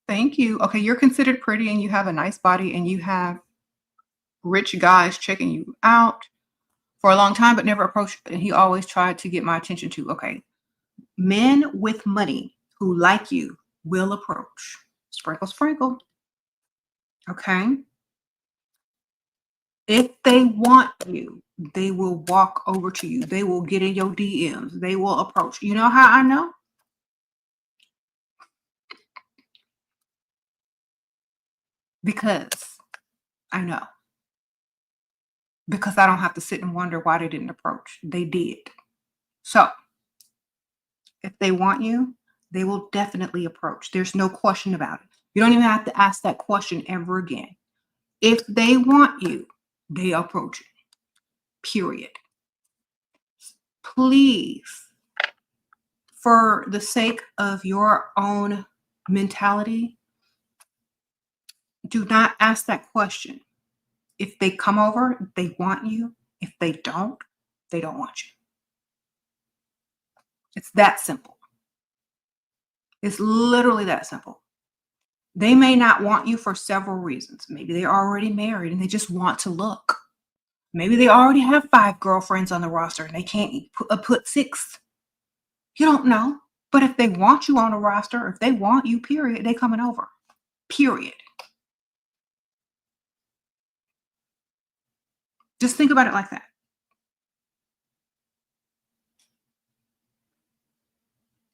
Thank you. Okay, you're considered pretty, and you have a nice body, and you have rich guys checking you out for a long time, but never approached. And he always tried to get my attention too. Okay. Men with money who like you will approach. Sprinkle. Okay. If they want you, they will walk over to you. They will get in your DMs. They will approach. You know how I know? Because I know. Because I don't have to sit and wonder why they didn't approach. They did. So if they want you, they will definitely approach. There's no question about it. You don't even have to ask that question ever again. If they want you, they approach it. Period. Please, for the sake of your own mentality, do not ask that question. If they come over, they want you. If they don't want you. It's that simple. It's literally that simple. They may not want you for several reasons. Maybe they're already married and they just want to look. Maybe they already have 5 girlfriends on the roster and they can't put 6. You don't know. But if they want you on the roster, if they want you, period, they coming over. Period. Just think about it like that.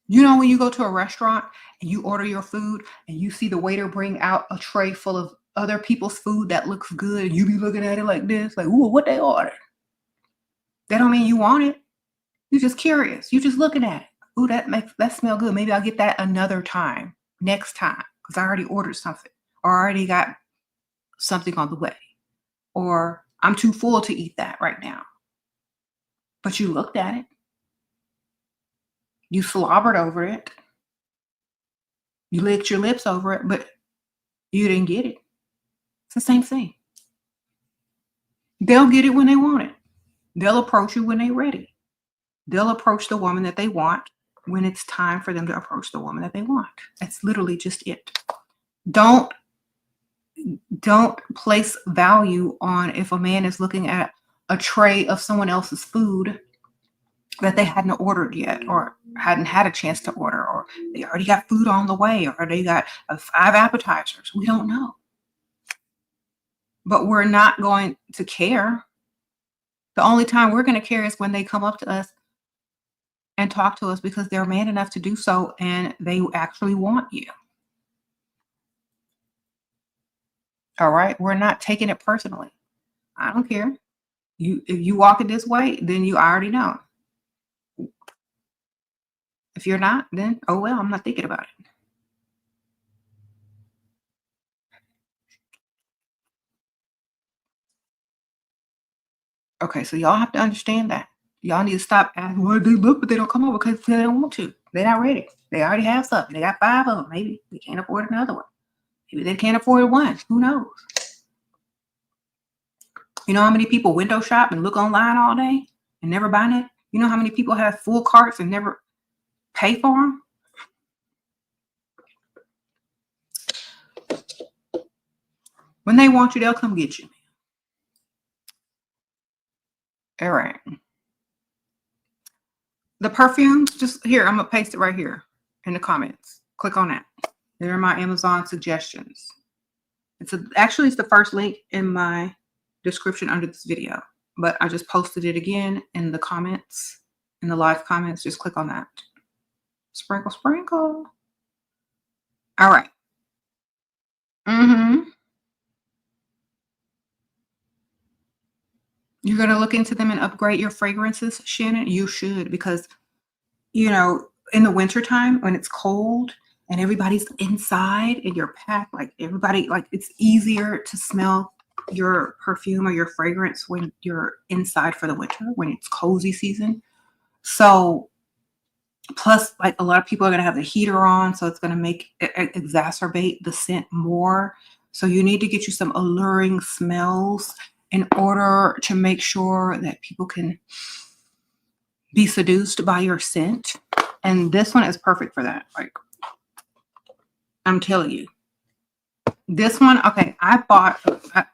You know, when you go to a restaurant and you order your food and you see the waiter bring out a tray full of other people's food that looks good, and you be looking at it like this, like, ooh, what they order? That don't mean you want it. You're just curious. You're just looking at it. Ooh, that smell good. Maybe I'll get that another time, next time, because I already ordered something, or I already got something on the way, or I'm too full to eat that right now. But you looked at it. You slobbered over it. You licked your lips over it, but you didn't get it. It's the same thing. They'll get it when they want it. They'll approach you when they're ready. They'll approach the woman that they want when it's time for them to approach the woman that they want. That's literally just it. Don't place value on if a man is looking at a tray of someone else's food that they hadn't ordered yet, or hadn't had a chance to order, or they already got food on the way, or they got 5 appetizers. We don't know. But we're not going to care. The only time we're going to care is when they come up to us and talk to us because they're man enough to do so and they actually want you. All right? We're not taking it personally. I don't care. If you walk it this way, then you already know. If you're not, then oh well, I'm not thinking about it. Okay, so y'all have to understand that. Y'all need to stop asking, well, they look, but they don't come over because they don't want to. They're not ready. They already have something. They got 5 of them. Maybe they can't afford another one. Maybe they can't afford one. Who knows? You know how many people window shop and look online all day and never buy it? You know how many people have full carts and never pay for them? When they want you, they'll come get you. All right. The perfumes, just here, I'm going to paste it right here in the comments. Click on that. There are my Amazon suggestions. Actually, it's the first link in my description under this video, but I just posted it again in the comments, in the live comments. Just click on that. Sprinkle, sprinkle. All right. You're going to look into them and upgrade your fragrances, Shannon? You should, because, you know, in the wintertime when it's cold and everybody's inside and you're packed, like everybody, like it's easier to smell your perfume or your fragrance when you're inside for the winter, when it's cozy season. So plus, like a lot of people are going to have the heater on, so it's going to make exacerbate the scent more. So you need to get you some alluring smells in order to make sure that people can be seduced by your scent. And this one is perfect for that. Like, I'm telling you. This one, okay, I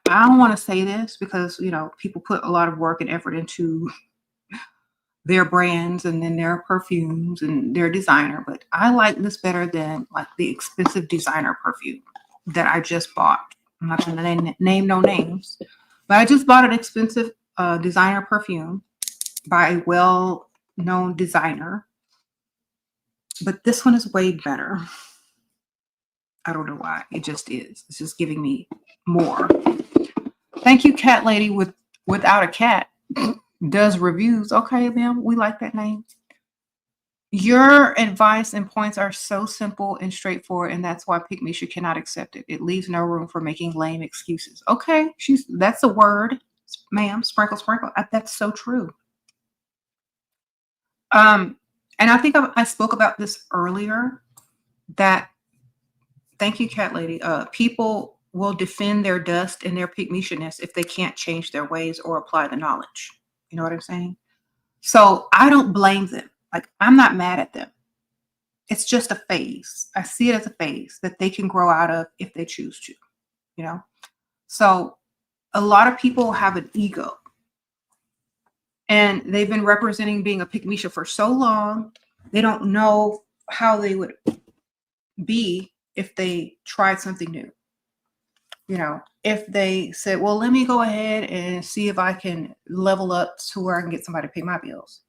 don't want to say this because, you know, people put a lot of work and effort into their brands and then their perfumes and their designer, but I like this better than like the expensive designer perfume that I just bought. I'm not going to name no names, but I just bought an expensive designer perfume by a well-known designer, but this one is way better. I don't know why. It just is. It's just giving me more. Thank you, Cat Lady without a cat. Does reviews. Okay, ma'am. We like that name. Your advice and points are so simple and straightforward, and that's why Pick Misha cannot accept it. It leaves no room for making lame excuses. Okay, that's a word, ma'am. Sprinkle, sprinkle. That's so true. And I think I spoke about this earlier. That thank you, Cat Lady. People will defend their dust and their Pick Misha-ness if they can't change their ways or apply the knowledge. You know what I'm saying? So I don't blame them. Like, I'm not mad at them. It's just a phase. I see it as a phase that they can grow out of if they choose to, you know? So a lot of people have an ego. And they've been representing being a Pick Misha for so long, they don't know how they would be if they tried something new. You know, if they said, well, let me go ahead and see if I can level up to where I can get somebody to pay my bills.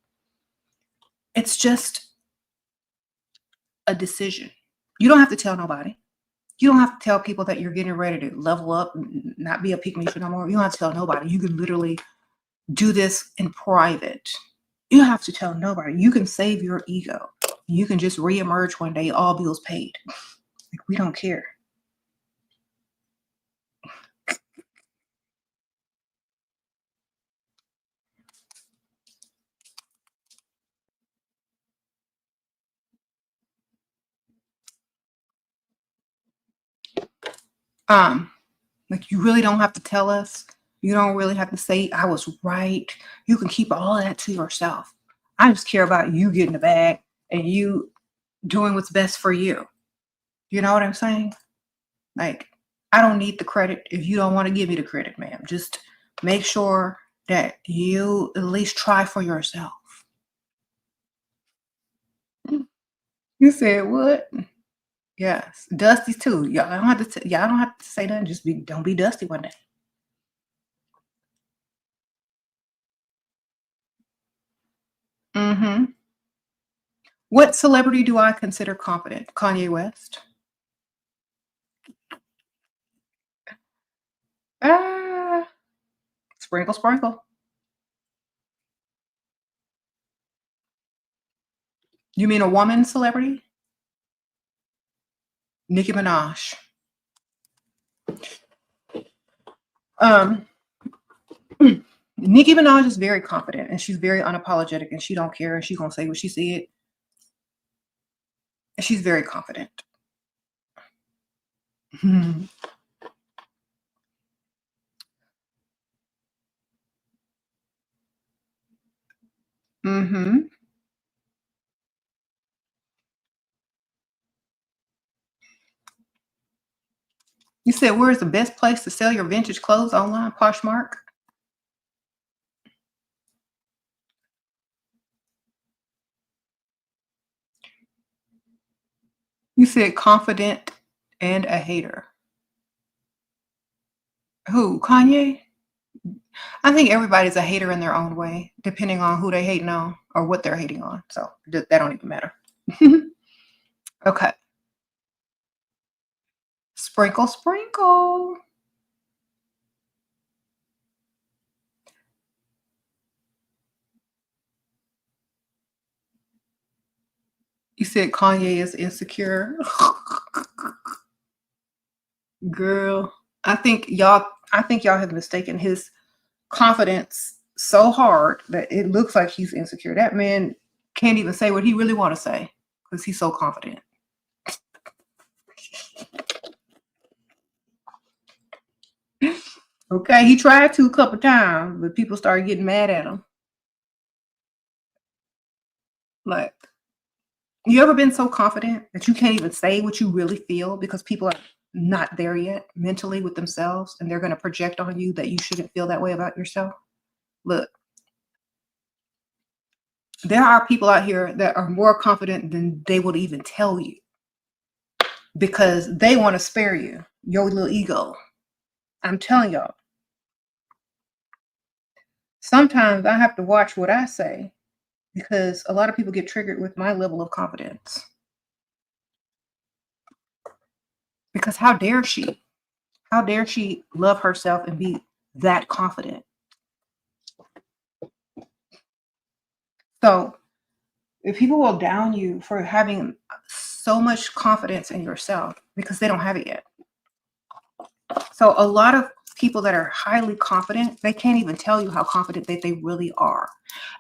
It's just a decision. You don't have to tell nobody. You don't have to tell people that you're getting ready to level up and not be a Pick Misha no more. You don't have to tell nobody. You can literally do this in private. You don't have to tell nobody. You can save your ego. You can just reemerge one day, all bills paid. Like, we don't care. Like, you really don't have to tell us. You don't really have to say, I was right. You can keep all of that to yourself. I just care about you getting the bag and you doing what's best for you. You know what I'm saying? Like, I don't need the credit if you don't want to give me the credit, ma'am. Just make sure that you at least try for yourself. You said what? Yes, Dusty too. Y'all don't have to say nothing. Just don't be Dusty one day. Hmm. What celebrity do I consider confident? Kanye West. Ah, sprinkle, sprinkle. You mean a woman celebrity? Nicki Minaj. Um, Nicki Minaj is very confident and she's very unapologetic and she don't care and she's gonna say what she said. And she's very confident. Hmm. You said where's the best place to sell your vintage clothes online? Poshmark. You said confident and a hater. Who? Kanye? I think everybody's a hater in their own way, depending on who they hating on or what they're hating on. So that don't even matter. Okay. Sprinkle, sprinkle. You said Kanye is insecure. Girl, I think y'all have mistaken his confidence so hard that it looks like he's insecure. That man can't even say what he really want to say because he's so confident. Okay, he tried to a couple times, but people started getting mad at him. Like, you ever been so confident that you can't even say what you really feel because people are not there yet mentally with themselves and they're going to project on you that you shouldn't feel that way about yourself? Look, there are people out here that are more confident than they would even tell you because they want to spare you, your little ego. I'm telling y'all, sometimes I have to watch what I say because a lot of people get triggered with my level of confidence. Because how dare she? How dare she love herself and be that confident? So, if people will down you for having so much confidence in yourself because they don't have it yet. So, a lot of people that are highly confident, they can't even tell you how confident that they really are.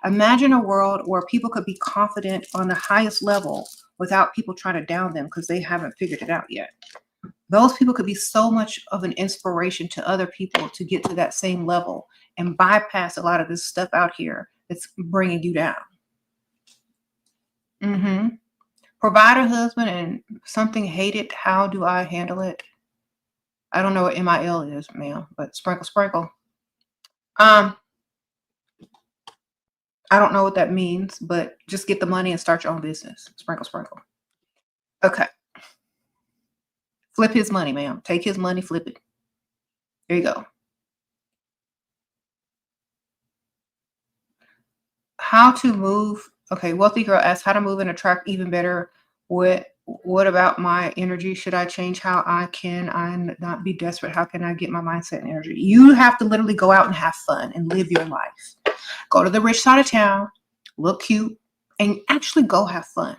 Imagine a world where people could be confident on the highest level without people trying to down them because they haven't figured it out yet. Those people could be so much of an inspiration to other people to get to that same level and bypass a lot of this stuff out here that's bringing you down. Hmm. Provide a husband and something hated. How do I handle it? I don't know what MIL is, ma'am, but sprinkle, sprinkle. Um, I don't know what that means, but just get the money and start your own business. Sprinkle, sprinkle. Okay. Flip his money, ma'am. Take his money, flip it. There you go. How to move. Okay, wealthy girl asks how to move and attract even better. What about my energy? Should I change how I not be desperate? How can I get my mindset and energy? You have to literally go out and have fun and live your life. Go to the rich side of town, look cute, and actually go have fun.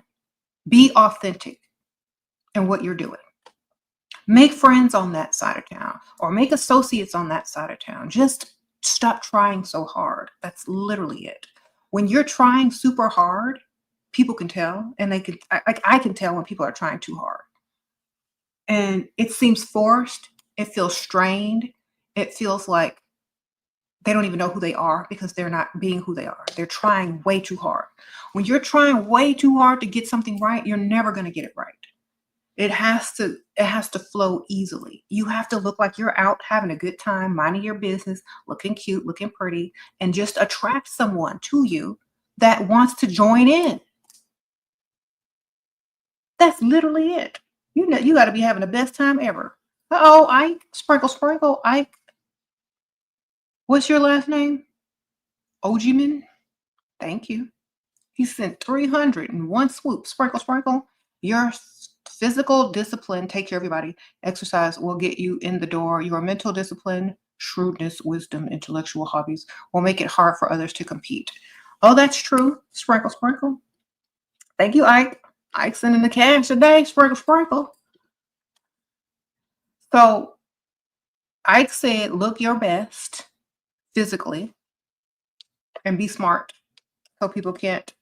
Be authentic in what you're doing. Make friends on that side of town or make associates on that side of town. Just stop trying so hard. That's literally it. When you're trying super hard, people can tell, and I can tell when people are trying too hard. And it seems forced. It feels strained. It feels like They don't even know who they are because they're not being who they are. They're trying way too hard. When you're trying way too hard to get something right, you're never going to get it right. It has to flow easily. You have to look like you're out having a good time, minding your business, looking cute, looking pretty, and just attract someone to you that wants to join in. That's literally it. You know, you got to be having the best time ever. Uh-oh, Ike, sprinkle, sprinkle, Ike. What's your last name? Ojiman? Thank you. He sent 300 in one swoop. Sprinkle, sprinkle. Your physical discipline, take care of everybody. Exercise will get you in the door. Your mental discipline, shrewdness, wisdom, intellectual hobbies will make it hard for others to compete. Oh, that's true. Sprinkle, sprinkle. Thank you, Ike. Ike sending the cash today. Sprinkle, sprinkle. So Ike said, look your best physically and be smart so people can't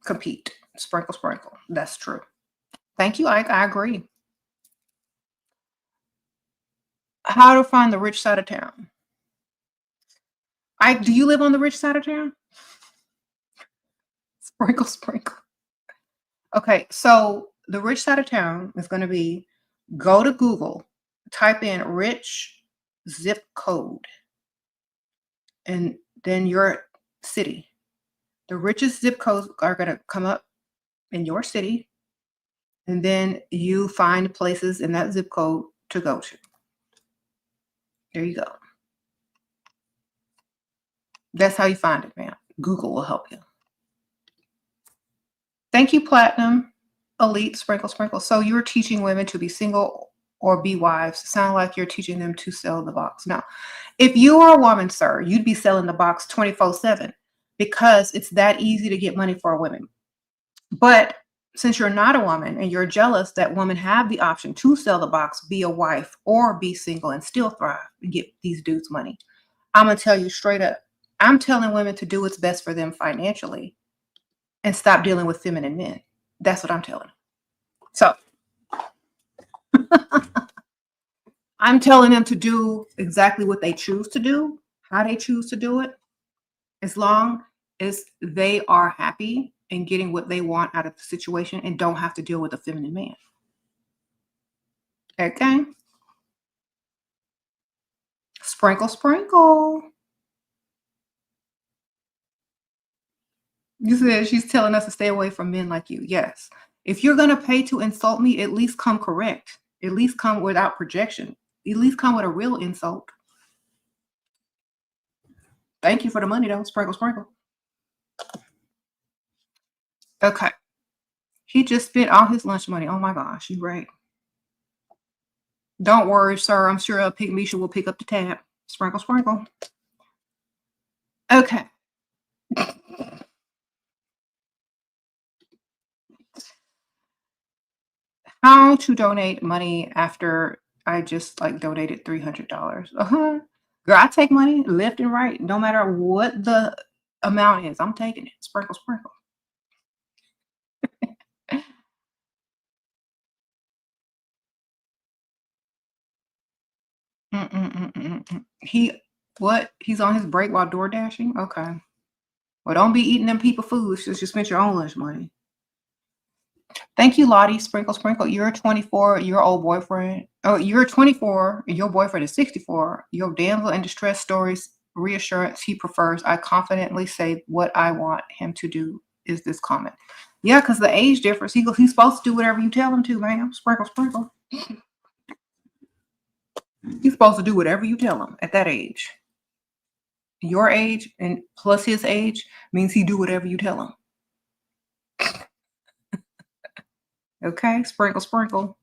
compete. Sprinkle, sprinkle. That's true. Thank you, Ike. I agree. How to find the rich side of town. Ike, do you live on the rich side of town? Sprinkle, sprinkle. Okay, so the rich side of town is going to be go to Google, type in rich zip code, and then your city. The richest zip codes are going to come up in your city, and then you find places in that zip code to go to. There you go. That's how you find it, man. Google will help you. Thank you, Platinum, Elite, Sprinkle, Sprinkle. So you're teaching women to be single or be wives. Sound like you're teaching them to sell the box. Now, if you are a woman, sir, you'd be selling the box 24/7 because it's that easy to get money for a woman. But since you're not a woman and you're jealous that women have the option to sell the box, be a wife, or be single and still thrive and get these dudes money, I'm going to tell you straight up, I'm telling women to do what's best for them financially and stop dealing with feminine men. That's what I'm telling them. So I'm telling them to do exactly what they choose to do, how they choose to do it, as long as they are happy and getting what they want out of the situation and don't have to deal with a feminine man. Okay? Sprinkle, sprinkle. You said she's telling us to stay away from men like you. Yes. If you're going to pay to insult me, at least come correct. At least come without projection. At least come with a real insult. Thank you for the money, though. Sprinkle, sprinkle. Okay. He just spent all his lunch money. Oh, my gosh. You're right. Don't worry, sir. I'm sure Pink Misha will pick up the tab. Sprinkle, sprinkle. Okay. How to donate money after I just like donated $300. Girl, I take money left and right, no matter what the amount is. I'm taking it. Sprinkle, sprinkle. He's on his break while door dashing? Okay. Well, don't be eating them people food since you spent your own lunch money. Thank you, Lottie. Sprinkle, sprinkle. You're 24, your old boyfriend. Oh, you're 24, and your boyfriend is 64. Your damsel in distress stories, reassurance he prefers. I confidently say what I want him to do is this comment. Yeah, because the age difference. He's supposed to do whatever you tell him to, ma'am. Sprinkle, sprinkle. He's supposed to do whatever you tell him at that age. Your age and plus his age means he do whatever you tell him. Okay, sprinkle, sprinkle.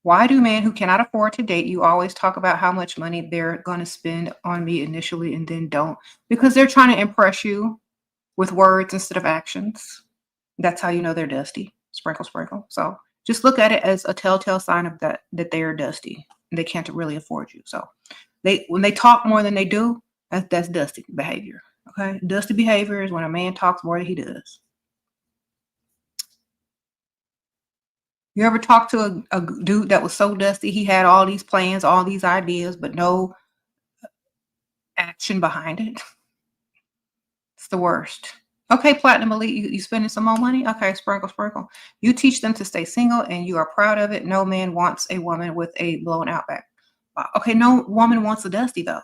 Why do men who cannot afford to date you always talk about how much money they're going to spend on me initially and then don't? Because they're trying to impress you with words instead of actions. That's how you know they're dusty. Sprinkle, sprinkle. So just look at it as a telltale sign of that they are dusty and they can't really afford you. So when they talk more than they do, that's dusty behavior. Okay, dusty behavior is when a man talks more than he does. You ever talk to a dude that was so dusty, he had all these plans, all these ideas, but no action behind it? It's the worst. Okay, Platinum Elite, you spending some more money? Okay, sprinkle, sprinkle. You teach them to stay single and you are proud of it. No man wants a woman with a blown out back. Okay, no woman wants a dusty though.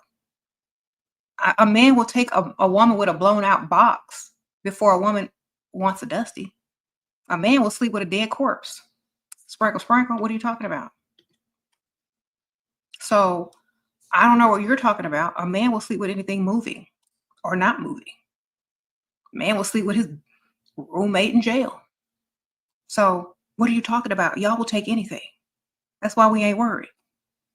A man will take a woman with a blown out box before a woman wants a dusty. A man will sleep with a dead corpse. Sprinkle, sprinkle. What are you talking about? So I don't know what you're talking about. A man will sleep with anything moving or not moving. A man will sleep with his roommate in jail. So what are you talking about? Y'all will take anything. That's why we ain't worried.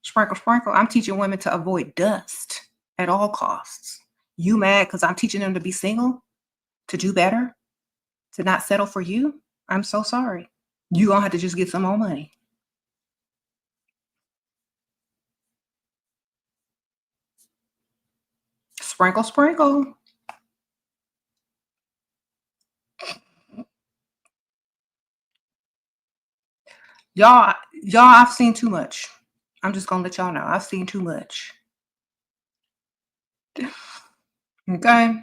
Sprinkle, sprinkle. I'm teaching women to avoid dust at all costs. You mad because I'm teaching them to be single, to do better, to not settle for you? I'm so sorry. You gonna have to just get some more money. Sprinkle, sprinkle. Y'all, I've seen too much. I'm just gonna let y'all know. I've seen too much. Okay?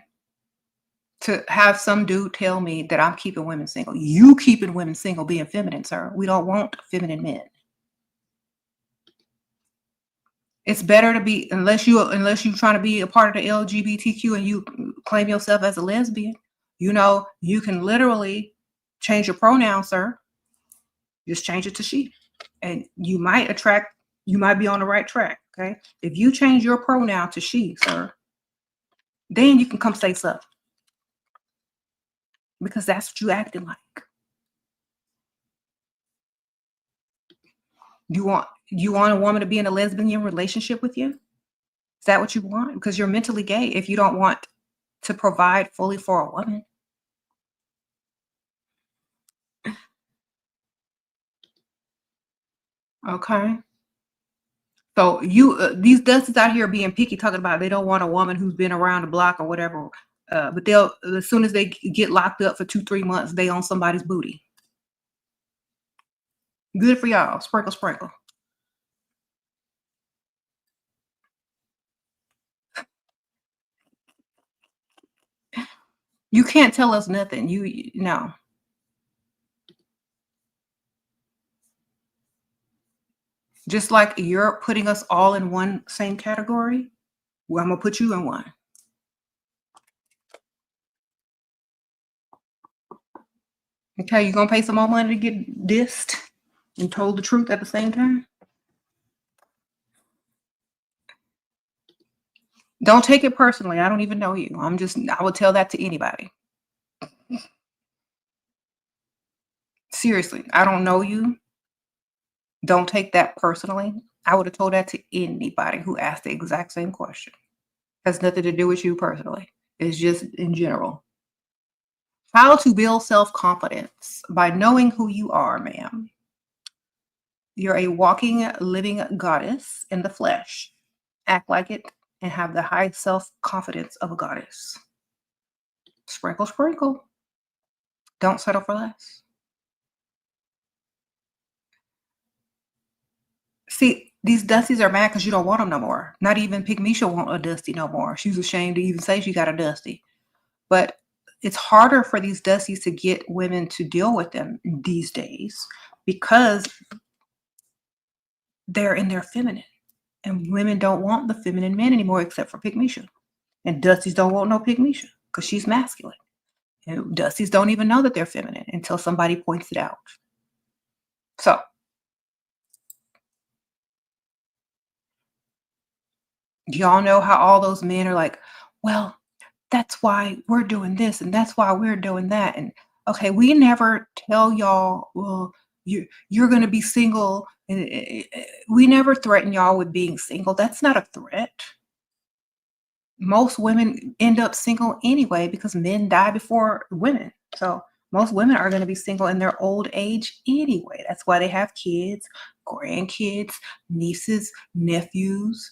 To have some dude tell me that I'm keeping women single. You keeping women single being feminine, sir. We don't want feminine men. It's better to be unless you're trying to be a part of the LGBTQ and you claim yourself as a lesbian. You know, you can literally change your pronoun, sir. Just change it to she. And you might be on the right track. Okay. If you change your pronoun to she, sir, then you can come say something. Because that's what you acting like. You want a woman to be in a lesbian relationship with you? Is that what you want? Because you're mentally gay if you don't want to provide fully for a woman. Okay. So these dusties out here being picky, talking about they don't want a woman who's been around the block or whatever. But they'll as soon as they get locked up for 2-3 months, they on somebody's booty. Good for y'all. Sprinkle, sprinkle. You can't tell us nothing. You no. Just like you're putting us all in one same category, well, I'm gonna put you in one. Okay, you gonna pay some more money to get dissed and told the truth at the same time? Don't take it personally. I don't even know you. I would tell that to anybody. Seriously, I don't know you. Don't take that personally. I would have told that to anybody who asked the exact same question. Has nothing to do with you personally. It's just in general. How to build self-confidence by knowing who you are, ma'am. You're a walking, living goddess in the flesh. Act like it and have the high self-confidence of a goddess. Sprinkle, sprinkle. Don't settle for less. See, these dusties are mad because you don't want them no more. Not even Pygmisha want a dusty no more. She's ashamed to even say she got a dusty. But it's harder for these dusties to get women to deal with them these days because they're in their feminine. And women don't want the feminine men anymore except for Pygmisha. And dusties don't want no Pygmisha because she's masculine. And dusties don't even know that they're feminine until somebody points it out. So y'all know how all those men are like, well, that's why we're doing this and that's why we're doing that. And okay, we never tell y'all, well, you're going to be single. We never threaten y'all with being single. That's not a threat. Most women end up single anyway because men die before women. So most women are going to be single in their old age anyway. That's why they have kids, grandkids, nieces, nephews,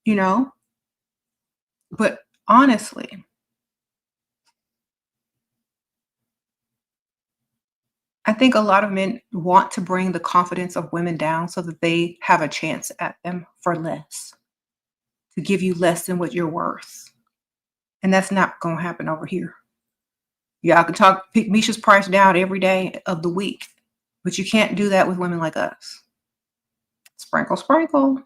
you know? But honestly, at think a lot of men want to bring the confidence of women down so that they have a chance at them for less, to give you less than what you're worth. And that's not going to happen over here. Yeah, I can pick Misha's price down every day of the week, but you can't do that with women like us. Sprinkle, sprinkle.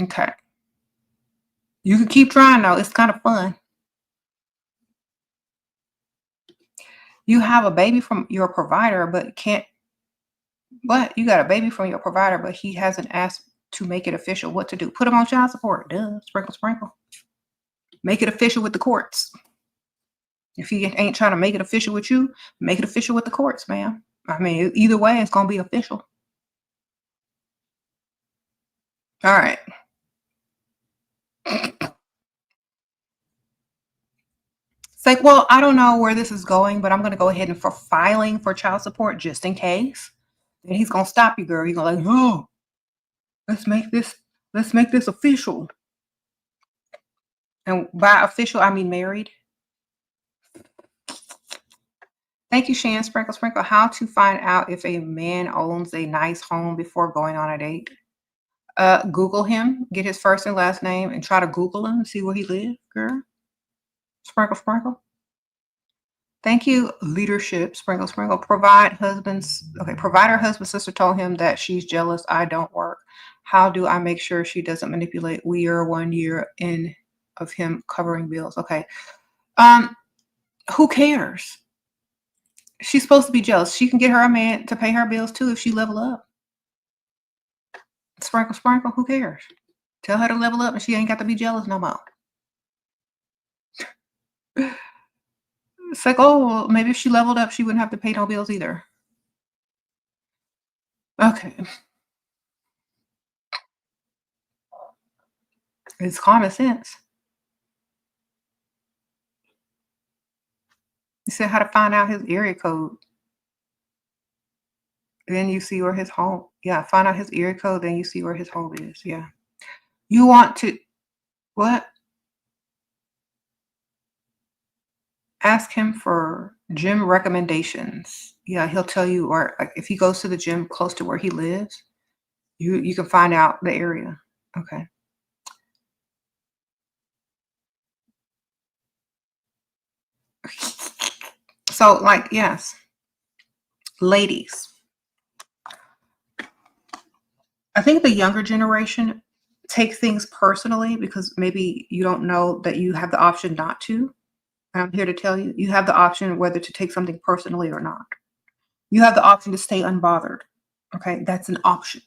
Okay. You can keep trying though. It's kind of fun. You have a baby from your provider, but can't. But you got a baby from your provider, but he hasn't asked to make it official. What to do? Put him on child support. Duh. Sprinkle, sprinkle. Make it official with the courts. If he ain't trying to make it official with you, make it official with the courts, ma'am. I mean, either way, it's gonna be official. All right. It's like, well, I don't know where this is going, but I'm going to go ahead and for filing for child support just in case. And he's going to stop you, girl. You're going to like, oh, let's make this official. And by official, I mean married. Thank you, Shan. Sprinkle, sprinkle. How to find out if a man owns a nice home before going on a date? Google him, get his first and last name, and try to Google him and see where he lives, girl. Sprinkle, sprinkle. Thank you, leadership. Sprinkle, sprinkle. Provider husband sister told him that she's jealous. I don't work. How do I make sure she doesn't manipulate? We are 1 year in of him covering bills. Okay. Who cares? She's supposed to be jealous. She can get her a man to pay her bills too if she level up. Sprinkle, sprinkle. Who cares? Tell her to level up and she ain't got to be jealous no more. It's like, oh, well, maybe if she leveled up, she wouldn't have to pay no bills either. Okay. It's common sense. You said how to find out his area code. Then you see where his home. Yeah, find out his area code, then you see where his home is. Yeah. You want to what? Ask him for gym recommendations. Yeah, he'll tell you, or like if he goes to the gym close to where he lives, you can find out the area. Okay. So, like, yes, ladies, I think the younger generation take things personally because maybe you don't know that you have the option not to. And I'm here to tell you, you have the option whether to take something personally or not. You have the option to stay unbothered. Okay, that's an option.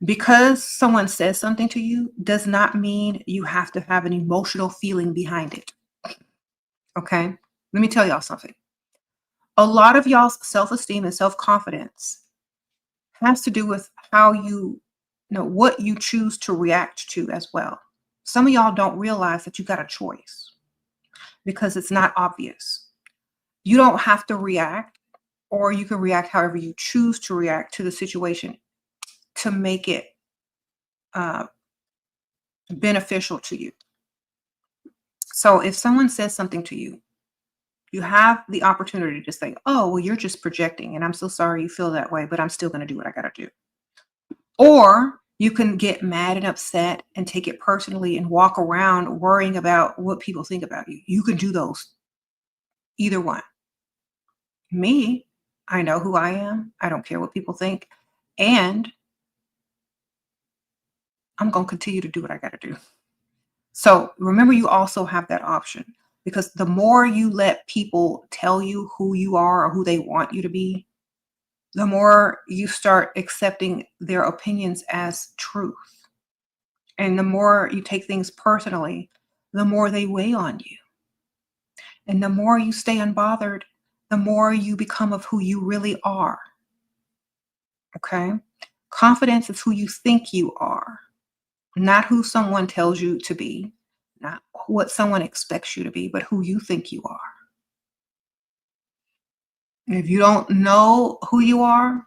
Because someone says something to you does not mean you have to have an emotional feeling behind it. Okay, let me tell y'all something. A lot of y'all's self-esteem and self-confidence has to do with how you know what you choose to react to as well. Some of y'all don't realize that you got a choice because it's not obvious. You don't have to react, or you can react however you choose to react to the situation to make it beneficial to you. So if someone says something to you, you have the opportunity to say, oh, well, you're just projecting, and I'm so sorry you feel that way, but I'm still going to do what I got to do. Or you can get mad and upset and take it personally and walk around worrying about what people think about you. You can do those. Either one. Me, I know who I am. I don't care what people think. And I'm going to continue to do what I got to do. So remember, you also have that option, because the more you let people tell you who you are or who they want you to be, the more you start accepting their opinions as truth. And the more you take things personally, the more they weigh on you. And the more you stay unbothered, the more you become of who you really are. Okay? Confidence is who you think you are, not who someone tells you to be, not what someone expects you to be, but who you think you are. And if you don't know who you are,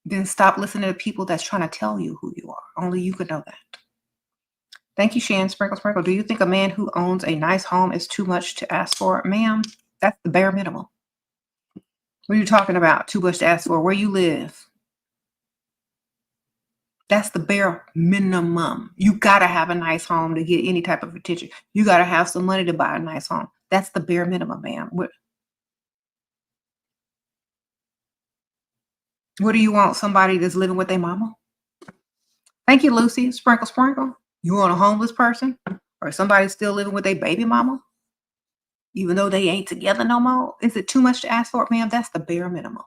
then stop listening to people that's trying to tell you who you are. Only you can know that. Thank you, Shan. Sprinkle, sprinkle. Do you think a man who owns a nice home is too much to ask for? Ma'am, that's the bare minimum. What are you talking about? Too much to ask for? Where you live? That's the bare minimum. You got to have a nice home to get any type of attention. You got to have some money to buy a nice home. That's the bare minimum, ma'am. What do you want? Somebody that's living with their mama? Thank you, Lucy. Sprinkle, sprinkle. You want a homeless person? Or somebody still living with their baby mama? Even though they ain't together no more? Is it too much to ask for, ma'am? That's the bare minimum.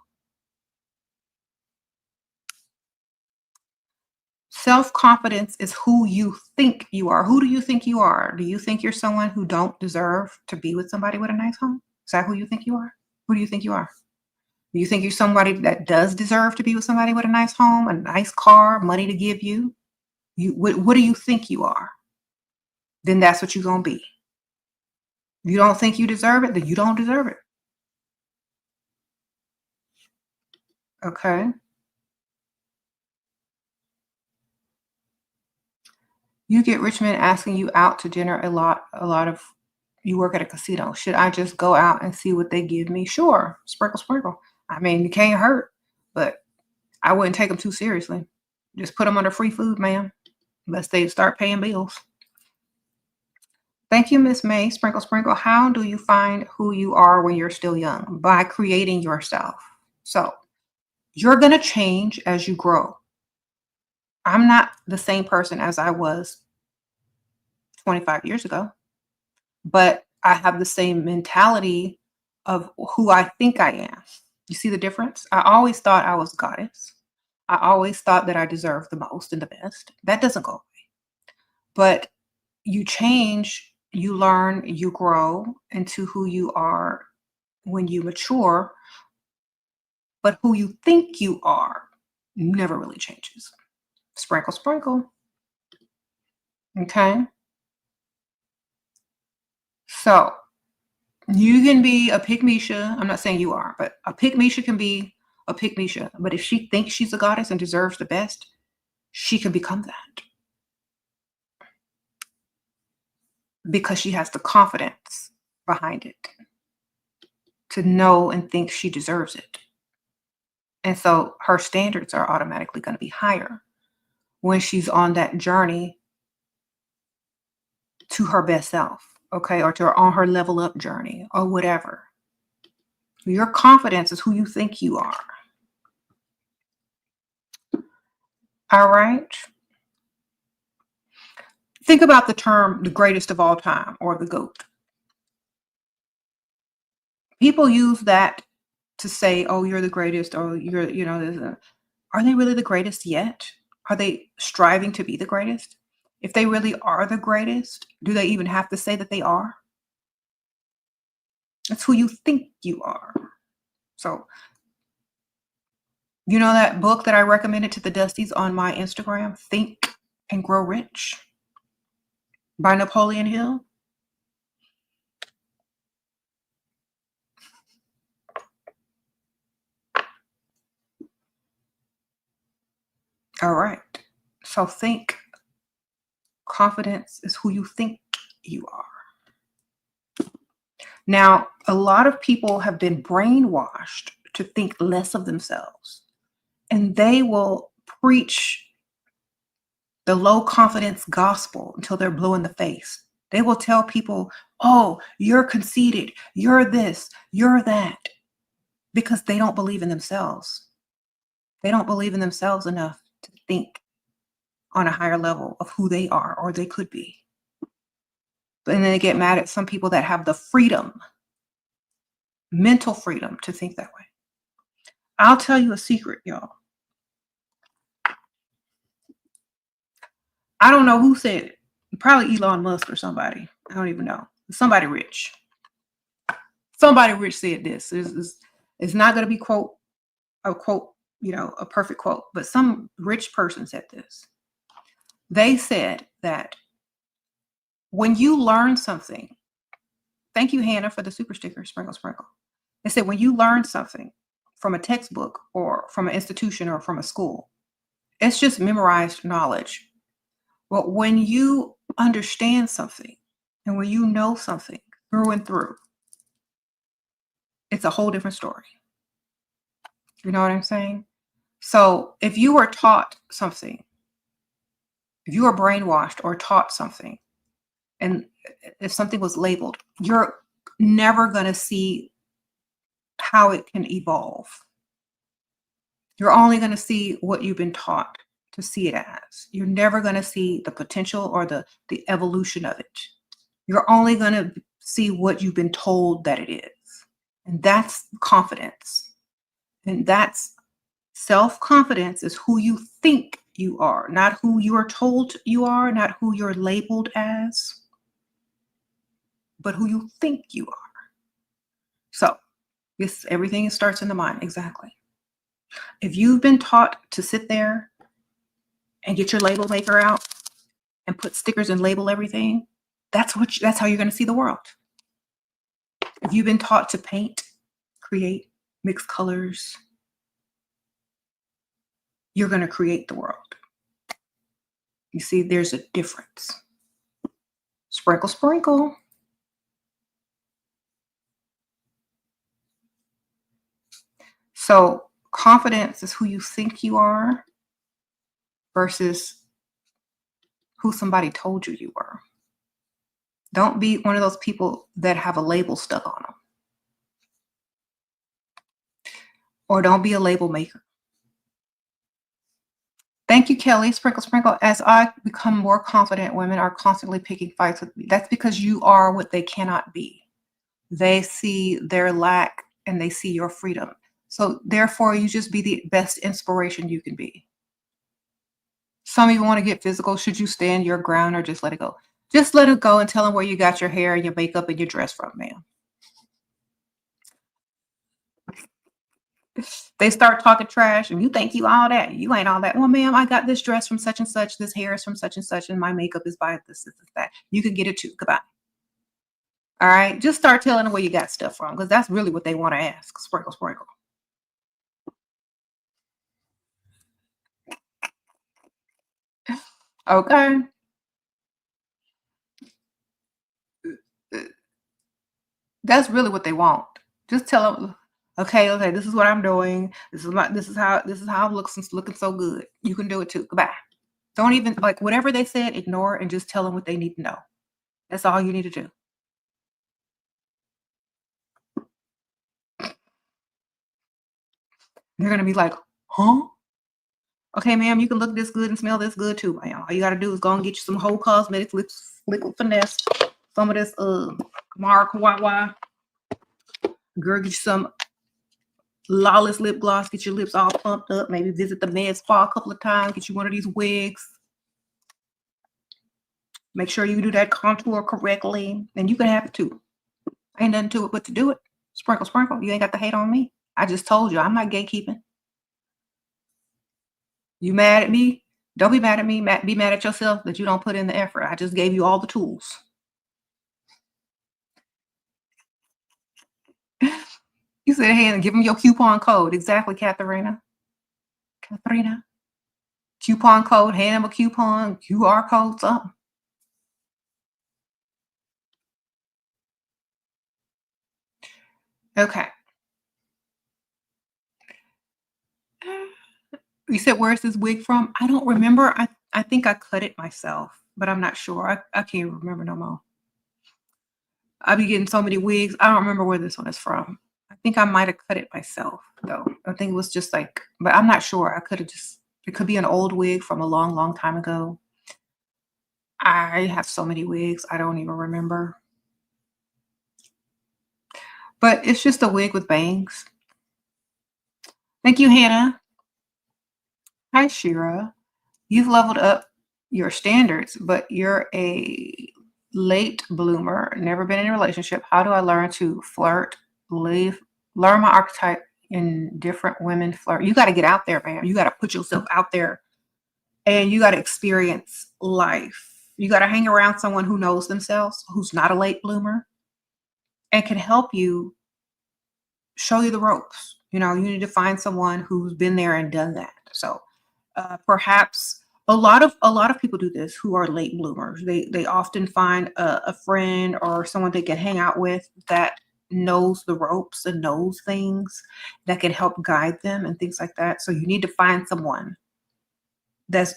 Self-confidence is who you think you are. Who do you think you are? Do you think you're someone who don't deserve to be with somebody with a nice home? Is that who you think you are? Who do you think you are? Do you think you're somebody that does deserve to be with somebody with a nice home, a nice car, money to give you? What do you think you are? Then that's what you're going to be. If you don't think you deserve it, then you don't deserve it. Okay? You get rich men asking you out to dinner a lot of you work at a casino. Should I just go out and see what they give me? Sure. Sprinkle, sprinkle. I mean, you can't hurt, but I wouldn't take them too seriously. Just put them under free food, ma'am, unless they start paying bills. Thank you, Miss May. Sprinkle, sprinkle. How do you find who you are when you're still young? By creating yourself. So you're going to change as you grow. I'm not the same person as I was 25 years ago, but I have the same mentality of who I think I am. You see the difference? I always thought I was a goddess. I always thought that I deserved the most and the best. That doesn't go away. But you change, you learn, you grow into who you are when you mature. But who you think you are never really changes. Sprinkle, sprinkle. Okay? So you can be a pygmisha. I'm not saying you are, but a pygmisha can be a pygmisha. But if she thinks she's a goddess and deserves the best, she can become that. Because she has the confidence behind it to know and think she deserves it. And so her standards are automatically going to be higher when she's on that journey to her best self, okay, or on her level up journey or whatever. Your confidence is who you think you are. All right. Think about the term the greatest of all time or the GOAT. People use that to say, oh, you're the greatest, or are they really the greatest yet? Are they striving to be the greatest? If they really are the greatest, do they even have to say that they are? It's who you think you are. So, you know that book that I recommended to the Dusties on my Instagram, Think and Grow Rich by Napoleon Hill? All right. So think. Confidence is who you think you are. Now, a lot of people have been brainwashed to think less of themselves, and they will preach the low confidence gospel until they're blue in the face. They will tell people, oh, you're conceited, you're this, you're that, because they don't believe in themselves. They don't believe in themselves enough to think on a higher level of who they are or they could be. And then they get mad at some people that have the freedom, mental freedom to think that way. I'll tell you a secret, y'all. I don't know who said it. Probably Elon Musk or somebody. I don't even know. Somebody rich. Somebody rich said this. It's not going to be a quote, a perfect quote, but some rich person said this. They said that when you learn something, thank you, Hannah, for the super sticker, sprinkle, sprinkle. They said when you learn something from a textbook or from an institution or from a school, it's just memorized knowledge. But when you understand something and when you know something through and through, it's a whole different story. You know what I'm saying? So if you were taught something, if you were brainwashed or taught something, and if something was labeled, you're never going to see how it can evolve. You're only going to see what you've been taught to see it as. You're never going to see the potential or the evolution of it. You're only going to see what you've been told that it is. And that's confidence. And that's self-confidence is who you think you are, not who you are told you are, not who you're labeled as, but who you think you are. So this everything starts in the mind. Exactly. If you've been taught to sit there and get your label maker out and put stickers and label everything, that's how you're going to see the world. If you've been taught to paint, create, mix colors, you're going to create the world. You see, there's a difference. Sprinkle, sprinkle. So confidence is who you think you are versus who somebody told you you were. Don't be one of those people that have a label stuck on them. Or don't be a label maker. Thank you, Kelly. Sprinkle, sprinkle. As I become more confident, women are constantly picking fights with me. That's because you are what they cannot be. They see their lack and they see your freedom. So therefore, you just be the best inspiration you can be. Some of you want to get physical. Should you stand your ground or just let it go? Just let it go and tell them where you got your hair and your makeup and your dress from, ma'am. They start talking trash and you think you all that. You ain't all that. Well, ma'am, I got this dress from such and such. This hair is from such and such. And my makeup is by this, that. You can get it too. Goodbye. All right. Just start telling them where you got stuff from because that's really what they want to ask. Sprinkle, sprinkle. Okay. That's really what they want. Just tell them, okay, this is what I'm doing. This is how I'm looking so good. You can do it too. Goodbye. Don't even like whatever they said, ignore and just tell them what they need to know. That's all you need to do. They're gonna be like, huh? Okay, ma'am, you can look this good and smell this good too, ma'am. All you gotta do is go and get you some whole cosmetics, liquid finesse, some of this Kamara Kawaii. Girl, get you some Lawless lip gloss, get your lips all pumped up, maybe visit the med spa a couple of times, get you one of these wigs. Make sure you do that contour correctly, and you can have it too. Ain't nothing to it but to do it. Sprinkle, sprinkle. You ain't got to hate on me. I just told you I'm not gatekeeping. You mad at me? Don't be mad at me. Be mad at yourself that you don't put in the effort. I just gave you all the tools. You said, hey, and give them your coupon code. Exactly, Katharina. Katharina. Coupon code, hand them a coupon, QR code, something. Okay. You said, where's this wig from? I don't remember. I think I cut it myself, but I'm not sure. I can't remember no more. I be getting so many wigs. I don't remember where this one is from. I think I might have cut it myself, though. I think it was just like, but I'm not sure. I could have just, it could be an old wig from a long, long time ago. I have so many wigs. I don't even remember. But it's just a wig with bangs. Thank you, Hannah. Hi, Shira. You've leveled up your standards, but you're a late bloomer, never been in a relationship. How do I learn to flirt, learn my archetype in different women flirt? You got to get out there, man. You got to put yourself out there and you got to experience life. You got to hang around someone who knows themselves, who's not a late bloomer and can help you show you the ropes. You know, you need to find someone who's been there and done that. So perhaps A lot of people do this who are late bloomers. They often find a friend or someone they can hang out with that knows the ropes and knows things that can help guide them and things like that. So you need to find someone that's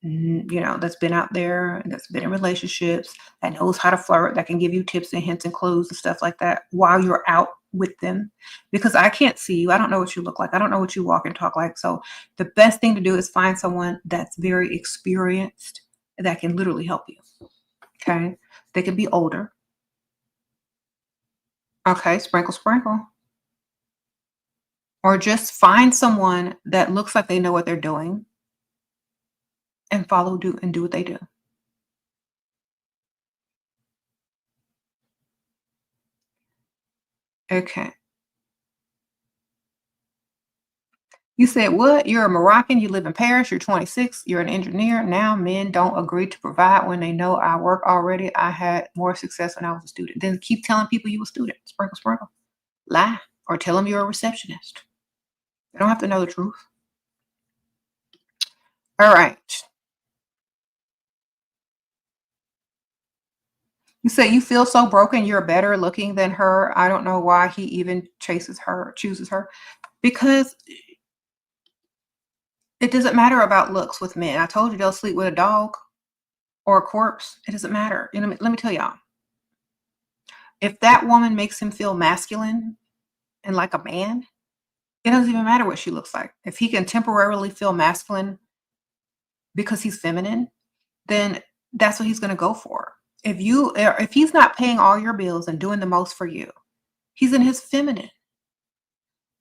that's been out there and that's been in relationships, that knows how to flirt, that can give you tips and hints and clues and stuff like that while you're out with them. Because I can't see you. I don't know what you look like. I don't know what you walk and talk like. So the best thing to do is find someone that's very experienced that can literally help you. Okay. They can be older. Okay. Sprinkle, sprinkle. Or just find someone that looks like they know what they're doing and do what they do. Okay. You said what? You're a Moroccan, you live in Paris, you're 26, you're an engineer. Now men don't agree to provide when they know I work already. I had more success when I was a student. Then keep telling people you a student. Sprinkle, sprinkle. Lie. Or tell them you're a receptionist. They don't have to know the truth. All right. You say you feel so broken, you're better looking than her. I don't know why he even chooses her. Because it doesn't matter about looks with men. I told you they'll sleep with a dog or a corpse. It doesn't matter. Let me tell y'all. If that woman makes him feel masculine and like a man, it doesn't even matter what she looks like. If he can temporarily feel masculine because he's feminine, then that's what he's going to go for. If he's not paying all your bills and doing the most for you, he's in his feminine.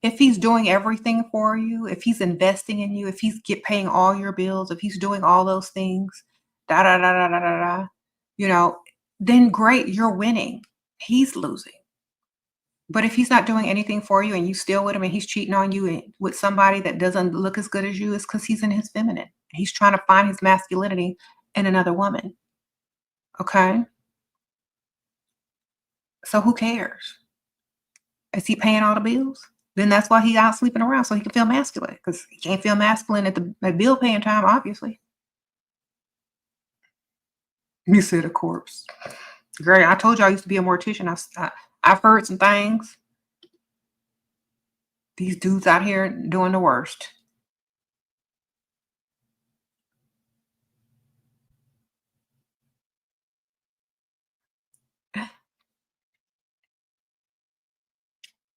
If he's doing everything for you, if he's investing in you, if he's paying all your bills, if he's doing all those things, da da da da da da da, then great, you're winning. He's losing. But if he's not doing anything for you and you still with him and he's cheating on you with somebody that doesn't look as good as you, it's because he's in his feminine. He's trying to find his masculinity in another woman. Okay? So who cares? Is he paying all the bills? Then that's why he out sleeping around, so he can feel masculine, because he can't feel masculine at bill paying time, obviously. You said a corpse. Great. I told you I used to be a mortician. I've heard some things. These dudes out here doing the worst.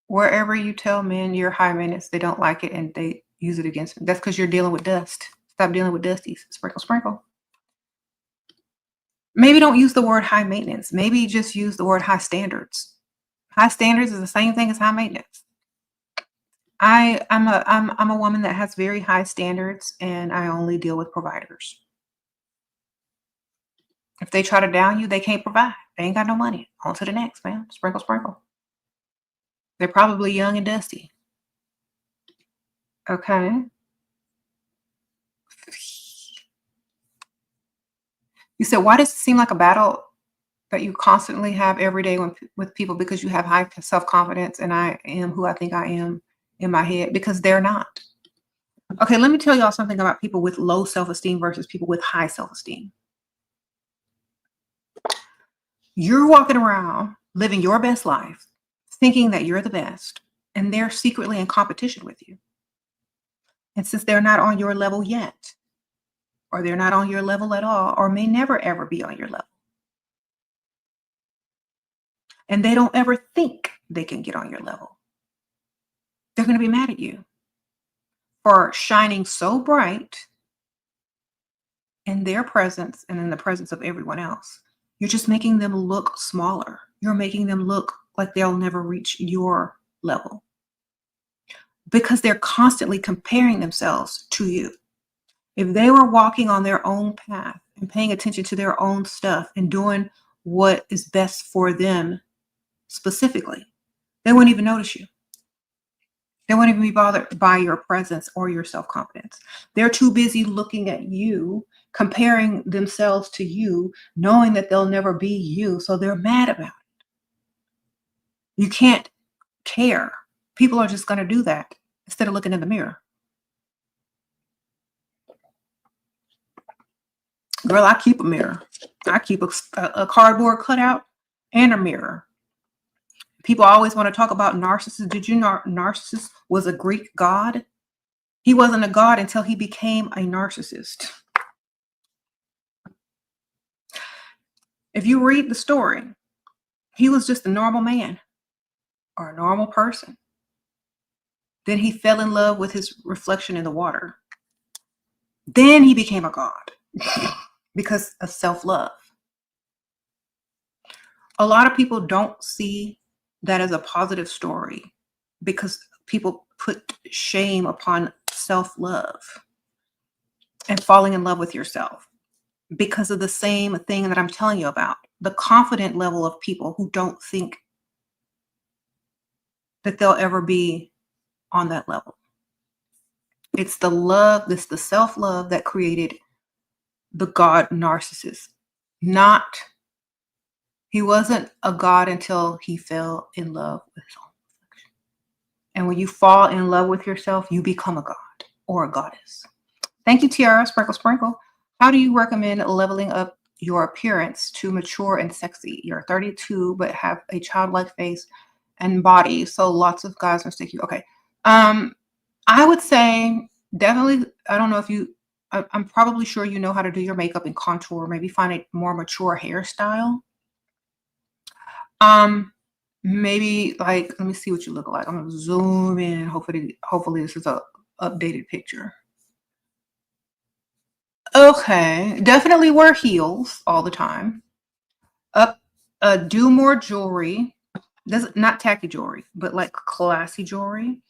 Wherever you tell men you're high maintenance, they don't like it and they use it against me. That's because you're dealing with dust. Stop dealing with dusties. Sprinkle, sprinkle. Maybe don't use the word high maintenance. Maybe just use the word high standards. High standards is the same thing as high maintenance. I'm a woman that has very high standards, and I only deal with providers. If they try to down you, they can't provide. They ain't got no money. On to the next, man. Sprinkle, sprinkle. They're probably young and dusty. Okay. You said, why does it seem like a battle that you constantly have every day with people? Because you have high self-confidence and I am who I think I am in my head, because they're not. Okay, let me tell y'all something about people with low self-esteem versus people with high self-esteem. You're walking around living your best life, thinking that you're the best, and they're secretly in competition with you. And since they're not on your level yet, or they're not on your level at all, or may never ever be on your level, and they don't ever think they can get on your level, they're going to be mad at you for shining so bright in their presence and in the presence of everyone else. You're just making them look smaller. You're making them look like they'll never reach your level, because they're constantly comparing themselves to you. If they were walking on their own path and paying attention to their own stuff and doing what is best for them specifically, they wouldn't even notice you. They wouldn't even be bothered by your presence or your self-confidence. They're too busy looking at you, comparing themselves to you, knowing that they'll never be you, so they're mad about it. You can't care. People are just going to do that instead of looking in the mirror. Girl, I keep a mirror. I keep a cardboard cutout and a mirror. People always want to talk about Narcissus. Did you know Narcissus was a Greek god? He wasn't a god until he became a narcissist. If you read the story, he was just a normal man or a normal person. Then he fell in love with his reflection in the water. Then he became a god because of self-love. A lot of people don't see that as a positive story because people put shame upon self-love and falling in love with yourself because of the same thing that I'm telling you about. The confident level of people who don't think that they'll ever be on that level. It's the love, it's the self-love that created the god narcissist. He wasn't a god until he fell in love with his own reflection. And when you fall in love with yourself, you become a god or a goddess. Thank you, Tiara, Sprinkle Sprinkle. How do you recommend leveling up your appearance to mature and sexy? You're 32, but have a childlike face and body, so lots of guys mistake you. Okay. I would say definitely, I don't know if you, I'm probably sure you know how to do your makeup and contour, maybe find a more mature hairstyle. Maybe like, let me see what you look like. I'm gonna zoom in. Hopefully this is a updated picture. Okay, definitely wear heels all the time. Do more jewelry. Not tacky jewelry, but like classy jewelry,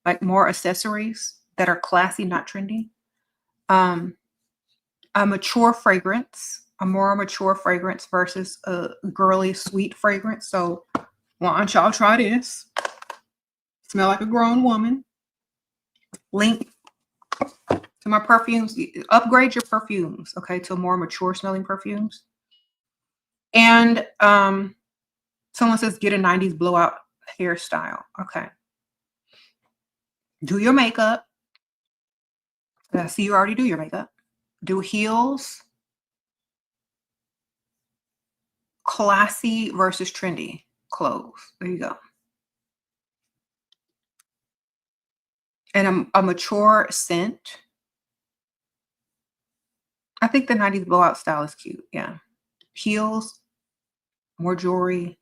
like more accessories that are classy, not trendy. A mature fragrance, a more mature fragrance versus a girly, sweet fragrance. So why don't y'all try this? Smell like a grown woman. Link to my perfumes. Upgrade your perfumes, okay, to more mature smelling perfumes. And someone says get a 90s blowout hairstyle. Okay. Do your makeup. I see you already do your makeup. Do heels. Classy versus trendy clothes. There you go. And a mature scent. I think the 90s blowout style is cute. Yeah. Heels, more jewelry.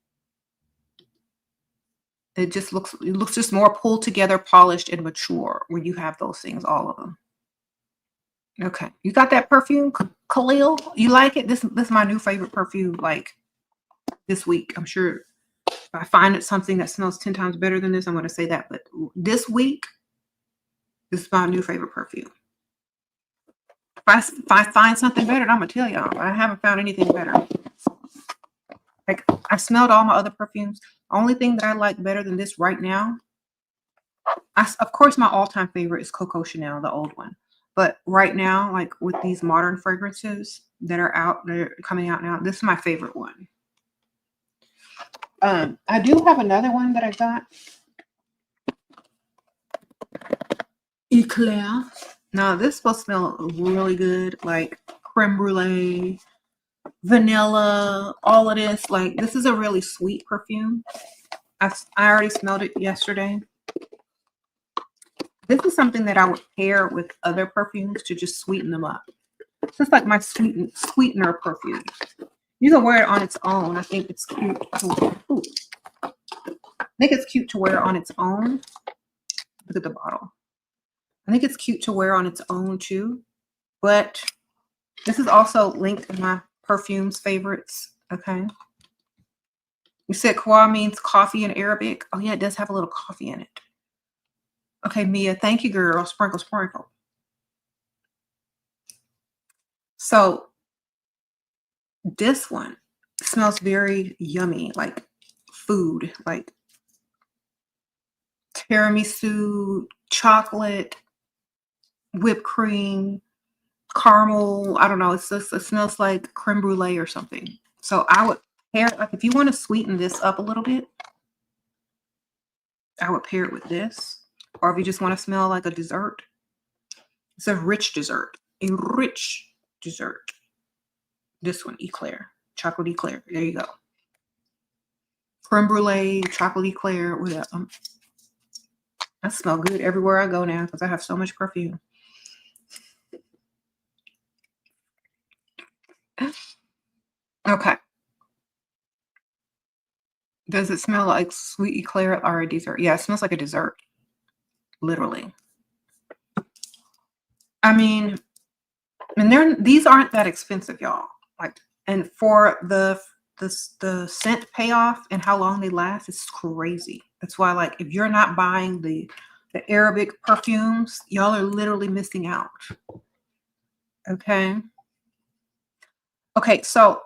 It looks just more pulled together, polished, and mature when you have those things, all of them. Okay. You got that perfume, Khalil? You like it? This is my new favorite perfume, like this week. I'm sure if I find it something that smells 10 times better than this, I'm going to say that. But this week, this is my new favorite perfume. If I find something better, I'm going to tell y'all. But I haven't found anything better. Like, I smelled all my other perfumes. The only thing that I like better than this right now, of course, my all-time favorite is Coco Chanel, the old one. But right now, like with these modern fragrances that are coming out now, this is my favorite one. I do have another one that I got. Eclair. Now, this will smell really good, like creme brulee, vanilla, all of this. Like, this is a really sweet perfume. I already smelled it yesterday. This is something that I would pair with other perfumes to just sweeten them up. Just like my sweetener perfume. You can wear it on its own. I think it's cute. I think it's cute to wear on its own. Look at the bottle. I think it's cute to wear on its own too. But this is also linked in my perfumes favorites. Okay. You said kwa means coffee in Arabic. Oh yeah, it does have a little coffee in it. Okay, Mia, thank you, girl. Sprinkle, sprinkle. So this one smells very yummy, like food, like tiramisu, chocolate, whipped cream, caramel. I don't know. It smells like creme brulee or something. So I would pair it, like if you want to sweeten this up a little bit, I would pair it with this. Or if you just want to smell like a dessert, it's a rich dessert. A rich dessert. This one, eclair, chocolate eclair. There you go. Creme brulee, chocolate eclair. I smell good everywhere I go now because I have so much perfume. Okay. Does it smell like sweet eclair or a dessert? Yeah, it smells like a dessert. Literally. I mean, and these aren't that expensive, y'all. Like, and for the scent payoff and how long they last, it's crazy. That's why, like, if you're not buying the Arabic perfumes, y'all are literally missing out. Okay. Okay, so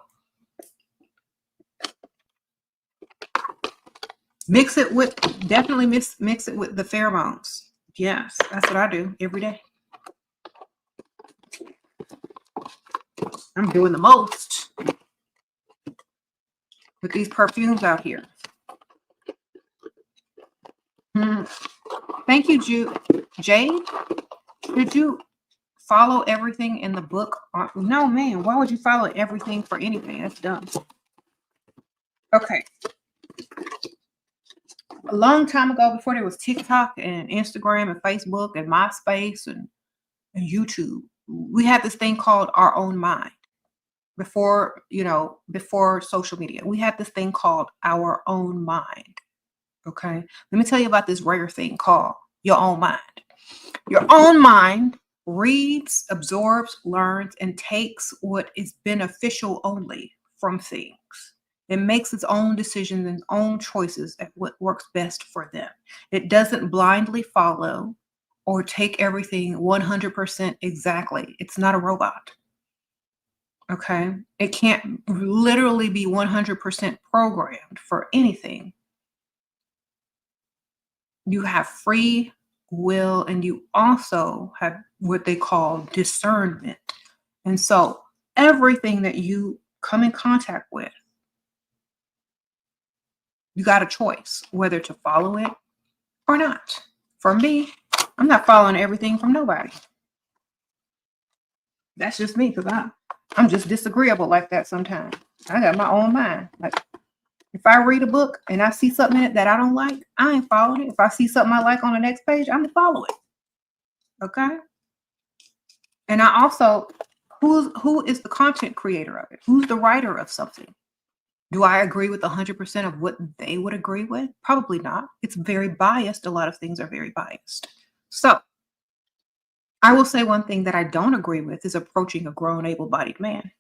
definitely mix it with the pheromones. Yes, that's what I do every day. I'm doing the most with these perfumes out here. Thank you, Jade. Did you follow everything in the book? No, man. Why would you follow everything for anything? That's dumb. Okay. A long time ago, before there was TikTok and Instagram and Facebook and MySpace and YouTube, we had this thing called our own mind. Before social media, we had this thing called our own mind. Okay. Let me tell you about this rare thing called your own mind. Your own mind reads, absorbs, learns, and takes what is beneficial only from things. It makes its own decisions and own choices at what works best for them. It doesn't blindly follow or take everything 100% exactly. It's not a robot. Okay. It can't literally be 100% programmed for anything. You have free will, and you also have what they call discernment. And so everything that you come in contact with, you got a choice whether to follow it or not. For me, I'm not following everything from nobody. That's just me, because I'm just disagreeable like that sometimes. I got my own mind. Like, if I read a book and I see something in it that I don't like, I ain't following it. If I see something I like on the next page, I'm gonna follow it. Okay. And I also, who is the content creator of it? Who's the writer of something? Do I agree with 100% of what they would agree with? Probably not. It's very biased. A lot of things are very biased. So I will say one thing that I don't agree with is approaching a grown, able-bodied man.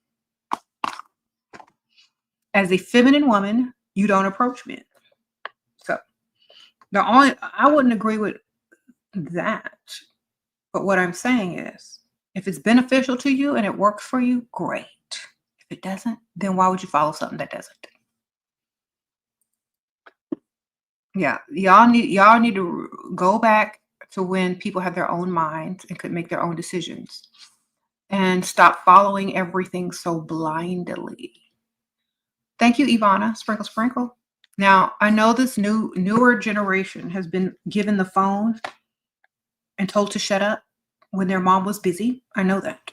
As a feminine woman, you don't approach men. So I wouldn't agree with that. But what I'm saying is, if it's beneficial to you and it works for you, great. If it doesn't, then why would you follow something that doesn't? Yeah, y'all need to go back to when people had their own minds and could make their own decisions, and stop following everything so blindly. Thank you, Ivana. Sprinkle, sprinkle. Now, I know this newer generation has been given the phone and told to shut up when their mom was busy. I know that.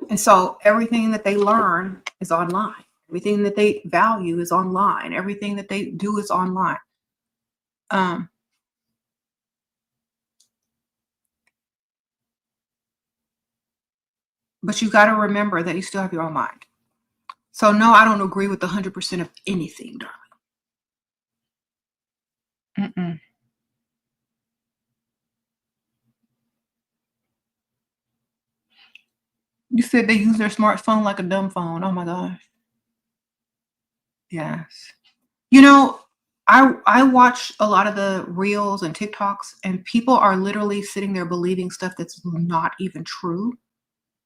And so everything that they learn is online. Everything that they value is online. Everything that they do is online. But you got to remember that you still have your own mind. So no, I don't agree with 100% of anything, darling. Mm-mm. You said they use their smartphone like a dumb phone. Oh my gosh. Yes. You know, I watch a lot of the reels and TikToks, and people are literally sitting there believing stuff that's not even true.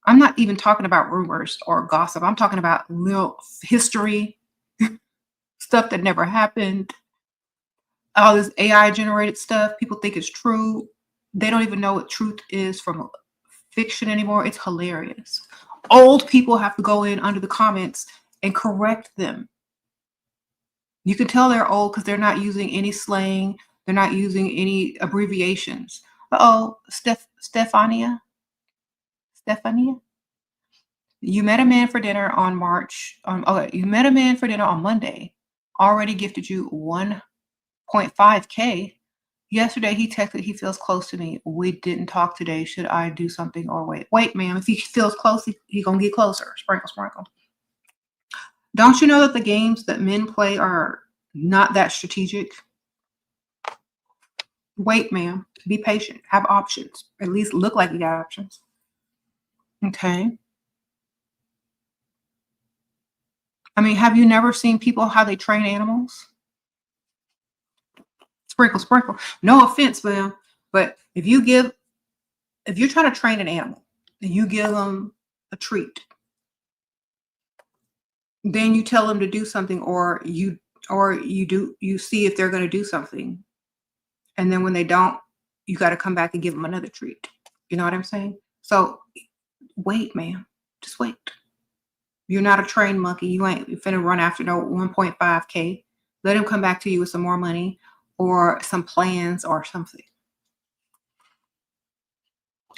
I'm not even talking about rumors or gossip. I'm talking about real history, stuff that never happened. All this AI generated stuff, people think it's true. They don't even know what truth is from fiction anymore. It's hilarious. Old people have to go in under the comments and correct them. You can tell they're old because they're not using any slang. They're not using any abbreviations. Uh-oh, Stephania? You met a man for dinner on you met a man for dinner on Monday, already gifted you 1.5K. Yesterday, he texted, he feels close to me. We didn't talk today. Should I do something or wait? Wait, ma'am. If he feels close, he gonna get closer. Sprinkle, sprinkle. Don't you know that the games that men play are not that strategic? Wait, ma'am. Be patient. Have options. At least look like you got options. Okay. I mean, have you never seen people how they train animals? Sprinkle, sprinkle. No offense, ma'am, but if you're trying to train an animal and you give them a treat, then you tell them to do something, or you see if they're going to do something, and then when they don't, you got to come back and give them another treat. You know what I'm saying? So wait, ma'am, just wait. You're not a trained monkey. You ain't finna run after no 1.5K. Let him come back to you with some more money or some plans or something.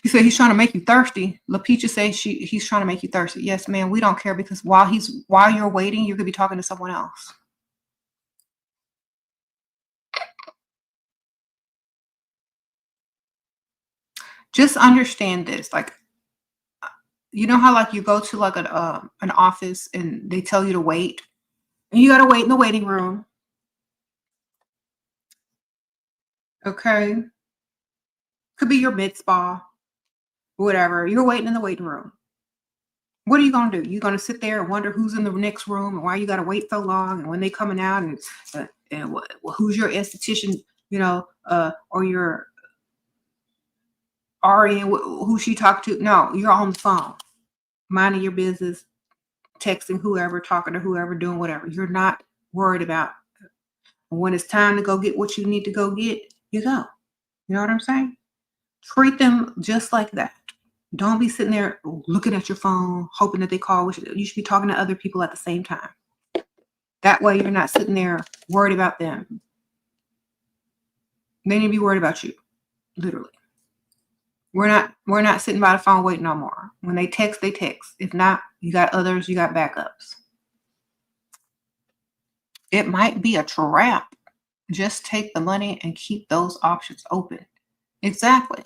He said he's trying to make you thirsty. LaPeacha says he's trying to make you thirsty. Yes, ma'am, we don't care, because while you're waiting, you could be talking to someone else. Just understand this. Like, you know how like you go to like an office and they tell you to wait, and you gotta wait in the waiting room. Okay, could be your mid spa, whatever. You're waiting in the waiting room. What are you going to do? You're going to sit there and wonder who's in the next room and why you got to wait so long, and when they coming out, and who's your esthetician, or your RN, who she talked to. No, you're on the phone, minding your business, texting whoever, talking to whoever, doing whatever. You're not worried about it. When it's time to go get what you need to go get, you go. You know what I'm saying? Treat them just like that. Don't be sitting there looking at your phone, hoping that they call. You should be talking to other people at the same time. That way you're not sitting there worried about them. They need to be worried about you, literally. We're not sitting by the phone waiting no more. When they text, they text. If not, you got others, you got backups. It might be a trap. Just take the money and keep those options open. Exactly.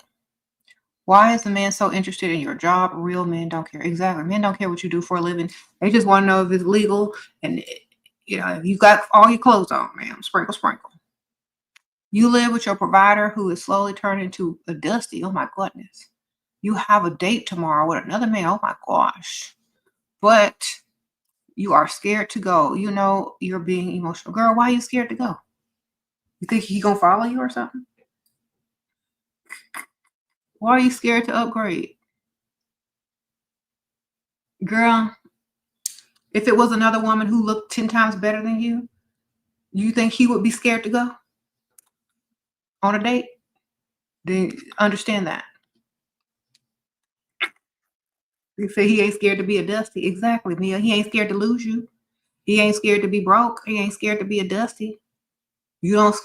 Why is the man so interested in your job? Real men don't care. Exactly. Men don't care what you do for a living. They just want to know if it's legal, and if you got all your clothes on, ma'am. Sprinkle, sprinkle. You live with your provider who is slowly turning into a dusty. Oh my goodness. You have a date tomorrow with another man. Oh my gosh. But you are scared to go. You know you're being emotional. Girl, why are you scared to go? You think he gonna follow you or something? Why are you scared to upgrade? Girl, if it was another woman who looked 10 times better than you think he would be scared to go on a date? Then understand that. You say he ain't scared to be a dusty. Exactly, Mia. He ain't scared to lose you. He ain't scared to be broke. He ain't scared to be a dusty. You don't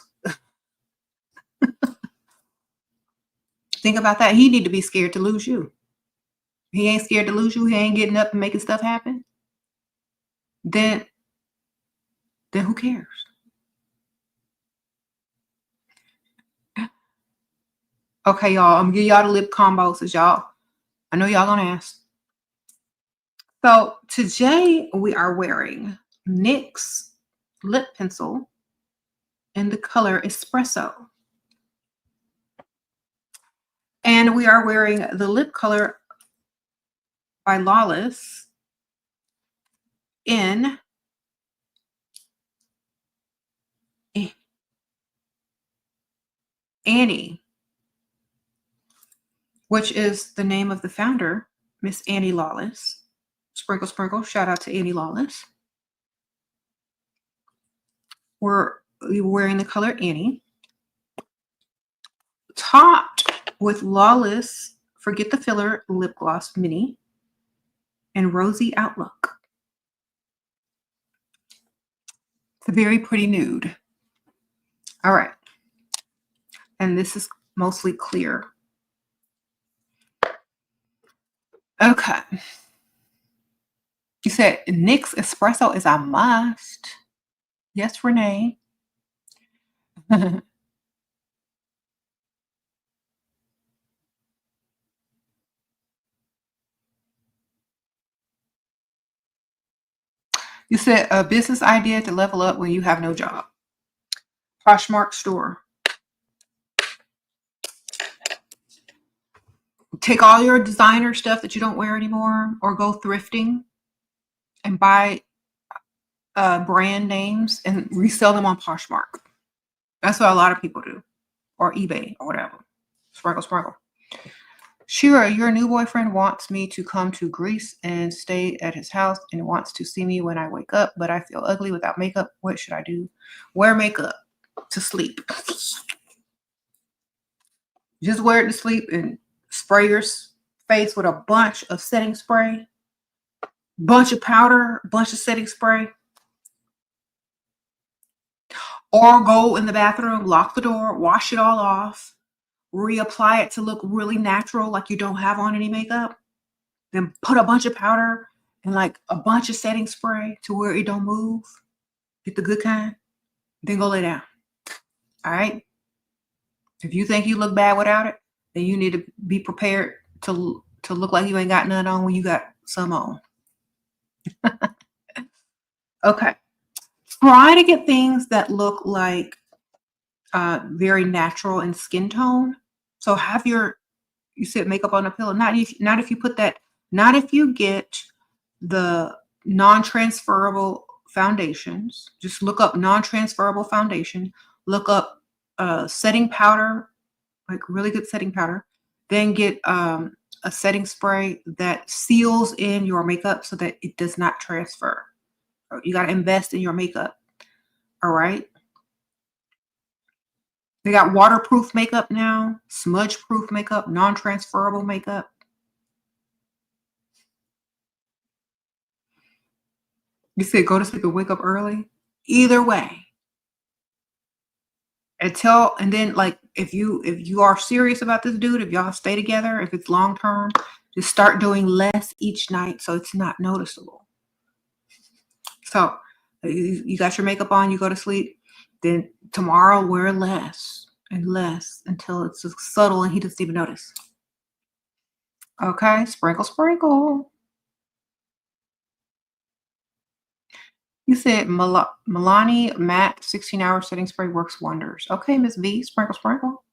think about that. He need to be scared to lose you. He ain't scared to lose you. He ain't getting up and making stuff happen. Then who cares? Okay, y'all. I'm gonna give y'all the lip combos, as y'all. I know y'all gonna ask. So today we are wearing NYX lip pencil in the color Espresso. And we are wearing the lip color by Lawless in Annie, which is the name of the founder, Miss Annie Lawless. Sprinkle, sprinkle. Shout out to Annie Lawless. We're wearing the color Annie. Topped with Lawless Forget the Filler Lip Gloss Mini and Rosy Outlook. It's a very pretty nude. All right. And this is mostly clear. Okay. said Nick's espresso is a must. Yes, Renee. You said a business idea to level up when you have no job. Poshmark store. Take all your designer stuff that you don't wear anymore, or go thrifting and buy brand names and resell them on Poshmark. That's what a lot of people do, or eBay or whatever. Sprinkle, sprinkle. Shira, your new boyfriend wants me to come to Greece and stay at his house and wants to see me when I wake up, but I feel ugly without makeup. What should I do? Wear makeup to sleep. Just wear it to sleep and spray your face with a bunch of setting spray, bunch of powder, bunch of setting spray. Or go in the bathroom, lock the door, wash it all off, reapply it to look really natural, like you don't have on any makeup. Then put a bunch of powder and like a bunch of setting spray to where it don't move. Get the good kind. Then go lay down. All right? If you think you look bad without it, then you need to be prepared to look like you ain't got none on when you got some on. Okay. Try to get things that look like very natural in skin tone. So have you said makeup on a pillow. Not if you put that, not if you get the non-transferable foundations. Just look up non-transferable foundation. Look up setting powder, like really good setting powder. Then get a setting spray that seals in your makeup so that it does not transfer. You got to invest in your makeup. All right. They got waterproof makeup now, smudge-proof makeup, non-transferable makeup. You said go to sleep and wake up early. Either way. And then like if you are serious about this dude, if y'all stay together, if it's long term, just start doing less each night so it's not noticeable. So you got your makeup on, you go to sleep, then tomorrow wear less and less until it's subtle and he doesn't even notice. Okay, sprinkle, sprinkle. You said Milani matte 16-hour setting spray works wonders. Okay, Miss V, sprinkle, sprinkle.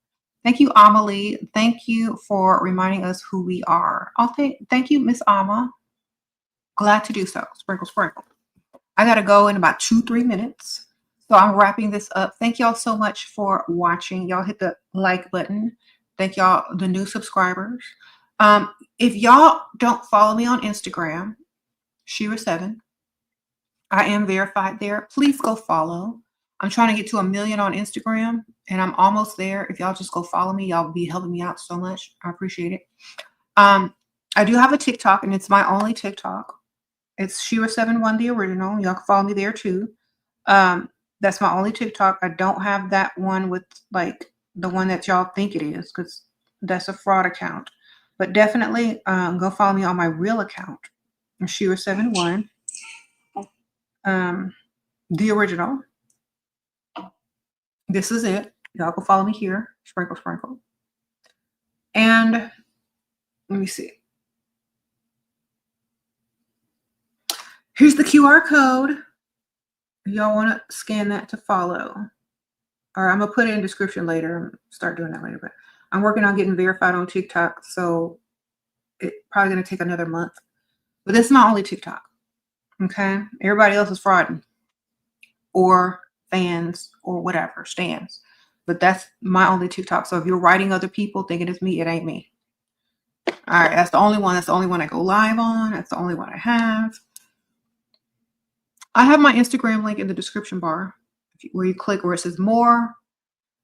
Thank you, Amelie. Thank you for reminding us who we are. Oh, thank you, Miss Ama. Glad to do so. Sprinkle, sprinkle. I got to go in about 2-3 minutes. So I'm wrapping this up. Thank y'all so much for watching. Y'all hit the like button. Thank y'all, the new subscribers. If y'all don't follow me on Instagram, SheRaSeven, I am verified there. Please go follow. I'm trying to get to 1 million on Instagram, and I'm almost there. If y'all just go follow me, y'all be helping me out so much. I appreciate it. I do have a TikTok, and it's my only TikTok. It's SheRaSeven1, the original. Y'all can follow me there too. That's my only TikTok. I don't have that one with like the one that y'all think it is, because that's a fraud account. But definitely go follow me on my real account, SheRaSeven1. The original. This is it. Y'all can follow me here. Sprinkle, sprinkle. And let me see. Here's the QR code. Y'all want to scan that to follow. Or I'm going to put it in description later. Start doing that later. But I'm working on getting verified on TikTok. So it's probably going to take another month. But this is my only TikTok. Okay? Everybody else is frauding. Or fans or whatever. Stands. But that's my only TikTok. So if you're writing other people thinking it's me, it ain't me. All right. That's the only one. That's the only one I go live on. That's the only one I have. I have my Instagram link in the description bar. Where you click where it says more,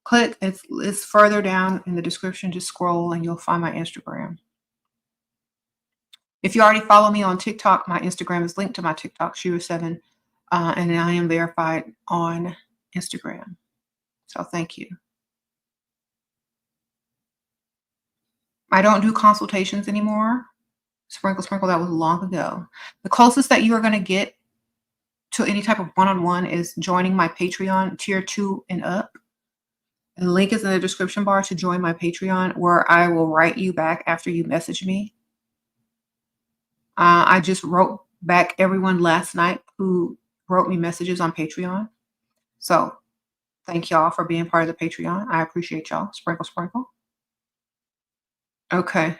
click. It's further down in the description. Just scroll and you'll find my Instagram. If you already follow me on TikTok, my Instagram is linked to my TikTok, SheRaSeven, and I am verified on Instagram. So thank you. I don't do consultations anymore. Sprinkle, sprinkle, that was long ago. The closest that you are gonna get to any type of one-on-one is joining my Patreon tier 2 and up. The link is in the description bar to join my Patreon, where I will write you back after you message me. I just wrote back everyone last night who wrote me messages on Patreon. So thank y'all for being part of the Patreon. I appreciate y'all. Sprinkle, sprinkle. Okay.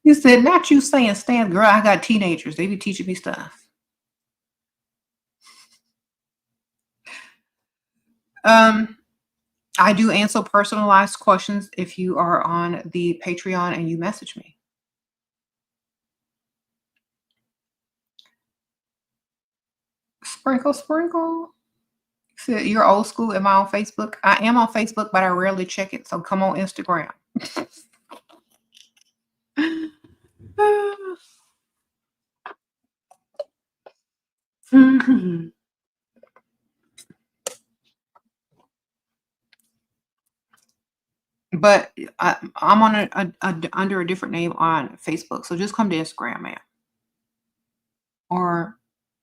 You said, not you saying, Stan, girl, I got teenagers. They be teaching me stuff. I do answer personalized questions if you are on the Patreon and you message me. Sprinkle, sprinkle. So you're old school. Am I on Facebook? I am on Facebook, but I rarely check it. So come on Instagram. Mhm. But I'm on under a different name on Facebook. So just come to Instagram, man. Or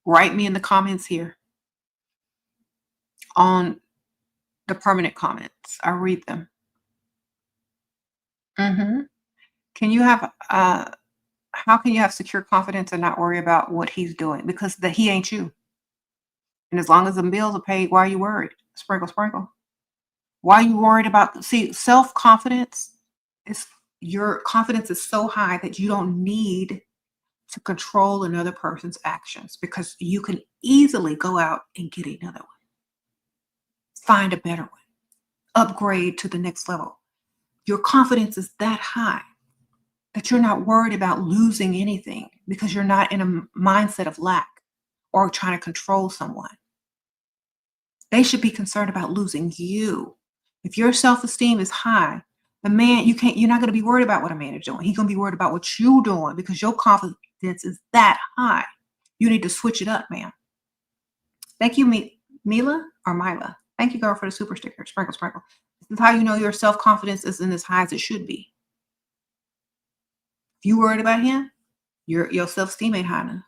write me in the comments here on the permanent comments. I read them. Hmm. Can you have how can you have secure confidence and not worry about what he's doing? Because he ain't you. And as long as the bills are paid, why are you worried? Sprinkle, sprinkle. Why are you worried about, see, self-confidence is, your confidence is so high that you don't need to control another person's actions, because you can easily go out and get another one. Find a better one. Upgrade to the next level. Your confidence is that high that you're not worried about losing anything, because you're not in a mindset of lack or trying to control someone. They should be concerned about losing you. If your self-esteem is high, the man, you're not going to be worried about what a man is doing. He's going to be worried about what you're doing, because your confidence is that high. You need to switch it up, ma'am. Thank you, Mila or Mila. Thank you, girl, for the super sticker. Sprinkle, sprinkle. This is how you know your self-confidence isn't as high as it should be. If you worried about him, your self-esteem ain't high enough.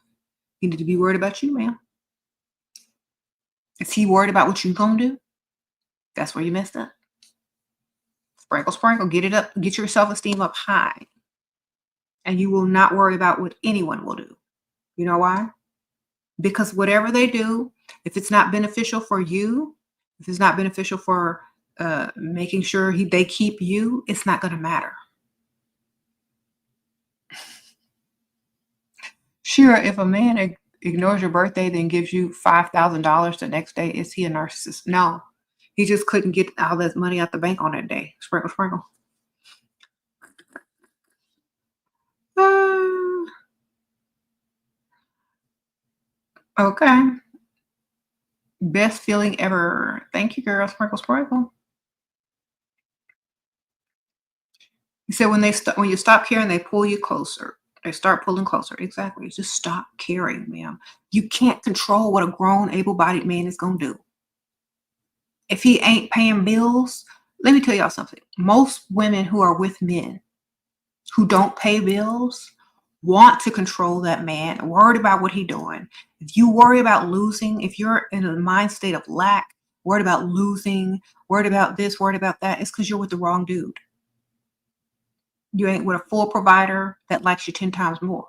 You need to be worried about you, ma'am. Is he worried about what you gonna do? That's where you messed up. Sprinkle, sprinkle, get it up, get your self-esteem up high. And you will not worry about what anyone will do. You know why? Because whatever they do, if it's not beneficial for you, if it's not beneficial for making sure they keep you, it's not going to matter. Sure, if a man ignores your birthday, then gives you $5,000 the next day, is he a narcissist? No. He just couldn't get all that money out the bank on that day. Sprinkle, sprinkle. Okay. Best feeling ever. Thank you, girl. Sprinkle, sprinkle. You said when you stop caring, they pull you closer. They start pulling closer. Exactly. Just stop caring, ma'am. You can't control what a grown, able-bodied man is gonna do. If he ain't paying bills, let me tell y'all something. Most women who are with men who don't pay bills want to control that man, worried about what he's doing. If you worry about losing, if you're in a mind state of lack, worried about losing, worried about this, worried about that, it's because you're with the wrong dude. You ain't with a full provider that likes you 10 times more.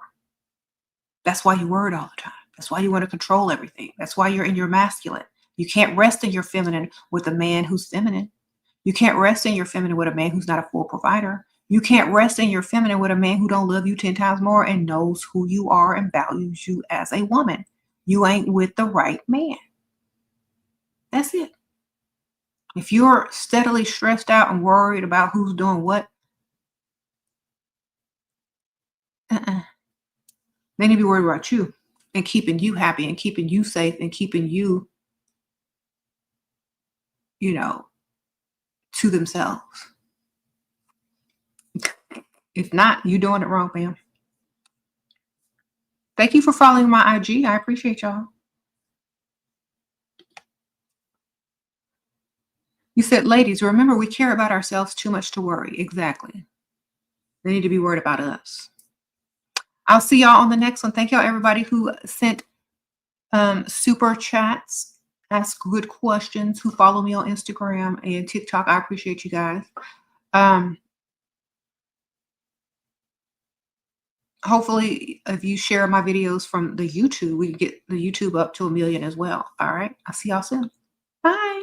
That's why you're worried all the time. That's why you want to control everything. That's why you're in your masculine. You can't rest in your feminine with a man who's feminine. You can't rest in your feminine with a man who's not a full provider. You can't rest in your feminine with a man who don't love you 10 times more and knows who you are and values you as a woman. You ain't with the right man. That's it. If you're steadily stressed out and worried about who's doing what, they need to be worried about you and keeping you happy and keeping you safe and keeping you, to themselves. If not, you're doing it wrong, ma'am. Thank you for following my IG. I appreciate y'all. You said, ladies, remember, we care about ourselves too much to worry. Exactly. They need to be worried about us. I'll see y'all on the next one. Thank y'all, everybody who sent super chats, ask good questions, who follow me on Instagram and TikTok. I appreciate you guys. Hopefully, if you share my videos from the YouTube, we can get the YouTube up to 1 million as well. All right. I'll see y'all soon. Bye.